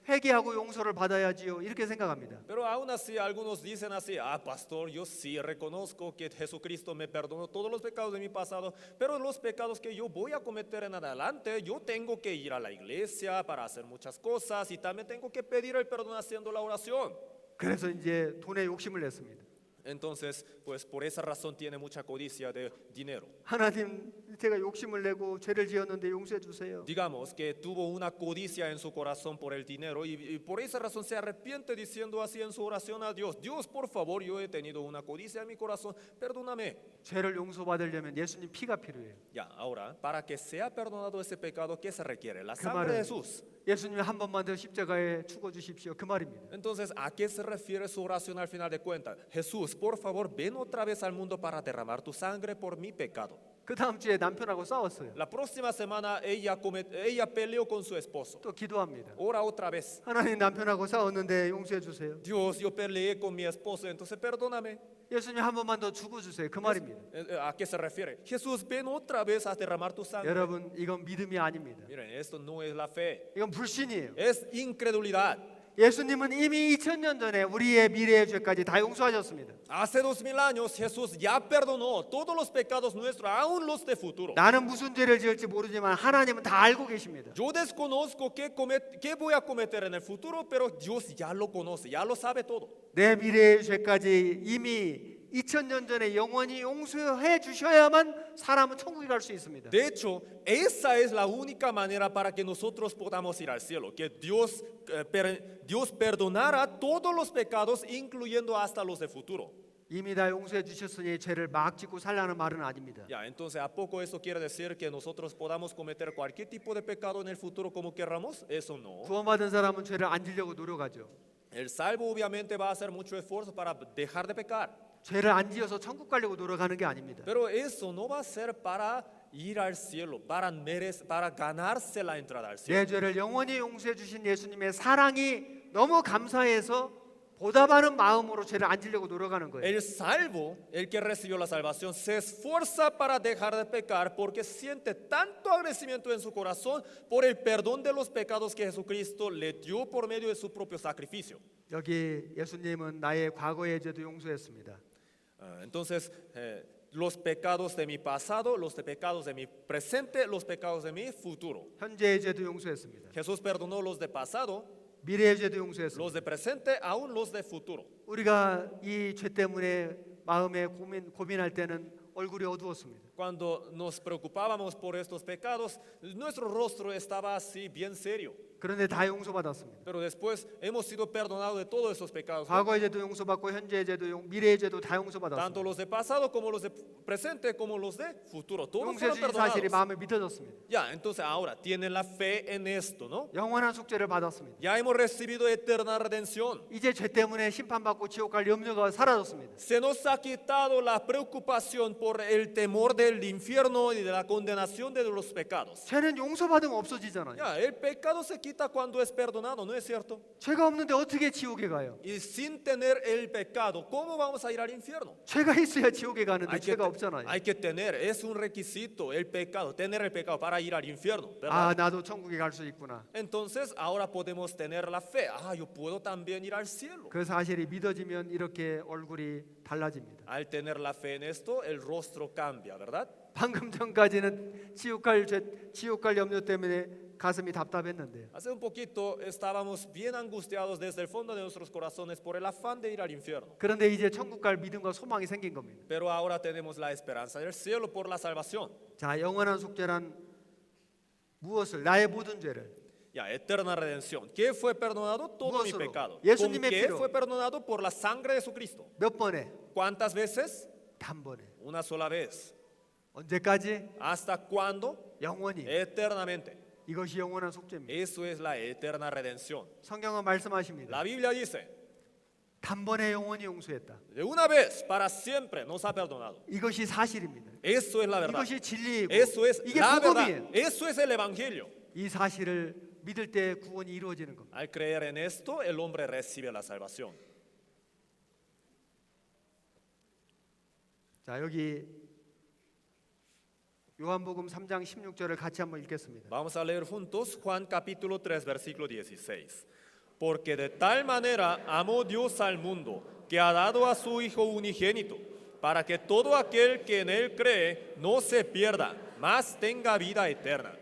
회개하고 용서를 받아야지요 이렇게 생각합니다. Pero aún así algunos dicen así, pastor, yo sí reconozco que Jesucristo me perdonó todos los pecados de mi pasado, pero los pecados que yo voy a cometer en adelante, yo tengo que ir a la iglesia para hacer muchas cosas y también tengo que pedir el perdón haciendo la oración. 그래서 이제 돈에 욕심을 냈습니다. Entonces, pues por esa razón tiene mucha codicia de dinero. 하나님, 제가 욕심을 내고 죄를 지었는데 용서해 주세요. Digamos que tuvo una codicia en su corazón por el dinero y por esa razón se arrepiente diciendo así en su oración a Dios: Dios, por favor, yo he tenido una codicia en mi corazón, perdóname. 죄를 용서받으려면 예수님 피가 필요해요. Ya, ahora, para que sea perdonado ese pecado, ¿qué se requiere? La 그 sangre de 말은 Jesús. 예수님 한 번만 더 십자가에 죽어 주십시오. 그 말입니다. Entonces, ¿a qué se refiere su oración al final de cuentas? Jesús, por favor, ven otra vez al mundo para derramar tu sangre por mi pecado. 그 다음 주에 남편하고 싸웠어요. La próxima semana ella peleó con su esposo. 또 기도합니다. Ora otra vez. 하나님, 남편하고 싸웠는데 용서해 주세요. Dios, yo peleé con mi esposo, entonces perdóname. 예수님 한 번만 더 죽어 주세요. 그 말입니다. ¿A qué se refiere? Jesús, ven otra vez a derramar tu sangre. 여러분, 이건 믿음이 아닙니다. Miren, esto no es la fe, 이건 불신이에요. es incredulidad. 예수님은 이미 2000년 전에 우리의 미래의 죄까지 다 용서하셨습니다. Hace 2000 años Jesús ya perdonó todos los pecados nuestros, aún los de futuro. 나는 무슨 죄를 지을지 모르지만 하나님은 다 알고 계십니다. Yo desconozco qué voy a cometer en el futuro, pero Dios ya lo conoce, ya lo sabe todo. 내 미래의 죄까지 이미 2000년 전에 영원히 용서해 주셔야만 사람은 천국에 갈 수 있습니다. De hecho, esa es la única manera para que nosotros podamos ir al cielo, que Dios perdonara todos los pecados, incluyendo hasta los de futuro. 이미 다 용서해 주셨으니 죄를 막 짓고 살라는 말은 아닙니다. Ya, entonces, ¿a poco eso quiere decir que nosotros podamos cometer cualquier tipo de pecado en el futuro como querramos? Eso no. 구원받은 사람은 죄를 안 지려고 노력하죠. El salvo obviamente va a hacer mucho esfuerzo para dejar de pecar, 죄를 안 지어서 천국 가려고 노력하는 게 아닙니다. pero eso no va a ser para ir al cielo, para ganarse la entrada al cielo. 내 죄를 영원히 용서해 주신 예수님의 사랑이 너무 감사해서 보답하는 마음으로 죄를 안 지려고 노력하는 거예요. El salvo, el que recibió la salvación, se esfuerza para dejar de pecar porque siente tanto agradecimiento en su corazón por el perdón de los pecados que Jesucristo le dio por medio de su propio sacrificio. 여기 예수님은 나의 과거의 죄도 용서했습니다. Entonces, los pecados de mi pasado, los pecados de mi presente, los pecados de mi futuro. 현재의 죄도 용서했습니다. Jesús perdonó los de pasado, 미래의 죄도 용서했습니다. los de presente, aún los de futuro. 우리가 이 죄 때문에 마음에 고민할 때는 얼굴이 어두웠습니다. Cuando nos preocupábamos por estos pecados, nuestro rostro estaba así bien serio. 그런데 다 용서받았습니다. Pero después hemos sido perdonados de todos esos pecados, ¿no? 과거의 죄도 용서받고 현재의 죄도 미래의 죄도 다 Tanto 용서받았습니다. los de pasado como los de presente como los de futuro. Todos 용서해 fueron 주신 사실이 perdonados. 마음에 믿어졌습니다. Ya, entonces ahora tienen la fe en esto, ¿no? 영원한 속죄를 받았습니다. Ya hemos recibido eterna redención. 이제 죄 때문에 심판받고 지옥 갈 염려가 사라졌습니다. Se nos ha quitado la preocupación por el temor del infierno y de la condenación de los pecados. 죄는 용서받으면 없어지잖아요. Ya, el pecado se quita cuando es perdonado, ¿no es cierto? 죄가 없는데 어떻게 지옥에 가요? Y sin tener el pecado, ¿cómo vamos a ir al infierno? 죄가 있어야 지옥에 가는데 죄가 없잖아요. hay que tener, es un requisito el pecado, tener el pecado para ir al infierno, 아, ¿verdad? 나도 천국에 갈 수 있구나. Entonces ahora podemos tener la fe. Yo puedo también ir al cielo. 그 사실이 믿어지면 이렇게 얼굴이 달라집니다. Al tener la fe en esto, el rostro cambia, ¿verdad? 방금 전까지는 지옥 갈 염려 때문에 가슴이 답답했는데요. Hace un poquito estábamos bien angustiados desde el fondo de nuestros corazones por el afán de ir al infierno. 그런데 이제 천국 갈 믿음과 소망이 생긴 겁니다. Pero ahora tenemos la esperanza del cielo por la salvación. 자, 영원한 속죄란 무엇을? 나의 모든 죄를. Ya, eterna redención. ¿Qué fue perdonado? Todo mi 무엇으로? pecado. ¿Con 예수님의 qué 피로. fue perdonado? Por la sangre de Jesucristo. 몇 번에? ¿Cuántas veces? 단번에. Una sola vez. 언제까지? ¿Hasta cuándo? 영원히. Eternamente. 이것이 영원한 속죄입니다. Eso es la eterna redención. 성경은 말씀하십니다. La Biblia dice, 단번에 영원히 용서했다. de una vez para siempre nos ha perdonado. 이것이 사실입니다. Eso es la verdad. 이것이 진리이고 Eso es 이게 la 복음이에요. verdad. Eso es el evangelio. 이 사실을 믿을 때 구원이 이루어지는 겁니다. Al creer en esto, el hombre recibe la salvación. 자, 여기 요한복음 3장 16절을 같이 한번 읽겠습니다. Vamos a leer juntos Juan capítulo 3 versículo 16. Porque de tal manera amó Dios al mundo que ha dado a su Hijo unigénito, para que todo aquel que en él cree no se pierda, mas tenga vida eterna.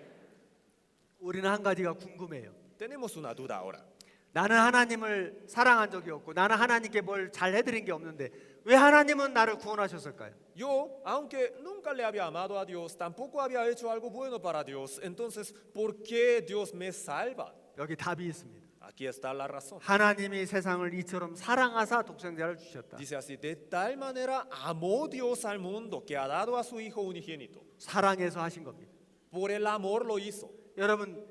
우리는 한 가지가 궁금해요. Tenemos una duda ahora. 나는 하나님을 사랑한 적이 없고 나는 하나님께 뭘 잘 해드린 게 없는데 왜 하나님은 나를 구원하셨을까요? Yo, aunque nunca le había amado a Dios, tampoco había hecho algo bueno para Dios. Entonces, ¿por qué Dios me salva? 여기 답이 있습니다. Aquí está la razón. 하나님이 세상을 이처럼 사랑하사 독생자를 주셨다. Dice así, de tal manera amó Dios al mundo que ha dado a su Hijo unigénito. 사랑해서 하신 겁니다. Por el amor lo hizo. 여러분,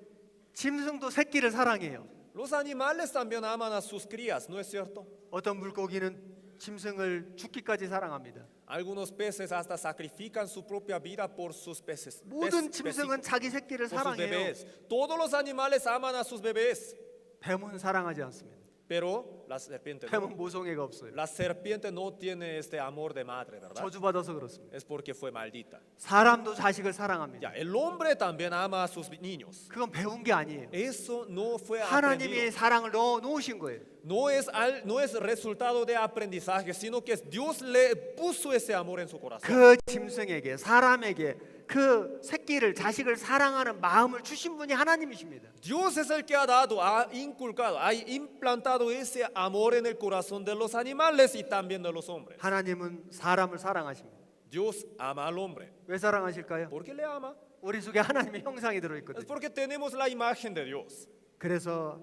짐승도 새끼를 사랑해요. Los animales también aman a sus crías, ¿no es cierto? 어떤 물고기는 짐승을 죽기까지 사랑합니다. Algunos peces hasta sacrifican su propia vida por sus peces. 모든 짐승은 자기 새끼를 Por sus 사랑해요. bebés. Todos los animales aman a sus bebés. 뱀은 사랑하지 않습니다. Pero la serpiente no. 뱀은 모성애가 없어요. La serpiente no tiene este amor de madre, ¿verdad? 저주받아서 그렇습니다. Es porque fue maldita. 사람도 자식을 사랑합니다. Ya, el hombre también ama a sus niños. 그건 배운 게 아니에요. Eso no fue 하나님이 aprendido. 사랑을 넣어 놓으신 거예요. No es resultado de aprendizaje, sino que Dios le puso ese amor en su corazón. 그 짐승에게 사람에게 그 새끼를 자식을 사랑하는 마음을 주신 분이 하나님이십니다. Dios es el que ha dado, ha inculcado, ha implantado ese amor en el corazón de los animales y también de los hombres. 하나님은 사람을 사랑하십니다. Dios ama al hombre. 왜 사랑하실까요? ¿Por qué le ama? 우리 속에 하나님의 형상이 들어 Es 있거든요. porque tenemos la imagen de Dios. 그래서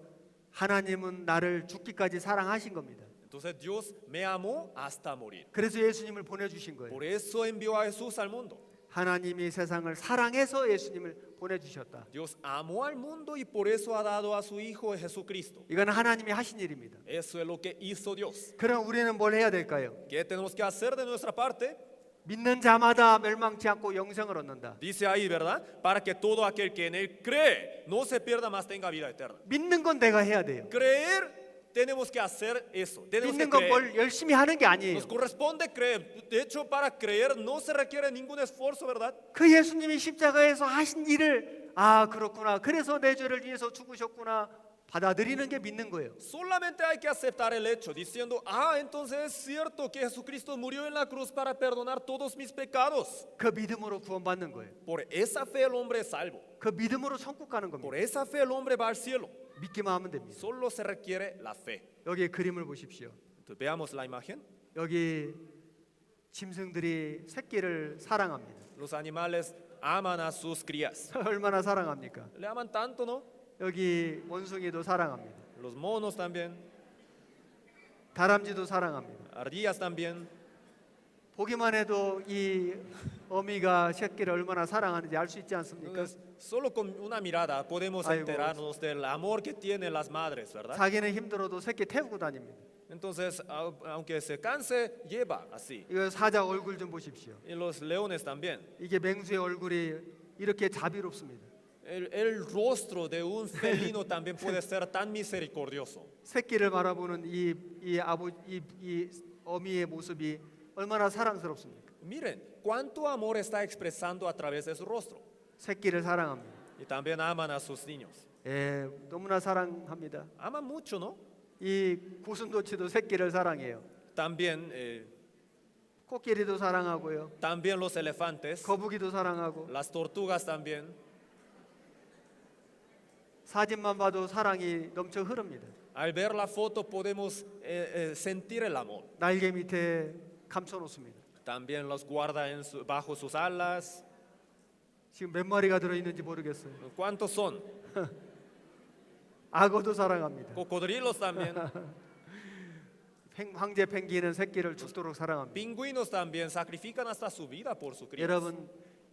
하나님은 나를 죽기까지 사랑하신 겁니다. Entonces Dios me amó hasta morir. 그래서 예수님을 보내주신 거예요. Por eso envió a Jesús al mundo. 하나님이 세상을 사랑해서 예수님을 보내주셨다. Dios amó al mundo y por eso ha dado a su Hijo Jesucristo. 이건 하나님이 하신 일입니다. Eso es lo que hizo Dios. 그럼 우리는 뭘 해야 될까요? ¿Qué tenemos que hacer de nuestra parte? 믿는 자마다 멸망치 않고 영생을 얻는다. Dice ahí, ¿verdad? Para que todo aquel que en él cree no se pierda, más tenga vida eterna. 믿는 건 내가 해야 돼요. Creer, tenemos que hacer eso. Tenemos que 믿는 건 creer. 뭘 열심히 하는 게 아니에요. Nos corresponde creer. De hecho, para creer no se requiere ningún esfuerzo, ¿verdad? 그 예수님이 십자가에서 하신 일을 아 그렇구나. 그래서 내 죄를 위해서 죽으셨구나. 받아들이는 게 믿는 거예요. Solamente hay que aceptar el hecho, diciendo, entonces es cierto que Jesucristo murió en la cruz para perdonar todos mis pecados. 그 믿음으로 구원받는 거예요. Por esa fe el hombre es salvo. 그 믿음으로 천국 가는 Por 겁니다. esa fe el hombre va al cielo. 믿기만 하면 됩니다. Solo se requiere la fe. 여기 그림을 보십시오. Entonces, veamos la imagen. 여기 짐승들이 새끼를 사랑합니다. Los animales aman a sus crías. 얼마나 사랑합니까? Le aman tanto, ¿no? 여기 원숭이도 사랑합니다. Los monos también, 다람쥐도 사랑합니다. ardillas también. 보기만 해도 이 어미가 새끼를 얼마나 사랑하는지 알 수 있지 않습니까? Entonces, solo con una mirada podemos Ay, enterarnos del amor que tienen las madres, ¿verdad? 자기는 힘들어도 새끼 태우고 다닙니다. Entonces, aunque se canse, lleva así. 이거 사자 얼굴 좀 보십시오. Y los leones también. 이게 맹수의 얼굴이 이렇게 자비롭습니다. El rostro de un felino también puede ser tan misericordioso. 새끼를 바라보는 이 어미의 모습이 얼마나 사랑스럽습니까? Miren, cuánto amor está expresando a través de su rostro. 새끼를 사랑합니다. Y también aman a sus niños. 예, 너무나 사랑합니다. Aman mucho, ¿no? 이 고슴도치도 새끼를 사랑해요. También, 코끼리도 사랑하고요. también los elefantes, 거북이도 사랑하고 las tortugas también. 사진만 봐도 사랑이 넘쳐 흐릅니다. Al ver la foto podemos sentir el amor. 날개 밑에 감춰 놓습니다. También los guarda bajo sus alas. 지금 몇 마리가 들어 있는지 모르겠어요. ¿Cuántos son? 악어도 사랑합니다. Cocodrilos también. 황제 펭귄은 새끼를 죽도록 사랑합니다. Pingüinos también sacrifican hasta su vida por su cría. 여러분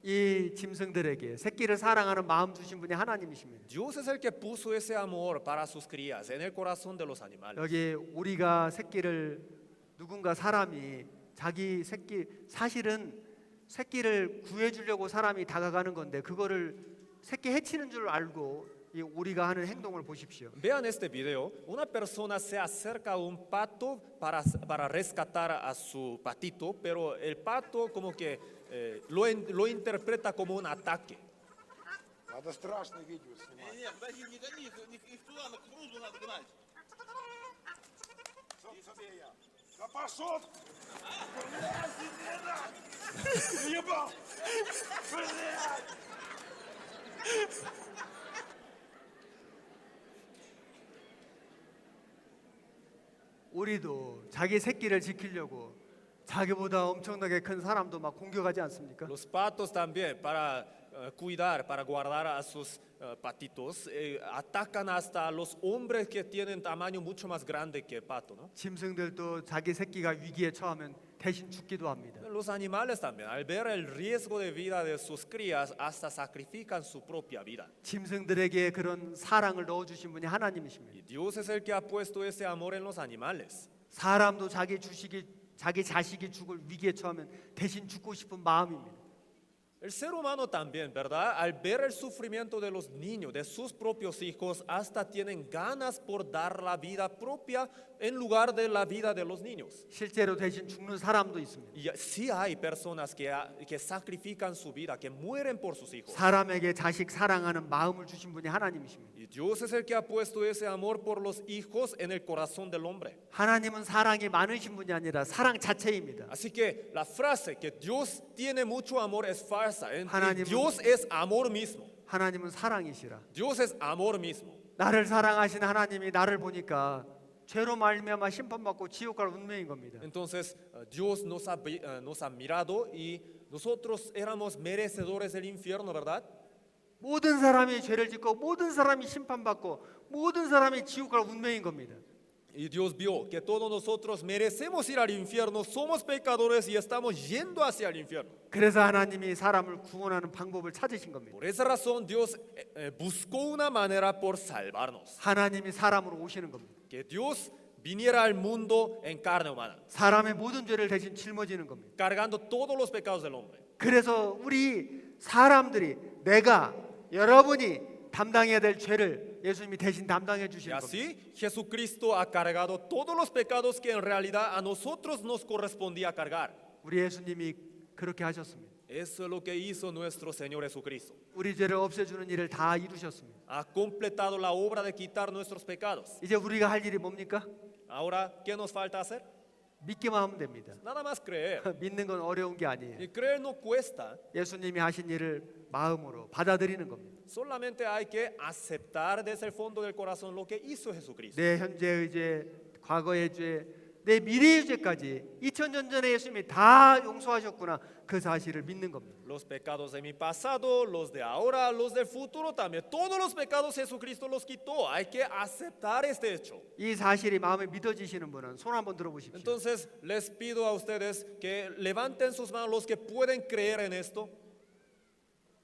이 짐승들에게 새끼를 사랑하는 마음 주신 분이 하나님이십니다. Dios es el que puso ese amor para sus crías en el corazón de los animales. 여기 우리가 새끼를 누군가 사람이 자기 새끼 사실은 새끼를 구해주려고 사람이 다가가는 건데 그거를 새끼 해치는 줄 알고 이 우리가 하는 행동을 보십시오. Vean este video. Una persona se acerca a un pato para rescatar a su patito, pero el pato como que lo interpreta como un ataque. Надо страшное видео снимать. Не, подожди, не гони, их туда, на кукурузу надо гнать. Собей я. Да пошел! Ебал! Блядь! 우리도 자기 새끼를 지키려고 자기보다 엄청나게 큰 사람도 막 공격하지 않습니까? Los patos también, para cuidar, para guardar a sus patitos, atacan hasta a los hombres que tienen tamaño mucho más grande que el pato, ¿no? 짐승들도 자기 새끼가 위기에 처하면 대신 죽기도 합니다. Los animales también, al ver el riesgo de vida de sus crías, hasta sacrifican su propia vida. 짐승들에게 그런 사랑을 넣어주신 분이 하나님이십니다. Y Dios es el que ha puesto ese amor en los animales. 사람도 자기 자식이 죽을 위기에 처하면 대신 죽고 싶은 마음입니다. El ser humano también, ¿verdad? Al ver el sufrimiento de los niños, de sus propios hijos, hasta tienen ganas por dar la vida propia en lugar de la vida de los niños. 실제로 대신 죽는 사람도 있습니다. Y sí hay personas que sacrifican su vida, que mueren por sus hijos. 사람에게 자식 사랑하는 마음을 주신 분이 하나님이십니다. Y Dios es el que ha puesto ese amor por los hijos en el corazón del hombre. 하나님은 사랑이 많으신 분이 아니라 사랑 자체입니다. Así que la frase que Dios tiene mucho amor es falsa. 하나님은- Dios es amor mismo. 하나님은 사랑이시라. Dios es amor mismo. 나를 사랑하신 하나님이 나를 보니까 죄로 말미암아 심판받고 지옥 갈 운명인 겁니다. Entonces Dios nos ha mirado y nosotros éramos merecedores del infierno, ¿verdad? 모든 사람이 죄를 짓고 모든 사람이 심판받고 모든 사람이 지옥 갈 운명인 겁니다. Y Dios vio que todos nosotros merecemos ir al infierno, somos pecadores y estamos yendo hacia el infierno. 그래서 하나님이 사람을 구원하는 방법을 찾으신 겁니다. Por esa razón Dios buscó una manera por salvarnos. 하나님이 사람으로 오시는 겁니다. Que Dios viniera al mundo en carne humana, 사람의 모든 죄를 대신 짊어지는 겁니다. cargando todos los pecados del hombre. 그래서 우리 사람들이 내가 여러분이 담당해야 될 죄를 예수님이 대신 담당해 Y 주시는 겁니다. así Jesucristo ha cargado todos los pecados que en realidad a nosotros nos correspondía cargar. 우리 예수님이 그렇게 하셨습니다. Eso es lo que hizo nuestro Señor Jesucristo. 우리 죄를 없애주는 일을 다 이루셨습니다. Ha completado la obra de quitar nuestros pecados. 이제 우리가 할 일이 뭡니까? Ahora, ¿qué nos falta hacer? 믿기만 하면 됩니다. Nada más creer. 믿는 건 어려운 게 아니에요. Y creer no cuesta, 예수님이 하신 일을 마음으로 받아들이는 겁니다. solamente hay que aceptar desde el fondo del corazón lo que hizo Jesucristo. 내 현재의 죄, 과거의 죄, 내 미래의 죄까지 2000년 전에 예수님이 다 용서하셨구나 그 사실을 믿는 겁니다. Los pecados de mi pasado, los de ahora, los del futuro también. Todos los pecados Jesucristo los quitó. Hay que aceptar este hecho. 이 사실이 마음에 믿어지시는 분은 손 한번 들어보십시오. Entonces les pido a ustedes que levanten sus manos los que pueden creer en esto.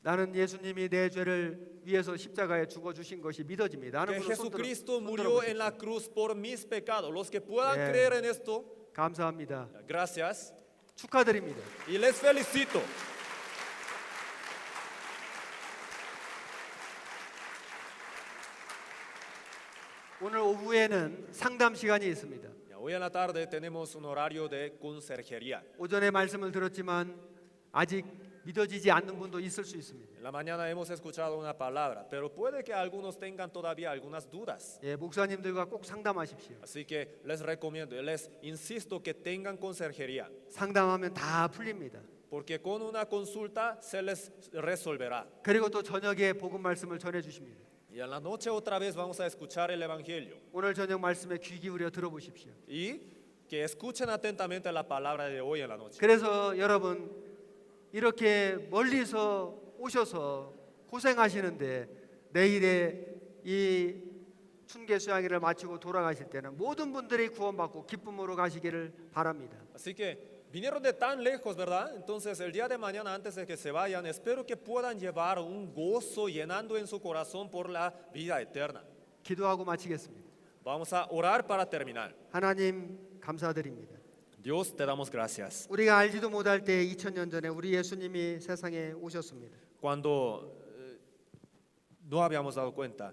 나는 예수님이 내 죄를 위해서 십자가에 죽어 주신 것이 믿어집니다. 하는 Que 분은 손 Jesucristo 손 murió en 들어보십시오. la cruz por mis pecados. Los que puedan Yeah. creer en esto, 감사합니다. gracias 축하드립니다. y les felicito. 오늘 오후에는 상담 시간이 있습니다. Ya, hoy en la tarde tenemos un horario de conserjería. 오전에 말씀을 들었지만 아직 믿어지지 않는 분도 있을 수 있습니다. En la mañana hemos escuchado una palabra, pero puede que algunos tengan todavía algunas dudas. 예, 목사님들과 꼭 상담하십시오. Así que les recomiendo, les insisto que tengan conserjería, 상담하면 다 풀립니다. porque con una consulta se les resolverá. 그리고 또 저녁에 복음 말씀을 전해 주십니다. Y en la noche otra vez vamos a escuchar el Evangelio 오늘 저녁 말씀에 귀 기울여 들어보십시오. y que escuchen atentamente la palabra de hoy en la noche. 그래서 여러분 이렇게 멀리서 오셔서 고생하시는데 내일에 이 춘계 수양회를 마치고 돌아가실 때는 모든 분들이 구원받고 기쁨으로 가시기를 바랍니다. Así que vinieron de tan lejos, ¿verdad? Entonces el día de mañana antes de que se vayan, espero que puedan llevar un gozo llenando en su corazón por la vida eterna. 기도하고 마치겠습니다. Vamos a orar para terminar. 하나님 감사드립니다. Dios, te damos gracias. 우리가 알지도 못할 때 2000년 전에 우리 예수님이 세상에 오셨습니다. Cuando no habíamos dado cuenta,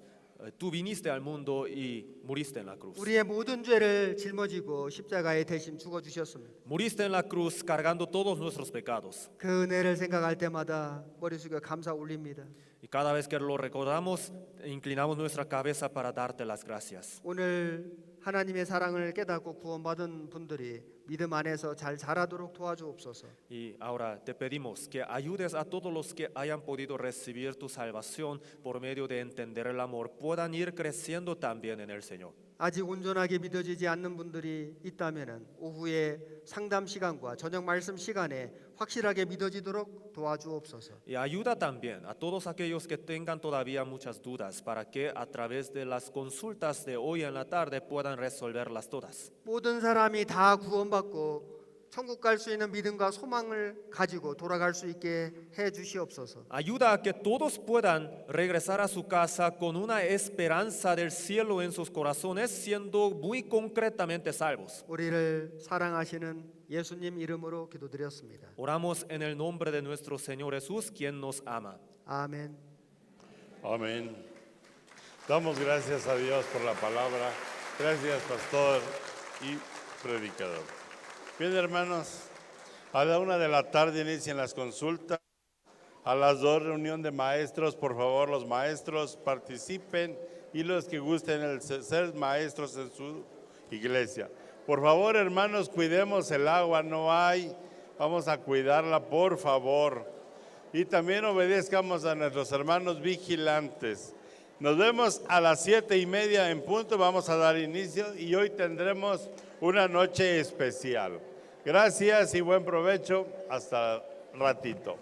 tú viniste al mundo y muriste en la cruz. 우리의 모든 죄를 짊어지고 십자가에 대신 죽어 주셨습니다. Muriste en la cruz cargando todos nuestros pecados. 그 은혜를 생각할 때마다 머리 숙여 감사 올립니다. Y cada vez que lo recordamos, inclinamos nuestra cabeza para darte las gracias. 오늘 하나님의 사랑을 깨닫고 구원받은 분들이 믿음 안에서 잘 자라도록 도와주옵소서. Y ahora te pedimos que ayudes a todos los que hayan podido recibir tu salvación por medio de entender el amor, puedan ir creciendo también en el Señor. 아직 온전하게 믿어지지 않는 분들이 있다면 오후에 상담 시간과 저녁 말씀 시간에 확실하게 믿어지도록 도와주옵소서. Y ayuda también a todos aquellos que tengan todavía muchas dudas para que a través de las consultas de hoy en la tarde puedan resolverlas todas. 모든 사람이 다 구원받고 천국 갈 수 있는 믿음과 소망을 가지고 돌아갈 수 있게 해 주시옵소서. Ayuda a que todos puedan regresar a su casa con una esperanza del cielo en sus corazones, siendo muy concretamente salvos. 우리를 사랑하시는 예수님 이름으로 기도드렸습니다. Oramos en el nombre de nuestro Señor Jesús, quien nos ama. 아멘. Amén. Damos gracias a Dios por la palabra. Gracias, pastor y predicador. Bien, hermanos, a la 1 de la tarde inician las consultas. A las 2, reunión de maestros. Por favor, los maestros participen y los que gusten el ser maestros en su iglesia. Por favor, hermanos, cuidemos el agua, no hay. Vamos a cuidarla, por favor. Y también obedezcamos a nuestros hermanos vigilantes. Nos vemos a las 7:30 en punto. Vamos a dar inicio y hoy tendremos una noche especial. Gracias y buen provecho. Hasta ratito.